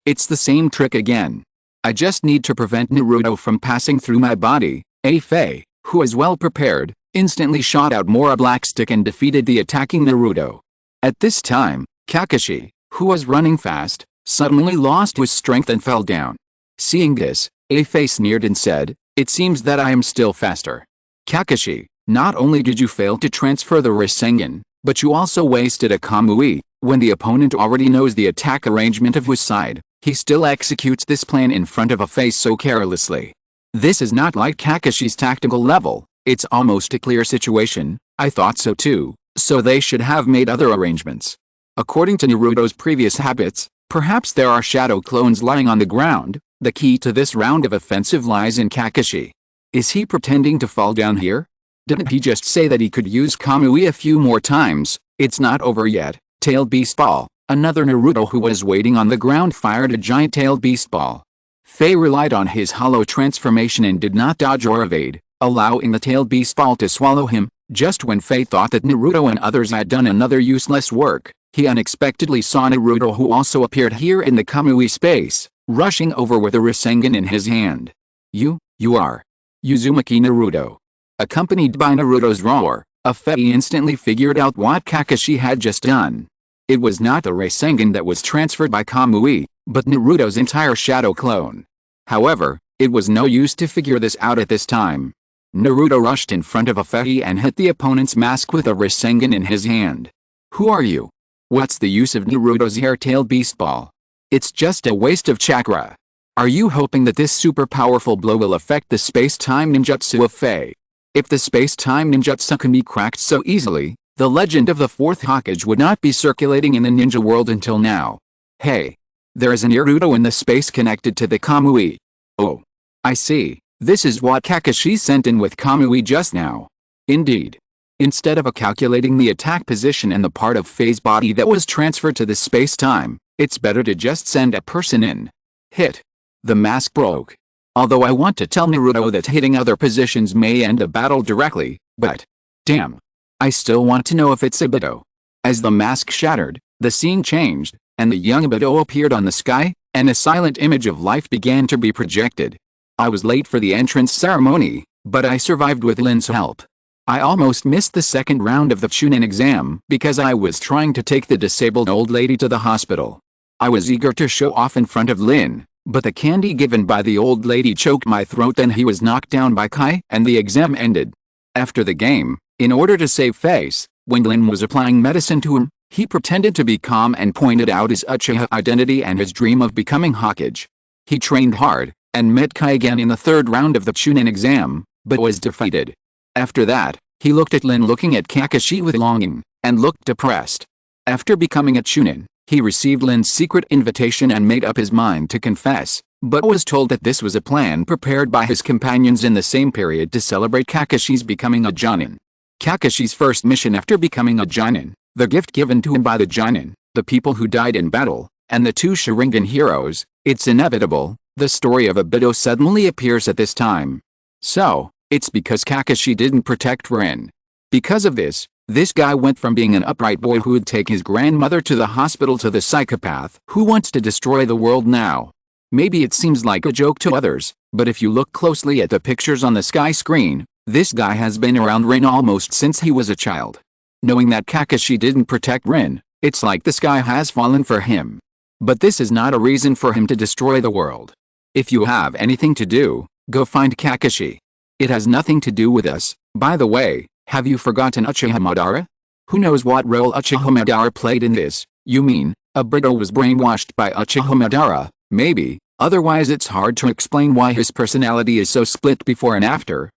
It's the same trick again. I just need to prevent Naruto from passing through my body. Afei, who is well prepared, instantly shot out more black stick and defeated the attacking Naruto. At this time, Kakashi, who was running fast, suddenly lost his strength and fell down. Seeing this, Afei sneered and said, it seems that I am still faster. Kakashi, not only did you fail to transfer the Rasengan, but you also wasted a Kamui. When the opponent already knows the attack arrangement of whose side, he still executes this plan in front of Afei so carelessly. This is not like Kakashi's tactical level, it's almost a clear situation. I thought so too, so they should have made other arrangements. According to Naruto's previous habits, perhaps there are shadow clones lying on the ground. The key to this round of offensive lies in Kakashi. Is he pretending to fall down here? Didn't he just say that he could use Kamui a few more times? It's not over yet. Tailed beast ball. Another Naruto who was waiting on the ground fired a giant tailed beast ball. Fei relied on his hollow transformation and did not dodge or evade, allowing the tailed beast ball to swallow him. Just when Fei thought that Naruto and others had done another useless work, he unexpectedly saw Naruto, who also appeared here in the Kamui space, rushing over with a Rasengan in his hand. You are Uzumaki Naruto. Accompanied by Naruto's roar, Afei instantly figured out what Kakashi had just done. It was not the Rasengan that was transferred by Kamui, but Naruto's entire shadow clone. However, it was no use to figure this out at this time. Naruto rushed in front of Afei and hit the opponent's mask with a Rasengan in his hand. Who are you? What's the use of Naruto's hair-tailed beast ball? It's just a waste of chakra. Are you hoping that this super powerful blow will affect the space-time ninjutsu of Fei? If the space-time ninjutsu can be cracked so easily, the legend of the fourth Hokage would not be circulating in the ninja world until now. Hey! There is an Naruto in the space connected to the Kamui. Oh. I see. This is what Kakashi sent in with Kamui just now. Indeed. Instead of calculating the attack position and the part of Fei's body that was transferred to the space-time, it's better to just send a person in. Hit. The mask broke. Although I want to tell Naruto that hitting other positions may end a battle directly, but damn. I still want to know if it's Obito. As the mask shattered, the scene changed, and the young Obito appeared on the sky, and a silent image of life began to be projected. I was late for the entrance ceremony, but I survived with Lin's help. I almost missed the second round of the Chunin exam because I was trying to take the disabled old lady to the hospital. I was eager to show off in front of Lin, but the candy given by the old lady choked my throat. Then he was knocked down by Kai and the exam ended. After the game, in order to save face, when Lin was applying medicine to him, he pretended to be calm and pointed out his Uchiha identity and his dream of becoming Hokage. He trained hard, and met Kai again in the third round of the Chunin exam, but was defeated. After that, he looked at Lin looking at Kakashi with longing, and looked depressed. After becoming a Chunin, he received Lin's secret invitation and made up his mind to confess, but was told that this was a plan prepared by his companions in the same period to celebrate Kakashi's becoming a Jonin. Kakashi's first mission after becoming a Jonin, the gift given to him by the Jonin, the people who died in battle, and the two Sharingan heroes, it's inevitable, the story of Obito suddenly appears at this time. So, it's because Kakashi didn't protect Rin. Because of this guy went from being an upright boy who would take his grandmother to the hospital to the psychopath who wants to destroy the world now. Maybe it seems like a joke to others, but if you look closely at the pictures on the sky screen, this guy has been around Rin almost since he was a child. Knowing that Kakashi didn't protect Rin, it's like the sky has fallen for him. But this is not a reason for him to destroy the world. If you have anything to do, go find Kakashi. It has nothing to do with us. By the way, have you forgotten Uchiha Madara? Who knows what role Uchiha Madara played in this? You mean, Obito was brainwashed by Uchiha Madara? Maybe, otherwise it's hard to explain why his personality is so split before and after.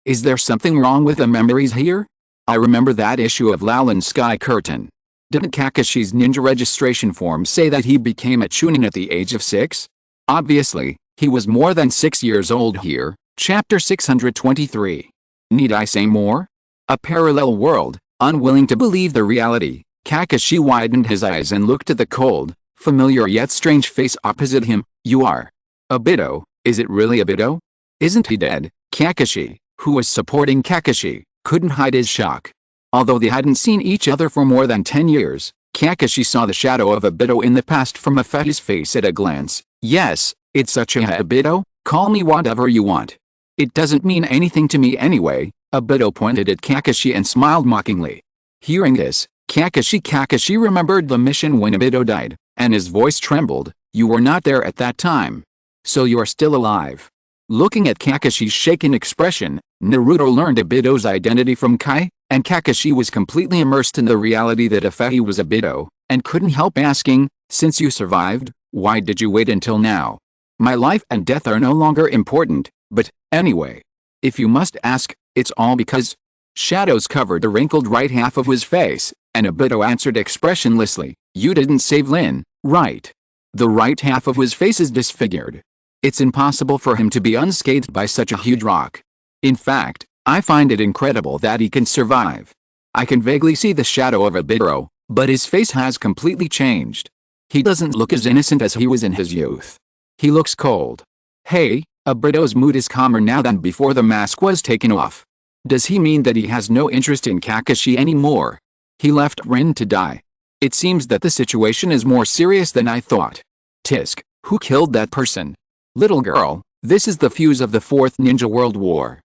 Is there something wrong with the memories here? I remember that issue of Laulin's Sky Curtain. Didn't Kakashi's ninja registration form say that he became a Chunin at the age of 6? Obviously, he was more than 6 years old here. Chapter 623. Need I say more? A parallel world. Unwilling to believe the reality, Kakashi widened his eyes and looked at the cold, familiar yet strange face opposite him. You are Obito. Is it really Obito? Isn't he dead? Kakashi, who was supporting Kakashi, couldn't hide his shock. Although they hadn't seen each other for more than 10 years, Kakashi saw the shadow of Obito in the past from his face at a glance. Yes, it's Uchiha Obito, call me whatever you want. It doesn't mean anything to me anyway. Obito pointed at Kakashi and smiled mockingly. Hearing this, Kakashi remembered the mission when Obito died, and his voice trembled. You were not there at that time. So you're still alive. Looking at Kakashi's shaken expression, Naruto learned Obito's identity from Kai, and Kakashi was completely immersed in the reality that he was Obito, and couldn't help asking, since you survived, why did you wait until now? My life and death are no longer important, but, anyway. If you must ask, it's all because shadows covered the wrinkled right half of his face, and Obito answered expressionlessly, you didn't save Lin, right? The right half of his face is disfigured. It's impossible for him to be unscathed by such a huge rock. In fact, I find it incredible that he can survive. I can vaguely see the shadow of Obito, but his face has completely changed. He doesn't look as innocent as he was in his youth. He looks cold. Hey, Obito's mood is calmer now than before the mask was taken off. Does he mean that he has no interest in Kakashi anymore? He left Rin to die. It seems that the situation is more serious than I thought. Tisk, who killed that person? Little girl, this is the fuse of the Fourth Ninja World War.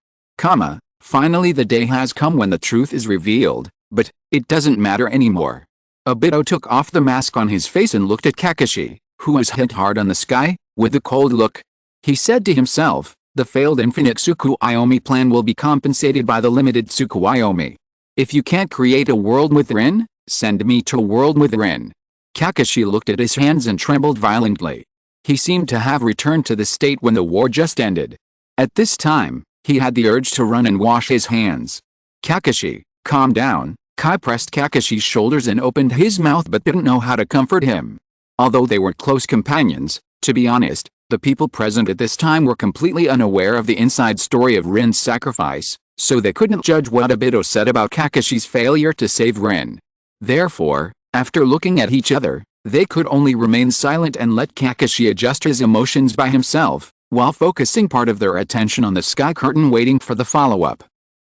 Finally the day has come when the truth is revealed, but it doesn't matter anymore. Obito took off the mask on his face and looked at Kakashi, who was hit hard on the sky, with a cold look. He said to himself, the failed infinite Tsukuyomi plan will be compensated by the limited Tsukuyomi. If you can't create a world with Rin, send me to a world with Rin. Kakashi looked at his hands and trembled violently. He seemed to have returned to the state when the war just ended. At this time, he had the urge to run and wash his hands. Kakashi, calm down. Kai pressed Kakashi's shoulders and opened his mouth but didn't know how to comfort him. Although they were close companions, to be honest, the people present at this time were completely unaware of the inside story of Rin's sacrifice, so they couldn't judge what Obito said about Kakashi's failure to save Rin. Therefore, after looking at each other, they could only remain silent and let Kakashi adjust his emotions by himself. while focusing part of their attention on the sky curtain waiting for the follow-up.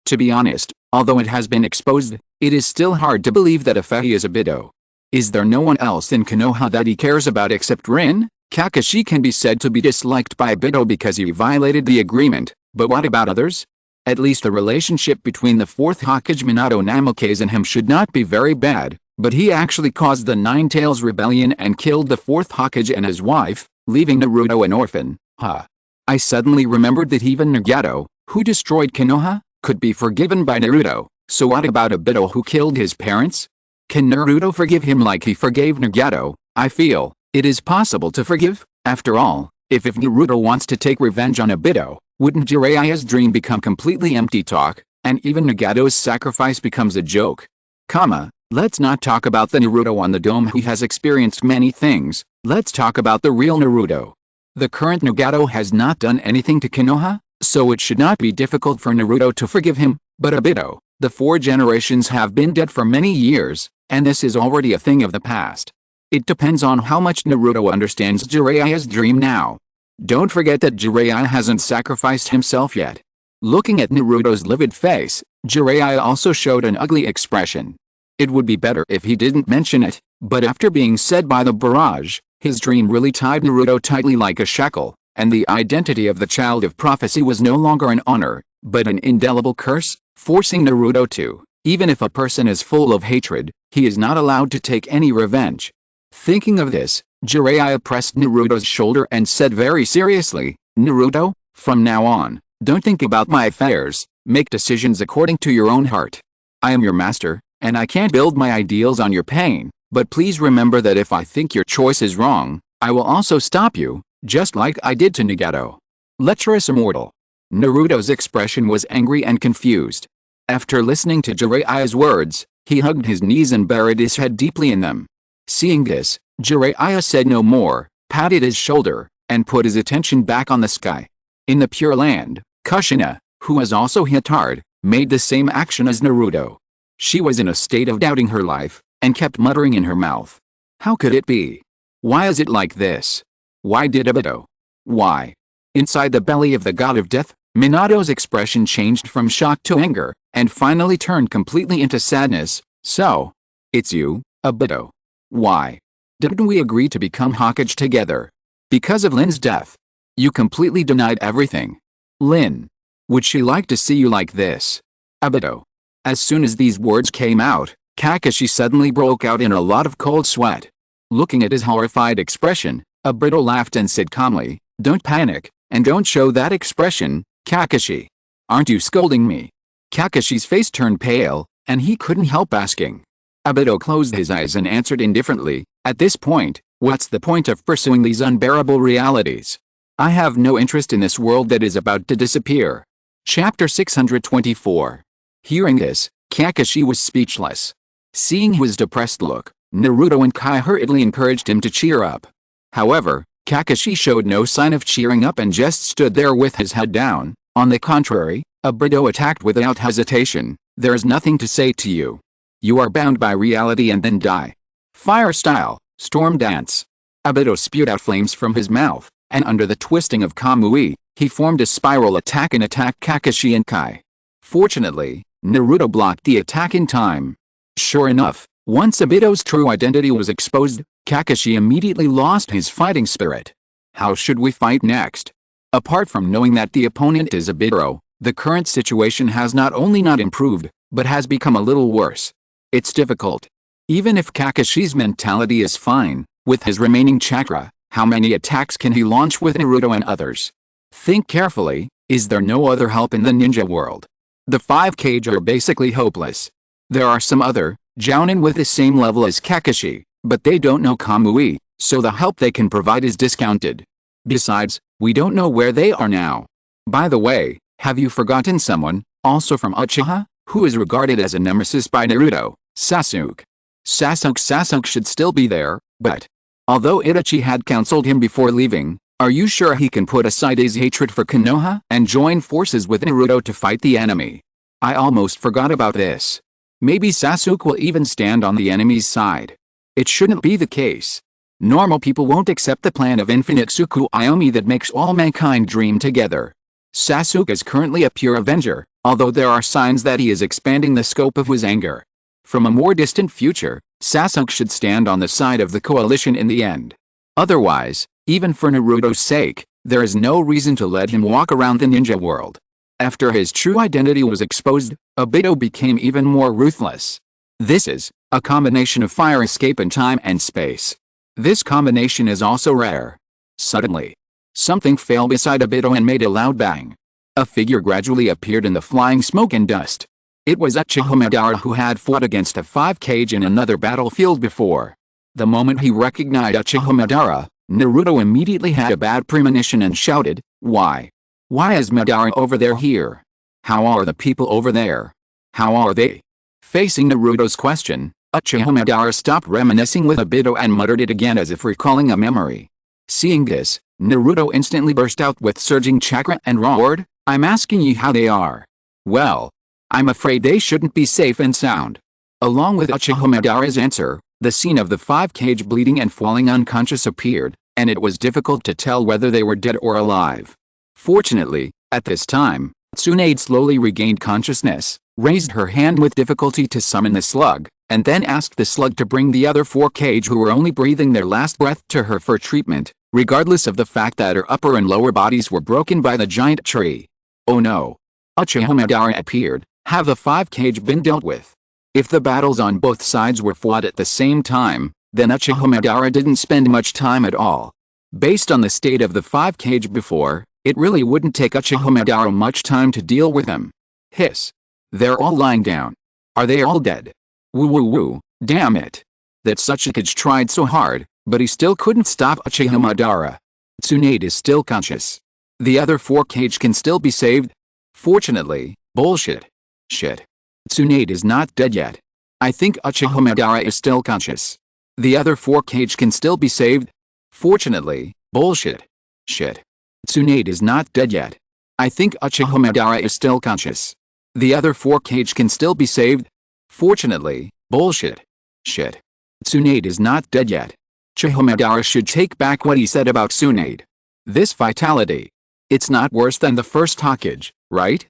To be honest, although it has been exposed, it is still hard to believe that Ifehi is Obito. Is there no one else in Konoha that he cares about except Rin? Kakashi can be said to be disliked by Obito because he violated the agreement, but what about others? At least the relationship between the fourth Hokage Minato Namikaze and him should not be very bad, but he actually caused the Nine Tails Rebellion and killed the fourth Hokage and his wife, leaving Naruto an orphan. I suddenly remembered that even Nagato, who destroyed Konoha, could be forgiven by Naruto, so what about Obito who killed his parents? Can Naruto forgive him like he forgave Nagato? I feel it is possible to forgive. After all, if Naruto wants to take revenge on Obito, wouldn't Jiraiya's dream become completely empty talk, and even Nagato's sacrifice becomes a joke? Let's not talk about the Naruto on the dome who has experienced many things, let's talk about the real Naruto. The current Nagato has not done anything to Konoha, so it should not be difficult for Naruto to forgive him, but Obito, the 4 generations have been dead for many years, and this is already a thing of the past. It depends on how much Naruto understands Jiraiya's dream now. Don't forget that Jiraiya hasn't sacrificed himself yet. Looking at Naruto's livid face, Jiraiya also showed an ugly expression. It would be better if he didn't mention it, but after being said by the barrage, his dream really tied Naruto tightly like a shackle, and the identity of the child of prophecy was no longer an honor, but an indelible curse, forcing Naruto to, even if a person is full of hatred, he is not allowed to take any revenge. Thinking of this, Jiraiya pressed Naruto's shoulder and said very seriously, Naruto, from now on, don't think about my affairs, make decisions according to your own heart. I am your master, and I can't build my ideals on your pain, but please remember that if I think your choice is wrong, I will also stop you, just like I did to Nagato. Lecherous immortal. Naruto's expression was angry and confused. After listening to Jiraiya's words, he hugged his knees and buried his head deeply in them. Seeing this, Jiraiya said no more, patted his shoulder, and put his attention back on the sky. In the Pure Land, Kushina, who was also hit hard, made the same action as Naruto. She was in a state of doubting her life, and kept muttering in her mouth. How could it be? Why is it like this? Why did Obito? Why? Inside the belly of the god of death, Minato's expression changed from shock to anger, and finally turned completely into sadness. So, it's you, Obito. Why? Didn't we agree to become Hokage together? Because of Lin's death. You completely denied everything. Lin. Would she like to see you like this? Obito. As soon as these words came out, Kakashi suddenly broke out in a lot of cold sweat. Looking at his horrified expression, Obito laughed and said calmly, don't panic, and don't show that expression, Kakashi. Aren't you scolding me? Kakashi's face turned pale, and he couldn't help asking. Obito closed his eyes and answered indifferently, at this point, what's the point of pursuing these unbearable realities? I have no interest in this world that is about to disappear. Chapter 624. Hearing this, Kakashi was speechless. Seeing his depressed look, Naruto and Kai hurriedly encouraged him to cheer up. However, Kakashi showed no sign of cheering up and just stood there with his head down. On the contrary, Obito attacked without hesitation. There is nothing to say to you. You are bound by reality and then die. Fire style, storm dance. Obito spewed out flames from his mouth, and under the twisting of Kamui, he formed a spiral attack and attacked Kakashi and Kai. Fortunately, Naruto blocked the attack in time. Sure enough, once Obito's true identity was exposed, Kakashi immediately lost his fighting spirit. How should we fight next? Apart from knowing that the opponent is Obito, the current situation has not only not improved, but has become a little worse. It's difficult. Even if Kakashi's mentality is fine, with his remaining chakra, how many attacks can he launch with Naruto and others? Think carefully, is there no other help in the ninja world? The 5 Kage are basically hopeless. There are some other, jounin with the same level as Kakashi, but they don't know Kamui, so the help they can provide is discounted. Besides, we don't know where they are now. By the way, have you forgotten someone, also from Uchiha, who is regarded as a nemesis by Naruto, Sasuke? Sasuke should still be there, but although Itachi had counseled him before leaving, are you sure he can put aside his hatred for Konoha and join forces with Naruto to fight the enemy? I almost forgot about this. Maybe Sasuke will even stand on the enemy's side. It shouldn't be the case. Normal people won't accept the plan of infinite Tsukuyomi that makes all mankind dream together. Sasuke is currently a pure avenger, although there are signs that he is expanding the scope of his anger. From a more distant future, Sasuke should stand on the side of the coalition in the end. Otherwise, even for Naruto's sake, there is no reason to let him walk around the ninja world. After his true identity was exposed, Obito became even more ruthless. This is a combination of fire escape in time and space. This combination is also rare. Suddenly, something fell beside Obito and made a loud bang. A figure gradually appeared in the flying smoke and dust. It was Uchiha Madara, who had fought against a 5 in another battlefield before. The moment he recognized Uchiha Madara, Naruto immediately had a bad premonition and shouted, "Why? Why is Madara over there here? How are the people over there? How are they?" Facing Naruto's question, Uchiha Madara stopped reminiscing with Obito and muttered it again as if recalling a memory. Seeing this, Naruto instantly burst out with surging chakra and roared, "I'm asking you how they are. Well, I'm afraid they shouldn't be safe and sound." Along with Uchiha Madara's answer, the scene of the 5 bleeding and falling unconscious appeared, and it was difficult to tell whether they were dead or alive. Fortunately, at this time, Tsunade slowly regained consciousness, raised her hand with difficulty to summon the slug, and then asked the slug to bring the other 4 who were only breathing their last breath to her for treatment, regardless of the fact that her upper and lower bodies were broken by the giant tree. Oh no! Uchiha Madara appeared. Have the 5 been dealt with? If the battles on both sides were fought at the same time, then Uchiha Madara didn't spend much time at all. Based on the state of the 5 before, it really wouldn't take Uchiha Madara much time to deal with them. Hiss. They're all lying down. Are they all dead? Woo woo woo, damn it. That Sasuke tried so hard, but he still couldn't stop Uchiha Madara. Tsunade is still conscious. The other 4 can still be saved? Fortunately, bullshit. Shit. Tsunade is not dead yet. I think Uchiha Madara is still conscious. The other 4 can still be saved? Fortunately, bullshit. Shit. Tsunade is not dead yet. I think Uchiha Madara is still conscious. The other 4 can still be saved? Fortunately, bullshit. Shit. Tsunade is not dead yet. Uchiha Madara should take back what he said about Tsunade. This vitality. It's not worse than the first Hokage, right?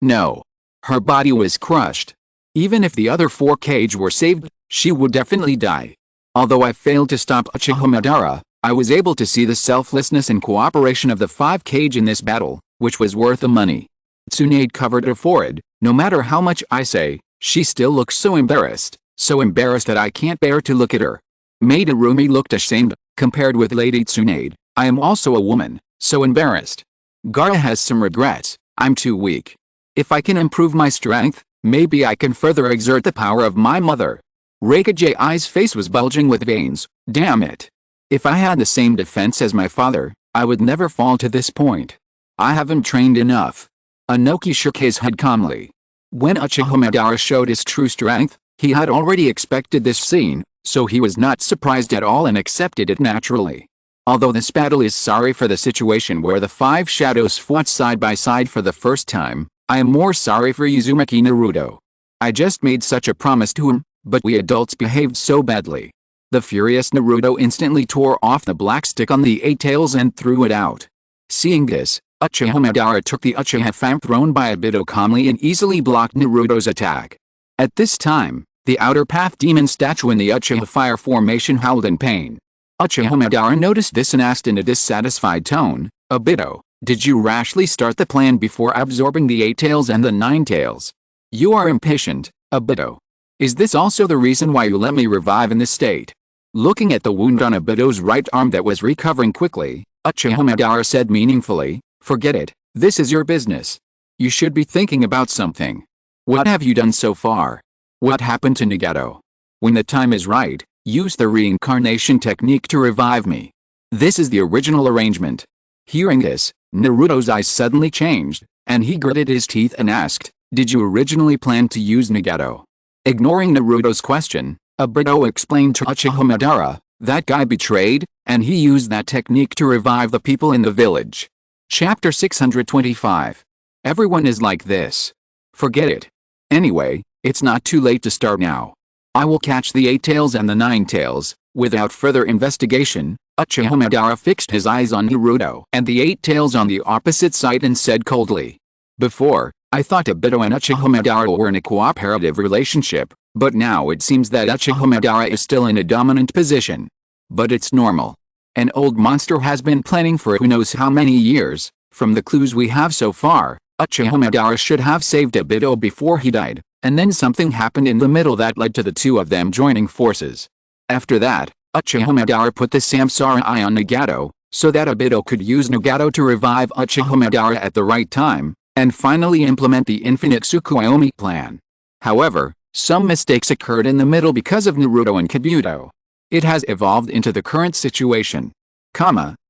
No. Her body was crushed. Even if the other 4 were saved, she would definitely die. Although I failed to stop Uchiha Madara, I was able to see the selflessness and cooperation of the 5 in this battle, which was worth the money. Tsunade covered her forehead. No matter how much I say, she still looks so embarrassed that I can't bear to look at her. Maid Arumi looked ashamed. Compared with Lady Tsunade, I am also a woman, so embarrassed. Gaara has some regrets. I'm too weak. If I can improve my strength, maybe I can further exert the power of my mother. Reika's face was bulging with veins. Damn it. If I had the same defense as my father, I would never fall to this point. I haven't trained enough. Inoki shook his head calmly. When Uchiha Madara showed his true strength, he had already expected this scene, so he was not surprised at all and accepted it naturally. Although this battle is sorry for the situation where the 5 shadows fought side by side for the first time, I am more sorry for Uzumaki Naruto. I just made such a promise to him, but we adults behaved so badly. The furious Naruto instantly tore off the black stick on the 8 tails and threw it out. Seeing this, Uchiha Madara took the Uchiha Fang thrown by Obito calmly and easily blocked Naruto's attack. At this time, the outer path demon statue in the Uchiha fire formation howled in pain. Uchiha Madara noticed this and asked in a dissatisfied tone, "Obito, did you rashly start the plan before absorbing the 8 tails and the 9 tails? You are impatient, Obito. Is this also the reason why you let me revive in this state?" Looking at the wound on Obito's right arm that was recovering quickly, Uchiha Madara said meaningfully, "Forget it, this is your business. You should be thinking about something. What have you done so far? What happened to Nagato? When the time is right, use the reincarnation technique to revive me. This is the original arrangement." Hearing this, Naruto's eyes suddenly changed, and he gritted his teeth and asked, "Did you originally plan to use Nagato?" Ignoring Naruto's question, Obito explained to Uchiha Madara, "That guy betrayed, and he used that technique to revive the people in the village." Chapter 625. Everyone is like this. Forget it. Anyway, it's not too late to start now. I will catch the 8 tails and the 9 tails, Without further investigation, Uchiha Madara fixed his eyes on Naruto and the eight tails on the opposite side and said coldly. Before, I thought Obito and Uchiha Madara were in a cooperative relationship, but now it seems that Uchiha Madara is still in a dominant position. But it's normal. An old monster has been planning for who knows how many years. From the clues we have so far, Uchiha Madara should have saved Obito before he died, and then something happened in the middle that led to the two of them joining forces. After that, Uchiha Madara put the Samsara Eye on Nagato, so that Obito could use Nagato to revive Uchiha Madara at the right time, and finally implement the infinite Tsukuyomi plan. However, some mistakes occurred in the middle because of Naruto and Kabuto. It has evolved into the current situation.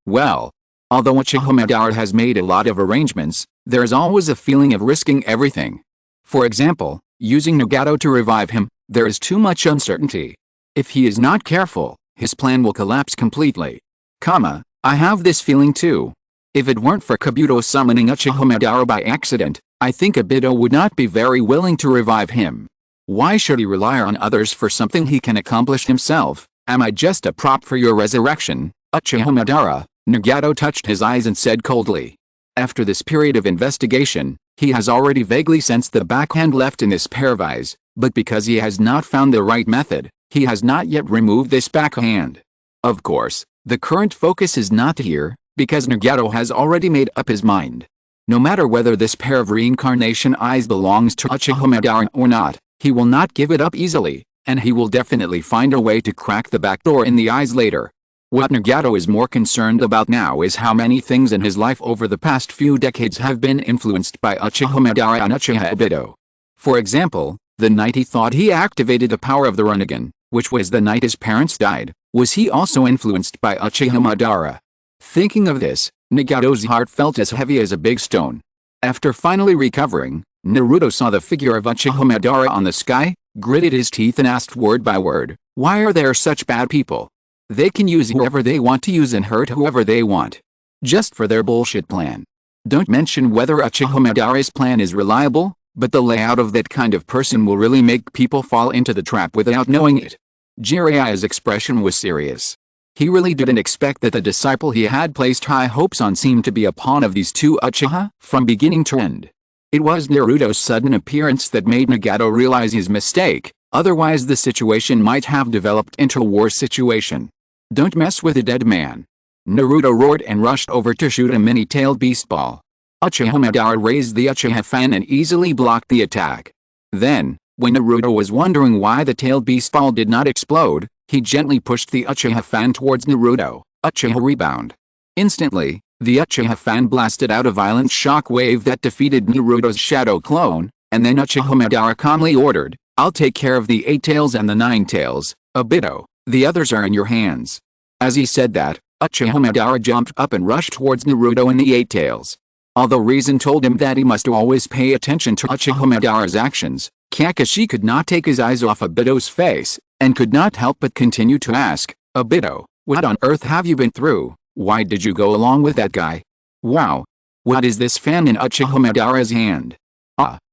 Well, although Uchiha Madara has made a lot of arrangements, there is always a feeling of risking everything. For example, using Nagato to revive him, there is too much uncertainty. If he is not careful, his plan will collapse completely. I have this feeling too. If it weren't for Kabuto summoning Uchiha Madara by accident, I think Obito would not be very willing to revive him. Why should he rely on others for something he can accomplish himself? Am I just a prop for your resurrection, Uchiha Madara? Nagato touched his eyes and said coldly. After this period of investigation, he has already vaguely sensed the backhand left in this pair of eyes, but because he has not found the right method, he has not yet removed this backhand. Of course, the current focus is not here, because Nagato has already made up his mind. No matter whether this pair of reincarnation eyes belongs to Uchiha Madara or not, he will not give it up easily, and he will definitely find a way to crack the back door in the eyes later. What Nagato is more concerned about now is how many things in his life over the past few decades have been influenced by Uchiha Madara and Uchiha Obito. For example, the night he thought he activated the power of the Rinnegan, which was the night his parents died, was he also influenced by Uchiha Madara? Thinking of this, Nagato's heart felt as heavy as a big stone. After finally recovering, Naruto saw the figure of Uchiha Madara on the sky, gritted his teeth and asked word by word, "Why are there such bad people? They can use whoever they want to use and hurt whoever they want. Just for their bullshit plan. Don't mention whether Uchiha Madara's plan is reliable, but the layout of that kind of person will really make people fall into the trap without knowing it." Jiraiya's expression was serious. He really didn't expect that the disciple he had placed high hopes on seemed to be a pawn of these two Uchiha from beginning to end. It was Naruto's sudden appearance that made Nagato realize his mistake, otherwise the situation might have developed into a worse situation. "Don't mess with a dead man." Naruto roared and rushed over to shoot a many-tailed beast ball. Uchiha Madara raised the Uchiha fan and easily blocked the attack. Then, when Naruto was wondering why the tailed beast ball did not explode, he gently pushed the Uchiha fan towards Naruto. Uchiha rebound. Instantly, the Uchiha fan blasted out a violent shock wave that defeated Naruto's shadow clone, and then Uchiha Madara calmly ordered, "I'll take care of the 8 tails and the 9 tails, Obito, the others are in your hands." As he said that, Uchiha Madara jumped up and rushed towards Naruto and the 8 tails. Although reason told him that he must always pay attention to Uchiha Madara's actions, Kakashi could not take his eyes off Obito's face, and could not help but continue to ask, "Obito, what on earth have you been through? Why did you go along with that guy? Wow. What is this fan in Uchiha Madara's hand?"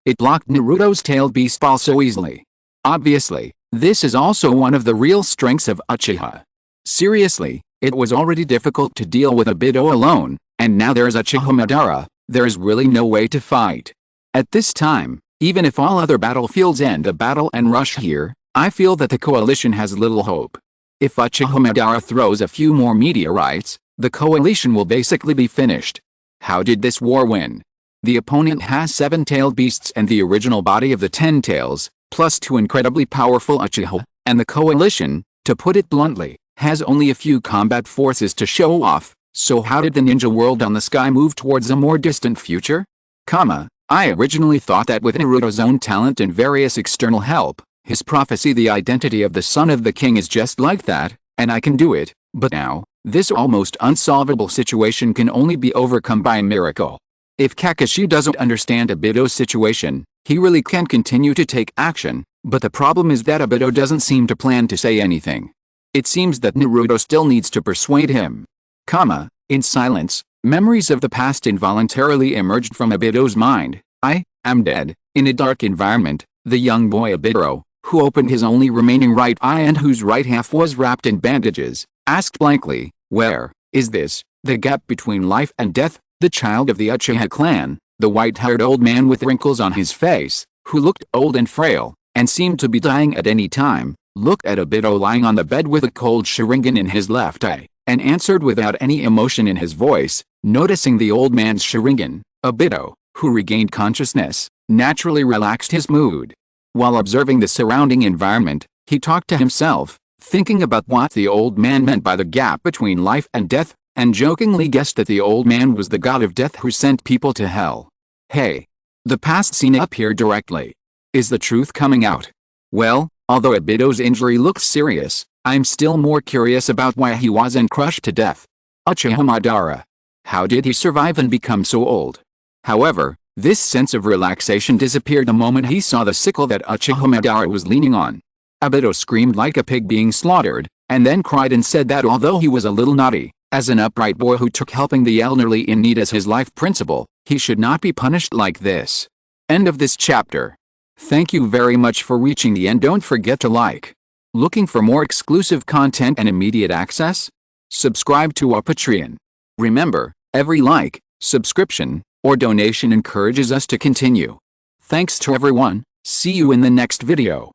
It blocked Naruto's tailed beast ball so easily. Obviously, this is also one of the real strengths of Uchiha. Seriously, it was already difficult to deal with Obito alone, and now there's Uchiha Madara, there's really no way to fight. At this time, even if all other battlefields end the battle and rush here, I feel that the coalition has little hope. If Uchiha Madara throws a few more meteorites, the coalition will basically be finished. How did this war win? The opponent has 7-tailed beasts and the original body of the 10 tails, plus 2 incredibly powerful Uchiha, and the coalition, to put it bluntly, has only a few combat forces to show off. So how did the ninja world on the sky move towards a more distant future? I originally thought that with Naruto's own talent and various external help, his prophecy the identity of the son of the king is just like that, and I can do it, but now, this almost unsolvable situation can only be overcome by a miracle. If Kakashi doesn't understand Obito's situation, he really can't continue to take action, but the problem is that Obito doesn't seem to plan to say anything. It seems that Naruto still needs to persuade him. In silence, memories of the past involuntarily emerged from Obito's mind. I am dead. In a dark environment, the young boy Obito, who opened his only remaining right eye and whose right half was wrapped in bandages, asked blankly, "Where is this, the gap between life and death?" The child of the Uchiha clan, the white-haired old man with wrinkles on his face, who looked old and frail, and seemed to be dying at any time, looked at Obito lying on the bed with a cold Sharingan in his left eye, and answered without any emotion in his voice. Noticing the old man's Sharingan, Obito, who regained consciousness, naturally relaxed his mood. While observing the surrounding environment, he talked to himself, thinking about what the old man meant by the gap between life and death, and jokingly guessed that the old man was the god of death who sent people to hell. Hey! The past scene appeared directly. Is the truth coming out? Well, although Obito's injury looks serious, I'm still more curious about why he wasn't crushed to death. Uchiha Madara. How did he survive and become so old? However, this sense of relaxation disappeared the moment he saw the sickle that Uchiha Madara was leaning on. Obito screamed like a pig being slaughtered, and then cried and said that although he was a little naughty, as an upright boy who took helping the elderly in need as his life principle, he should not be punished like this. End of this chapter. Thank you very much for reaching the end. Don't forget to like. Looking for more exclusive content and immediate access? Subscribe to our Patreon. Remember, every like, subscription, or donation encourages us to continue. Thanks to everyone. See you in the next video.